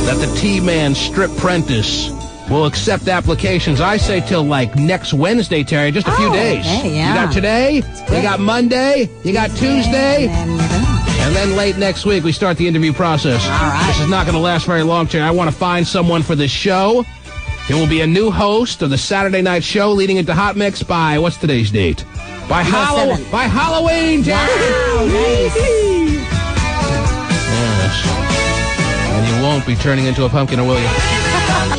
that the T-Man Strip Prentice will accept applications, I say, till like next Wednesday, Terry, just a few days.
Okay, yeah.
You got today, you got Monday, you got Tuesday, and then late next week we start the interview process.
All right.
This is not going to last very long, Terry. I want to find someone for this show. There will be a new host of the Saturday night show leading into Hot Mix by, what's today's date? By Halloween, Terry!
Wow, nice.
Yes. And you won't be turning into a pumpkin, or will you?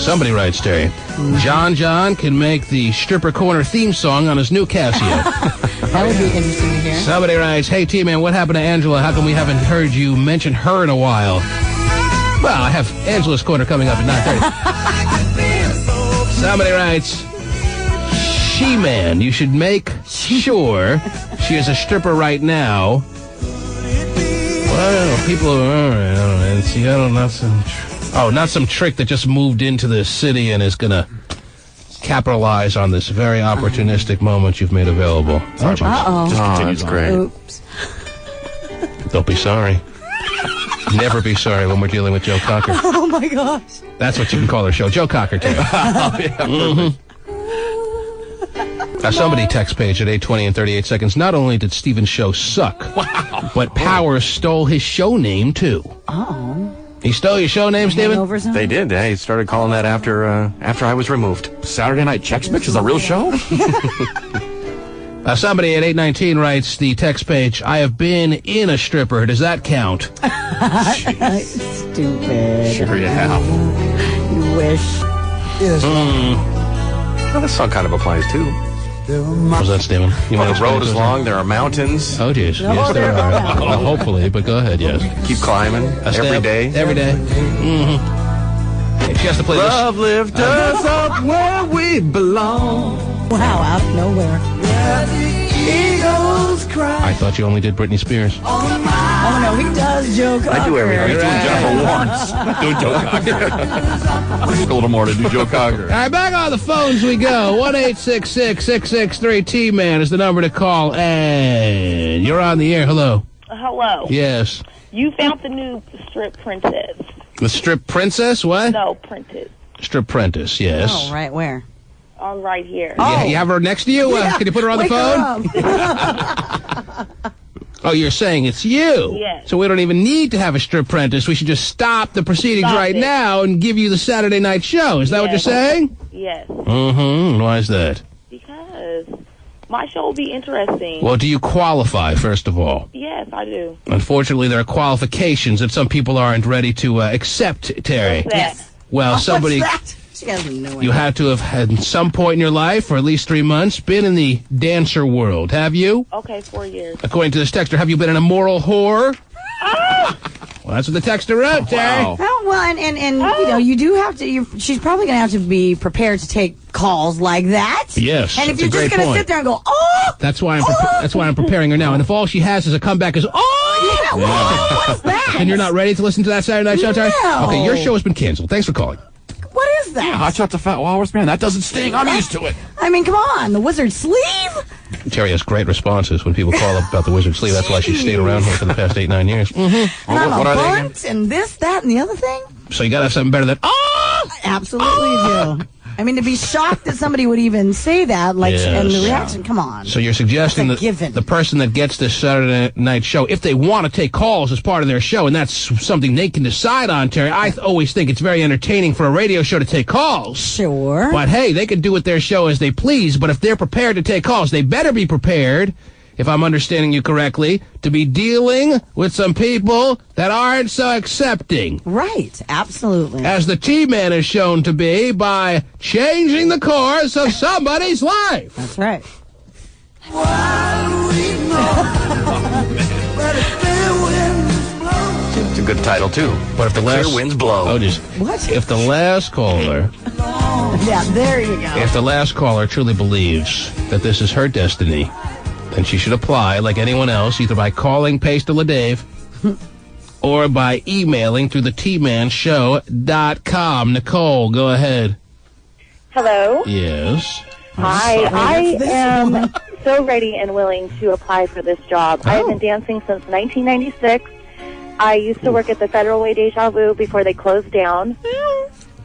Somebody writes, Terry, John can make the Stripper Corner theme song on his new Casio.
That would be interesting to hear.
Somebody writes, hey, T-Man, what happened to Angela? How come we haven't heard you mention her in a while? Well, I have Angela's Corner coming up at 9:30. Somebody writes, She-Man, you should make sure she is a stripper right now. Well, people are, see, I don't know, not some trick that just moved into the city and is going to capitalize on this very opportunistic moment you've made available.
Uh-oh.
That's great.
Oops.
Don't be sorry. Never be sorry when we're dealing with Joe Cocker.
Oh, my gosh.
That's what you can call her show. Joe Cocker, too. Now, somebody text Page at 8:20 and 38 seconds. Not only did Steven's show suck, but Power stole his show name, too.
Oh.
He stole your show name, Steven?
They did. They started calling that after I was removed.
Saturday Night Chex Mix is a real show?
Somebody at 8:19 writes the text Page, I have been in a stripper. Does that count?
Stupid.
Sure you have.
You wish.
Well, this song kind of applies, too.
What's that, Steven?
The road is long. There are mountains.
Oh, geez. Yes, there are. Well, hopefully, but go ahead, yes.
Keep climbing every day.
Every day. Mm-hmm. She has to play
Love lift us up where we belong.
Wow, out of nowhere.
Eagles cry.
I thought you only did Britney Spears.
Oh, no, he does, Joe Cocker.
I do everything.
He's doing Jennifer Lawrence. Not doing Joe Cocker. A little more to do Joe Cocker.
All right, back on the phones we go. 1-866-663-T-Man is the number to call. And you're on the air. Hello.
Hello.
Yes.
You found the new strip princess.
The strip princess? What?
No, princess.
Strip princess, yes.
Oh, right, where?
I'm right here.
You have her next to you? Can you put her on the phone? Oh, you're saying it's you?
Yes.
So we don't even need to have a strip princess. We should just stop the proceedings now and give you the Saturday night show. Is that what you're saying?
Yes.
Mm-hmm. Why is that?
Because my show will be interesting.
Well, do you qualify, first of all?
Yes, I do.
Unfortunately, there are qualifications that some people aren't ready to accept, Terry.
What's that?
Well, somebody
She has no
You had to have had at some point in your life, for at least 3 months, been in the dancer world. Have you?
Okay, 4 years.
According to this texter, have you been an immoral whore? Well, that's what the texter wrote, Terry.
Oh, well, and you know, you do have to. She's probably going to have to be prepared to take calls like that.
Yes,
And if
that's
you're
a great
just going to
point.
sit there and go, oh,
That's why I'm preparing her now. And if all she has is a comeback is, oh,
yeah, what's that?
and you're not ready to listen to that Saturday Night Show, Terry?
No.
Okay, your show has been canceled. Thanks for calling.
What is that?
Yeah, Hot Shot's a fat walrus, man. That doesn't sting. I'm used to it.
I mean, come on, the wizard sleeve.
Terry has great responses when people call up about the wizard sleeve. That's why she's stayed around here for the past 8-9 years. Mm-hmm.
And I'm
what
a
are they again?
bunt and this, that, and the other thing.
So you got to have something better than,
Absolutely do. I mean, to be shocked that somebody would even say that, like, and the reaction, come on.
So you're suggesting that the person that gets this Saturday night show, if they want to take calls as part of their show, and that's something they can decide on, Terry, I always think it's very entertaining for a radio show to take calls.
Sure.
But hey, they can do with their show as they please, but if they're prepared to take calls, they better be prepared, if I'm understanding you correctly, to be dealing with some people that aren't so accepting.
Right, absolutely.
As the T-Man is shown to be by changing the course of somebody's life.
That's right.
It's a good title, too.
But if the
Clear
last
winds blow.
Oh, just
what?
If the last caller,
Yeah, there you go.
if the last caller truly believes that this is her destiny, then she should apply like anyone else, either by calling Paste or Dave, or by emailing through the tmanshow.com. Nicole, go ahead.
Hello.
Yes.
Hi. I am so ready and willing to apply for this job. I have been dancing since 1996. I used to work at the Federal Way Deja Vu before they closed down.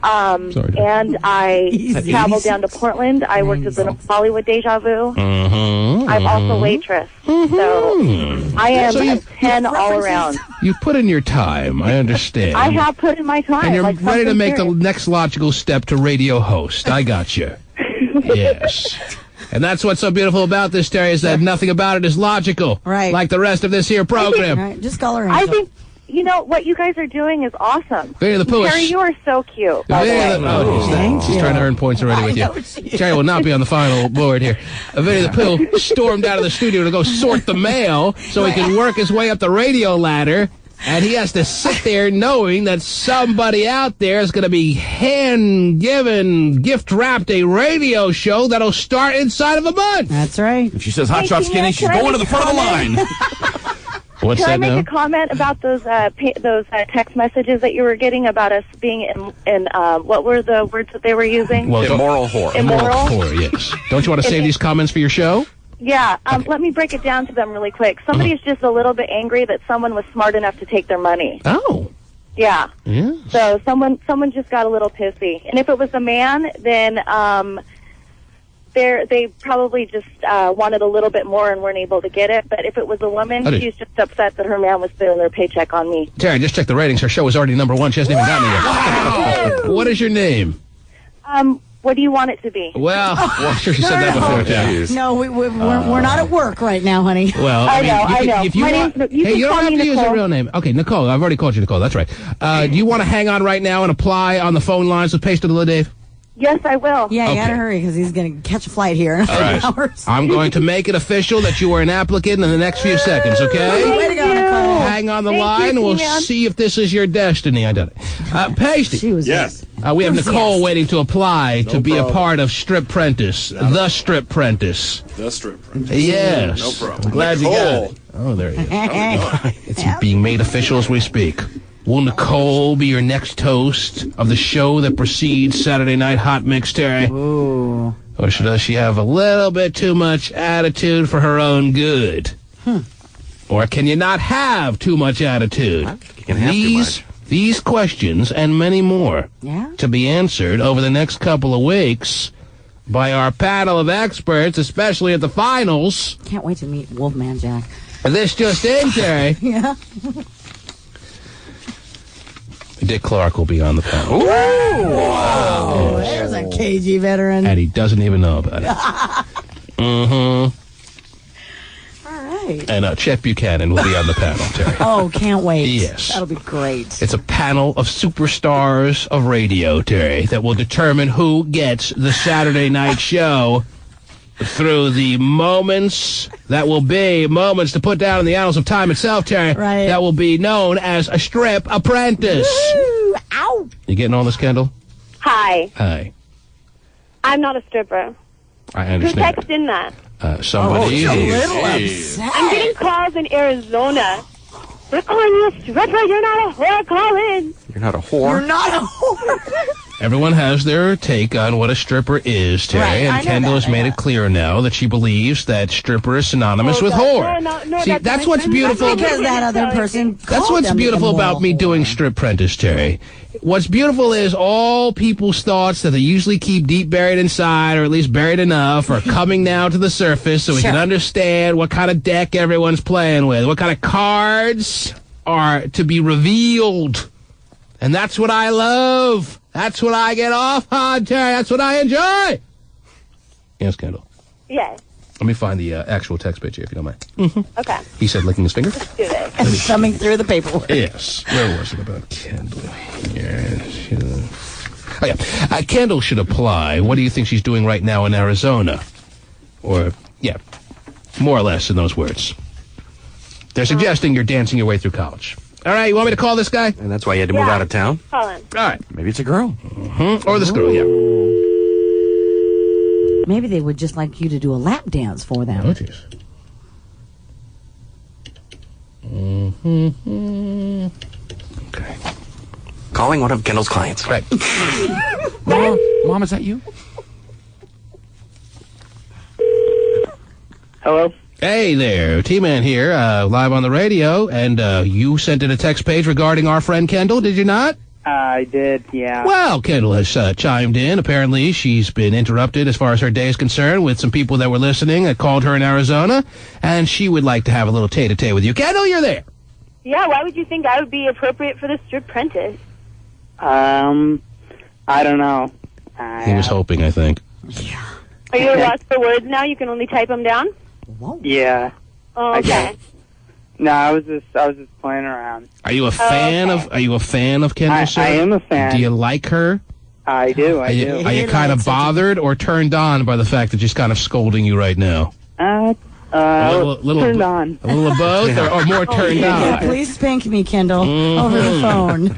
And I traveled down to Portland. I worked at the Hollywood Deja Vu. I'm also waitress. So I am a 10 all around.
You've put in your time, I understand.
I have put in my time.
And you're
like
ready to
something
make
serious.
the next logical step to radio host. I got you. Yes. And that's what's so beautiful about this, Terry, is that nothing about it is logical.
Right.
Like the rest of this here program.
Right, just call her in.
I think, you know, what you guys are doing is awesome.
Winnie the Pooh is-
Terry, you are so cute. by the way.
She's trying to earn points already with you. Terry will not be on the final board here. Winnie the Pooh stormed out of the studio to go sort the mail so he can work his way up the radio ladder. And he has to sit there knowing that somebody out there is going to be hand-given, gift-wrapped a radio show that'll start inside of a month.
That's right.
If she says hot shot skinny, she's going to the front of the line.
What's
Can I
that
make
now?
a comment about those text messages that you were getting about us being in what were the words that they were using?
Well,
Immoral whore.
Immoral?
whore, yes. Don't you want to save these comments for your show?
Yeah, let me break it down to them really quick. Somebody's just a little bit angry that someone was smart enough to take their money.
Oh.
Yeah.
Yeah.
So someone just got a little pissy. And if it was a man, then they probably just wanted a little bit more and weren't able to get it. But if it was a woman, she's just upset that her man was spending their paycheck on me.
Terry, just check the ratings. Her show is already #1. She hasn't even gotten it yet. What is your name?
What do you want it to be?
Well, I'm sure she said that before, Terry.
No, we're not at work right now, honey.
Well,
I know.
If you
My
want,
name's- you
hey,
can
you don't
call
have
me
to use a
Nicole.
real name. Okay, Nicole. I've already called you Nicole. That's right. Do you want to hang on right now and apply on the phone lines with Paste or Dave?
Yes, I will.
Yeah, you
Okay.
gotta hurry because he's gonna catch a flight here in a few
All right.
hours.
I'm going to make it official that you are an applicant in the next few seconds, okay?
Way to go, Nicole.
Hang on the
Thank you,
line, and we'll
T-Man.
see if this is your destiny. I done it. Pasty.
She was
Yes.
We have Nicole
Yes.
waiting to apply to be a
problem.
part of Strip Prentice, the Strip Prentice.
The strip.
Yes.
No problem.
I'm glad you got
Nicole.
it. Oh, there you go. It's being made official as we speak. Will Nicole be your next host of the show that precedes Saturday Night Hot Mix, Terry?
Ooh.
Or does she have a little bit too much attitude for her own good? Or can you not have too much attitude?
You can have too much.
These questions and many more
Yeah.
to be answered over the next couple of weeks by our panel of experts, especially at the finals.
Can't wait to meet Wolfman Jack.
This just in, Terry.
Yeah.
Dick Clark will be on the panel.
Oh, there's a cagey veteran.
And he doesn't even know about it. Mm-hmm.
All right. right.
And Chet Buchanan will be on the panel, Terry.
Oh, can't wait.
Yes.
That'll be great.
It's a panel of superstars of radio, Terry, that will determine who gets the Saturday night show through the moments that will be moments to put down in the annals of time itself, Terry.
Right.
That will be known as a strip apprentice.
Woo! Ow!
You getting all this, Kendall?
Hi.
Hi.
I'm not a stripper.
I
Who
understand.
texted in that?
Somebody.
She's a little upset.
I'm getting calls in Arizona. We're calling you a stripper. You're not a whore, Colin.
You're not a whore.
You're not a whore.
Everyone has their take on what a stripper is, Terry,
Right, I
and
know
Kendall
that,
has made it clear now that she believes that stripper is synonymous with whore.
No,
See, that's what's beautiful.
Because that other person
That's
called
what's
them
beautiful
immoral
about me
whore.
doing strip prentice, Terry. What's beautiful is all people's thoughts that they usually keep deep buried inside, or at least buried enough, are coming now to the surface so we can understand what kind of deck everyone's playing with, what kind of cards are to be revealed. And that's what I love. That's what I get off on, Terry. That's what I enjoy. Yes, Kendall.
Yes.
Let me find the actual text page here, if you don't mind.
Okay.
He said licking his finger?
Do this.
And thumbing through the paperwork.
Yes. Where was it about Kendall? Yes. Oh, yeah. Kendall should apply. What do you think she's doing right now in Arizona? Or, yeah, more or less in those words. They're suggesting you're dancing your way through college. All right, you want me to call this guy?
And that's why you had to move out of town?
Colin.
All right.
Maybe it's a girl.
Or this girl, yeah.
Maybe they would just like you to do a lap dance for them.
Oh, jeez. Okay.
Calling one of Kendall's clients.
Right.
Mom, is that you?
Hello?
Hey there, T-Man here, live on the radio, and you sent in a text page regarding our friend Kendall, did you not?
I did, yeah.
Well, Kendall has chimed in. Apparently, she's been interrupted as far as her day is concerned with some people that were listening that called her in Arizona, and she would like to have a little tete-a-tete with you. Kendall, you're there.
Yeah, why would you think I would be appropriate for the strip apprentice?
I don't know.
He was hoping, I think.
Are you lost for words now? You can only type them down?
Yeah.
Oh, okay.
No, I was just playing around.
Are you a fan of Kendall, sir?
I am a fan.
Do you like her?
I do,
Are you kind of bothered or turned on by the fact that she's kind of scolding you right now?
Turned on.
A little of both, or more turned
Yeah,
on?
please spank me, Kendall, over the phone.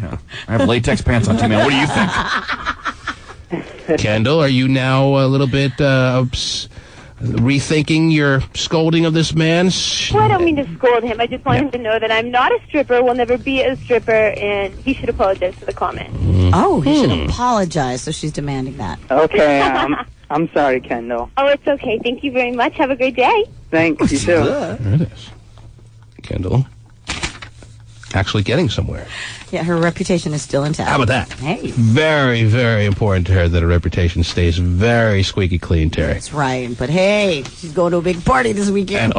I have latex pants on, T-Man. What do you think?
Kendall, are you now a little bit rethinking your scolding of this man?
Well, I don't mean to scold him. I just want him to know that I'm not a stripper, will never be a stripper, and he should apologize for the comment.
Oh, he should apologize, so she's demanding that.
Okay, I'm sorry, Kendall.
Oh, it's okay. Thank you very much. Have a great day.
Thanks, you too.
There it is. Kendall, actually getting somewhere.
Yeah, her reputation is still intact.
How about that?
Hey.
Very, very important to her that her reputation stays very squeaky clean, Terry.
That's right. But hey, she's going to a big party this weekend.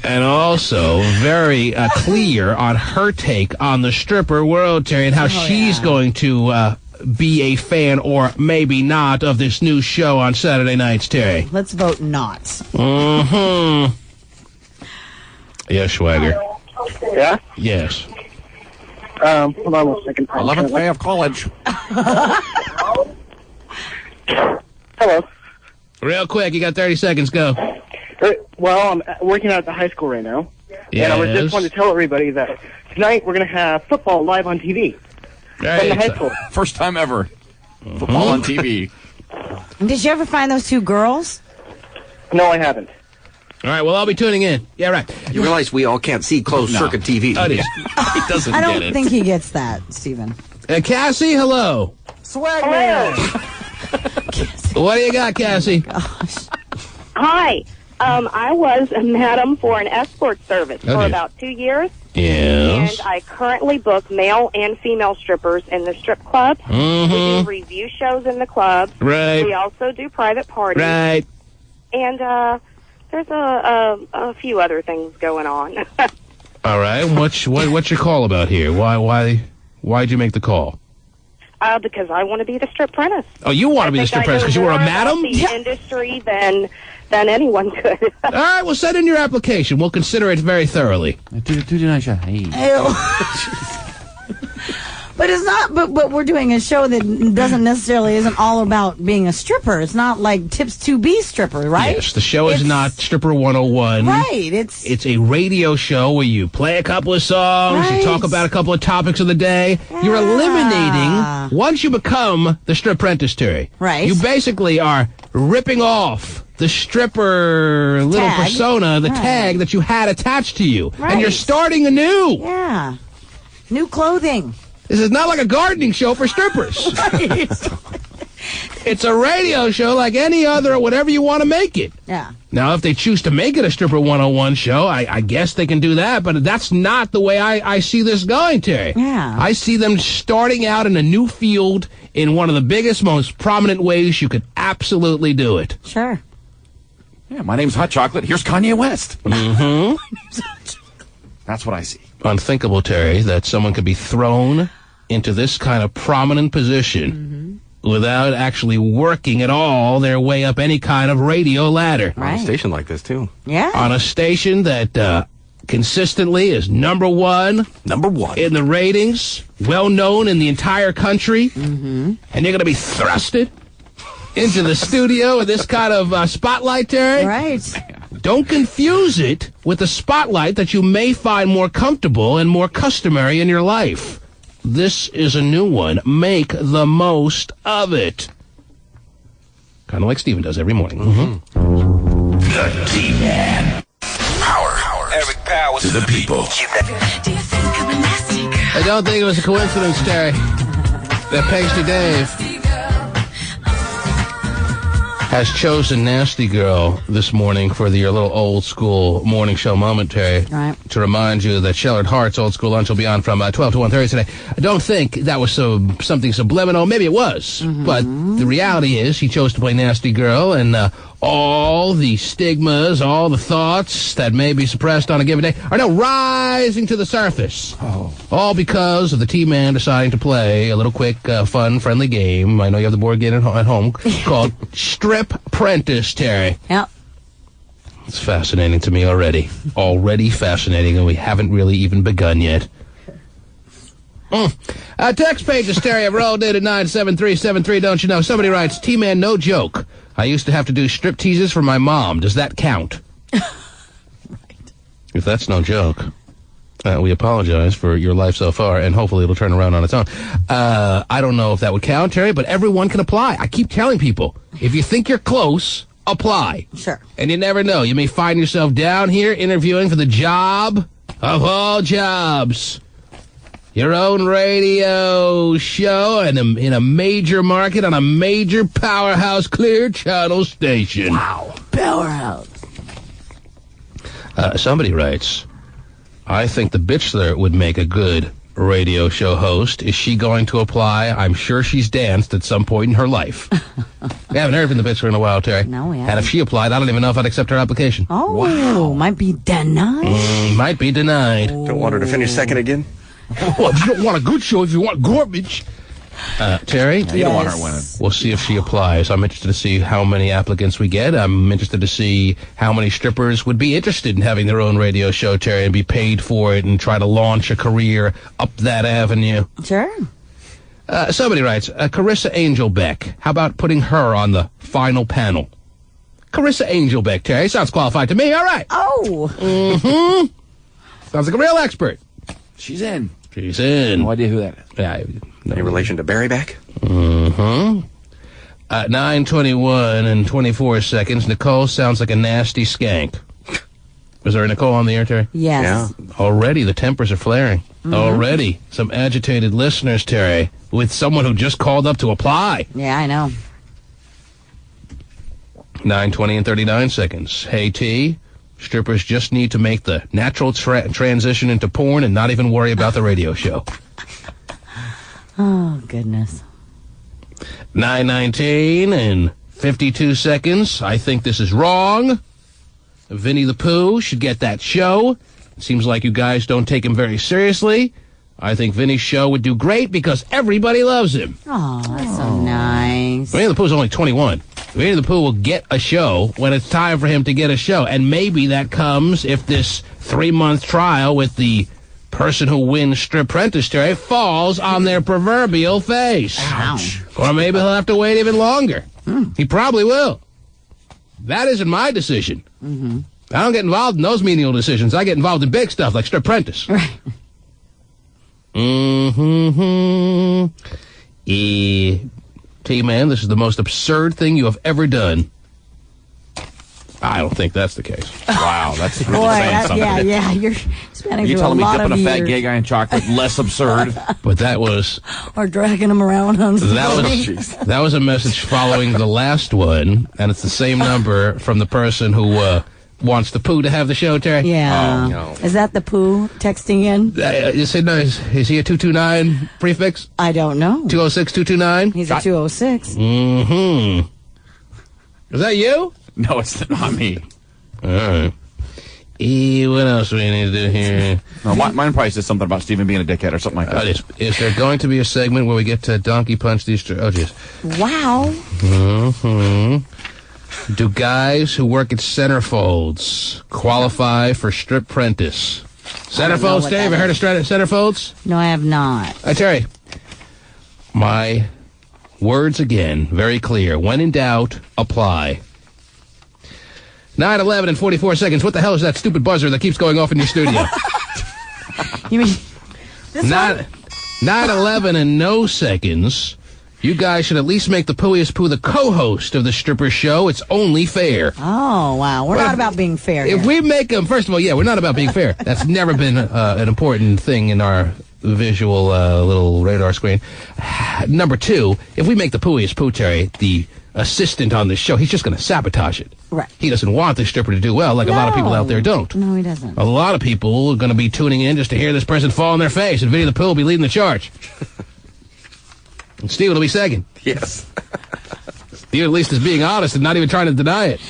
And also, very clear on her take on the stripper world, Terry, and how she's going to be a fan or maybe not of this new show on Saturday nights, Terry.
Let's vote not.
Mm-hmm. Yes, Schwager.
Yeah?
Yes.
Hold on 1 second.
11th day of college.
Hello.
Real quick, you got 30 seconds, go.
Well, I'm working out at the high school right now.
Yes.
And I was just wanting to tell everybody that tonight we're going to have football live on TV. From the high school.
First time ever. Football on TV.
Did you ever find those two girls?
No, I haven't.
All right, well, I'll be tuning in. Yeah, right.
You realize we all can't see closed circuit TV.
Oh,
Yeah.
He doesn't
I
get
don't
it.
think he gets that, Stephen.
Cassie, hello.
Swag man.
What do you got, Cassie?
Hi. I was a madam for an escort service for about 2 years.
Yes.
And I currently book male and female strippers in the strip club. We do review shows in the club.
Right.
We also do private parties.
Right.
And there's a few other things going on.
All right. What's your call about here? Why'd you make the call?
Because I want to be the strip apprentice.
Oh, you want to be the strip apprentice because you were a madam?
The industry than than anyone could.
All right, well, send in your application. We'll consider it very thoroughly.
But it's not. But we're doing a show that doesn't necessarily isn't all about being a stripper. It's not like tips to be stripper, right?
Yes, the show is not Stripper 101.
Right. It's
a radio show where you play a couple of songs, you talk about a couple of topics of the day. Yeah. You're eliminating, once you become the strip apprentice, Terry.
Right.
You basically are ripping off the stripper little persona, the tag that you had attached to you.
Right.
And you're starting anew.
Yeah. New clothing.
This is not like a gardening show for strippers.
Right.
It's a radio show like any other, whatever you want to make it.
Yeah.
Now, if they choose to make it a Stripper 101 show, I guess they can do that, but that's not the way I see this going, Terry.
Yeah.
I see them starting out in a new field in one of the biggest, most prominent ways you could absolutely do it.
Sure.
Yeah, my name's Hot Chocolate. Here's Kanye West.
Mm-hmm.
That's what I see.
Unthinkable, Terry, that someone could be thrown into this kind of prominent position without actually working at all their way up any kind of radio ladder.
On a station like this, too.
Yeah.
On a station that consistently is number one in the ratings, well known in the entire country, and you're going to be thrusted into the studio with this kind of spotlight, Terry.
Right.
Don't confuse it with the spotlight that you may find more comfortable and more customary in your life. This is a new one. Make the most of it. Kind of like Steven does every morning.
The T-Man. Power. Eric Powers. To the people.
I don't think it was a coincidence, Terry, that Pasty Dave has chosen Nasty Girl this morning for your little old school morning show moment, Terry.
Right.
To remind you that Shellard Hart's old school lunch will be on from 12 to 1:30 today. I don't think that was something subliminal. Maybe it was. But the reality is he chose to play Nasty Girl, and all the stigmas, all the thoughts that may be suppressed on a given day are now rising to the surface. All because of the T-Man deciding to play a little quick, fun, friendly game. I know you have the board game at home called Strip Apprentice, Terry.
Yep.
It's fascinating to me already. Already fascinating, and we haven't really even begun yet. Text pages, Terry, have rolled in at 97373, don't you know? Somebody writes, T-Man, no joke. I used to have to do strip teases for my mom. Does that count? Right. If that's no joke, we apologize for your life so far, and hopefully it'll turn around on its own. I don't know if that would count, Terry, but everyone can apply. I keep telling people, if you think you're close, apply.
Sure.
And you never know. You may find yourself down here interviewing for the job of all jobs. Your own radio show in a major market on a major powerhouse clear channel station.
Wow. Powerhouse.
Somebody writes, I think the Bitchler would make a good radio show host. Is she going to apply? I'm sure she's danced at some point in her life. We haven't heard from the Bitchler in a while, Terry.
No, we haven't.
And if she applied, I don't even know if I'd accept her application.
Oh, wow. Might be denied.
Might be denied.
Don't want her to finish second again?
Well, if you don't want a good show, if you want garbage. Terry?
Yeah, you don't want her winning.
We'll see if she applies. I'm interested to see how many applicants we get. I'm interested to see how many strippers would be interested in having their own radio show, Terry, and be paid for it and try to launch a career up that avenue.
Sure.
Somebody writes, Carissa Angelbeck. How about putting her on the final panel? Carissa Angelbeck, Terry. Sounds qualified to me. All right.
Oh.
Sounds like a real expert.
She's in.
She's in.
No idea who that is.
Yeah,
Any relation to Barryback?
9:21 and 24 seconds. Nicole sounds like a nasty skank. Is there a Nicole on the air, Terry?
Yes.
Yeah.
Already the tempers are flaring. Already some agitated listeners, Terry, with someone who just called up to apply.
Yeah, I know.
9:20 and 39 seconds. Hey, T. Strippers just need to make the natural transition into porn and not even worry about the radio show.
Oh, goodness.
9:19 and 52 seconds. I think this is wrong. Vinny the Pooh should get that show. It seems like you guys don't take him very seriously. I think Vinny's show would do great because everybody loves him.
Oh, that's so nice.
Vinny the Pooh's only 21. Winnie the Pooh will get a show when it's time for him to get a show. And maybe that comes if this 3-month trial with the person who wins Stripprentice, Terry, falls on their proverbial face.
Ouch.
Or maybe he'll have to wait even longer. He probably will. That isn't my decision.
Mm-hmm.
I don't get involved in those menial decisions. I get involved in big stuff like Stripprentice.
Right.
T-Man, this is the most absurd thing you have ever done. I don't think that's the case.
Wow, that's really
Boy,
saying something.
yeah, you're spending
You
through
telling
a
me
lot
dipping
of
a fat
years.
gay guy in chocolate less absurd?
But that was
Or dragging him around on
that was a message following the last one, and it's the same number from the person who wants the Pooh to have the show, Terry.
Yeah.
Oh, no.
Is that the Pooh texting in?
You said no. Is he a 229 prefix?
I don't know.
206 229.
He's a 206.
Mm-hmm. Is that you?
No, it's not me.
All right. What else do we need to do here?
No, mine probably says something about Steven being a dickhead or something like that.
Is there going to be a segment where we get to donkey punch these? Oh, jeez.
Wow.
Mm-hmm. Do guys who work at centerfolds qualify for Stripprentice? Centerfolds, Dave? Ever heard of centerfolds?
No, I have not.
Terry, my words again, very clear. When in doubt, apply. 9:11 and 44 seconds. What the hell is that stupid buzzer that keeps going off in your studio?
You mean this one?
9:11 and no seconds. You guys should at least make the Poohiest Pooh the co-host of the stripper show. It's only fair.
Oh, wow. We're not about being fair
If
here.
we make him, first of all, yeah, we're not about being fair. That's never been an important thing in our visual little radar screen. Number two, if we make the Poohiest Pooh, Terry, the assistant on the show, he's just going to sabotage it.
Right.
He doesn't want the stripper to do well, like a lot of people out there don't.
No, he doesn't.
A lot of people are going to be tuning in just to hear this person fall on their face, and Vinny the Pooh will be leading the charge. And Steven will be second.
Yes.
Steven at least is being honest and not even trying to deny it.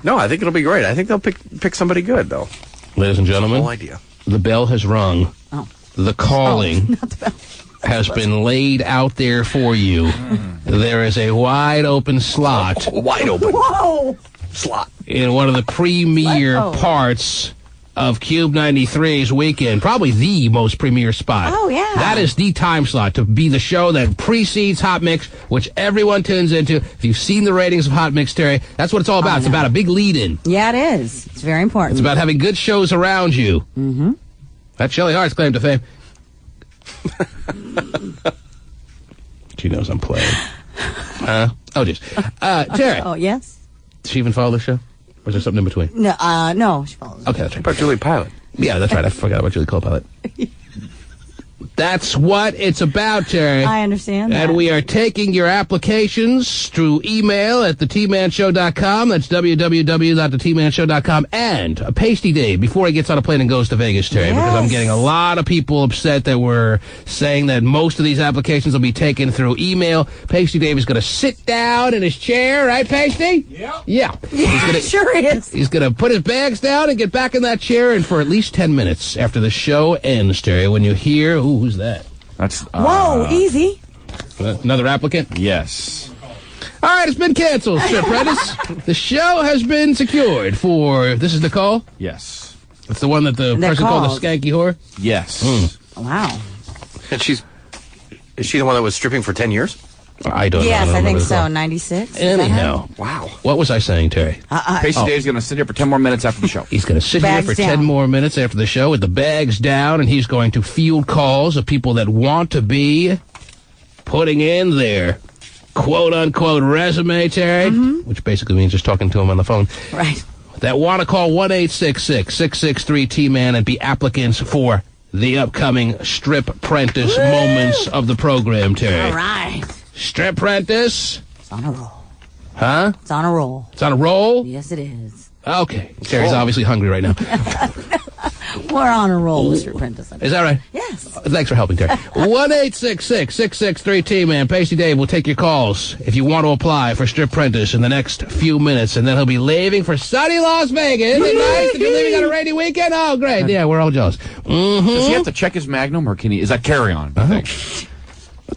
No, I think it'll be great. I think they'll pick somebody good, though.
Ladies and gentlemen,
Whole idea.
the bell has rung.
Oh.
The calling
Not the bell.
has been laid out there for you. There is a wide open slot
Wide open
Whoa!
slot.
in one of the premier
Whoa.
parts of Cube 93's weekend. Probably the most premier spot.
Oh, yeah.
That is the time slot to be the show that precedes Hot Mix, which everyone tunes into. If you've seen the ratings of Hot Mix, Terry, that's what it's all about. It's about a big lead-in.
Yeah, it is. It's very important.
It's about having good shows around you.
Mm-hmm.
That's Shelley Hart's claim to fame. She knows I'm playing. Oh, jeez. Terry.
Oh, yes?
Did she even follow the show? Or is there something in between?
No, no, she follows.
Okay, that's right.
About Julie Pilot.
Yeah, that's right. I forgot about Julie Cole-Pilot. That's what it's about, Terry.
I understand that.
And we are taking your applications through email at thetmanshow.com. That's www.thetmanshow.com. And a Pasty Dave before he gets on a plane and goes to Vegas, Terry, because I'm getting a lot of people upset that we're saying that most of these applications will be taken through email. Pasty Dave is going to sit down in his chair, right, Pasty? Yeah.
Sure is.
He's going to put his bags down and get back in that chair, and for at least 10 minutes after the show ends, Terry, when you hear, ooh, who's that?
That's
Whoa, easy.
Another applicant?
Yes.
All right, it's been canceled, Stripprentice. The show has been secured for, this is Nicole?
Yes.
It's the one that the
They're
person called
called.
the skanky whore?
Yes.
Wow.
And is she the one that was stripping for 10 years?
I don't know.
Yes, I think
remember
so.
the
96.
Anyhow.
Wow.
What was I saying, Terry?
Pasty Dave's going to sit here for 10 more minutes after the show.
He's going to sit here
Bags
for
down.
10 more minutes after the show with the bags down, and he's going to field calls of people that want to be putting in their quote-unquote resume, Terry, which basically means just talking to him on the phone,
Right.
that want to call 1-866-663-T-MAN and be applicants for the upcoming Stripprentice moments of the program, Terry.
All right.
Stripprentice.
It's on a roll.
Huh?
It's on a roll.
It's on a roll?
Yes, it is.
Okay. Terry's obviously hungry right now.
We're on a roll, Mr. Prentice.
Is that right?
Yes.
Thanks for helping, Terry. 1-866-663-T-MAN. Pasty Dave will take your calls if you want to apply for Stripprentice in the next few minutes, and then he'll be leaving for sunny Las Vegas. Isn't it nice to be leaving on a rainy weekend? Oh, great. Yeah, we're all jealous.
Does he have to check his Magnum, or can he? Is that carry-on? I think.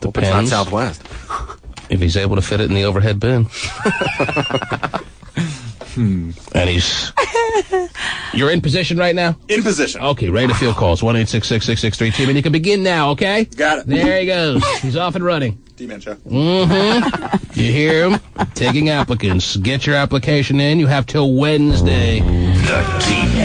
Hope it's not Southwest.
If he's able to fit it in the overhead bin. And you're in position right now?
In position.
Okay, ready to field calls. 1-866-663-TEAM. And you can begin now, okay?
Got it.
There he goes. He's off and running.
D-Man Show.
Mm-hmm. You hear him? Taking applicants. Get your application in. You have till Wednesday.
The T-Man.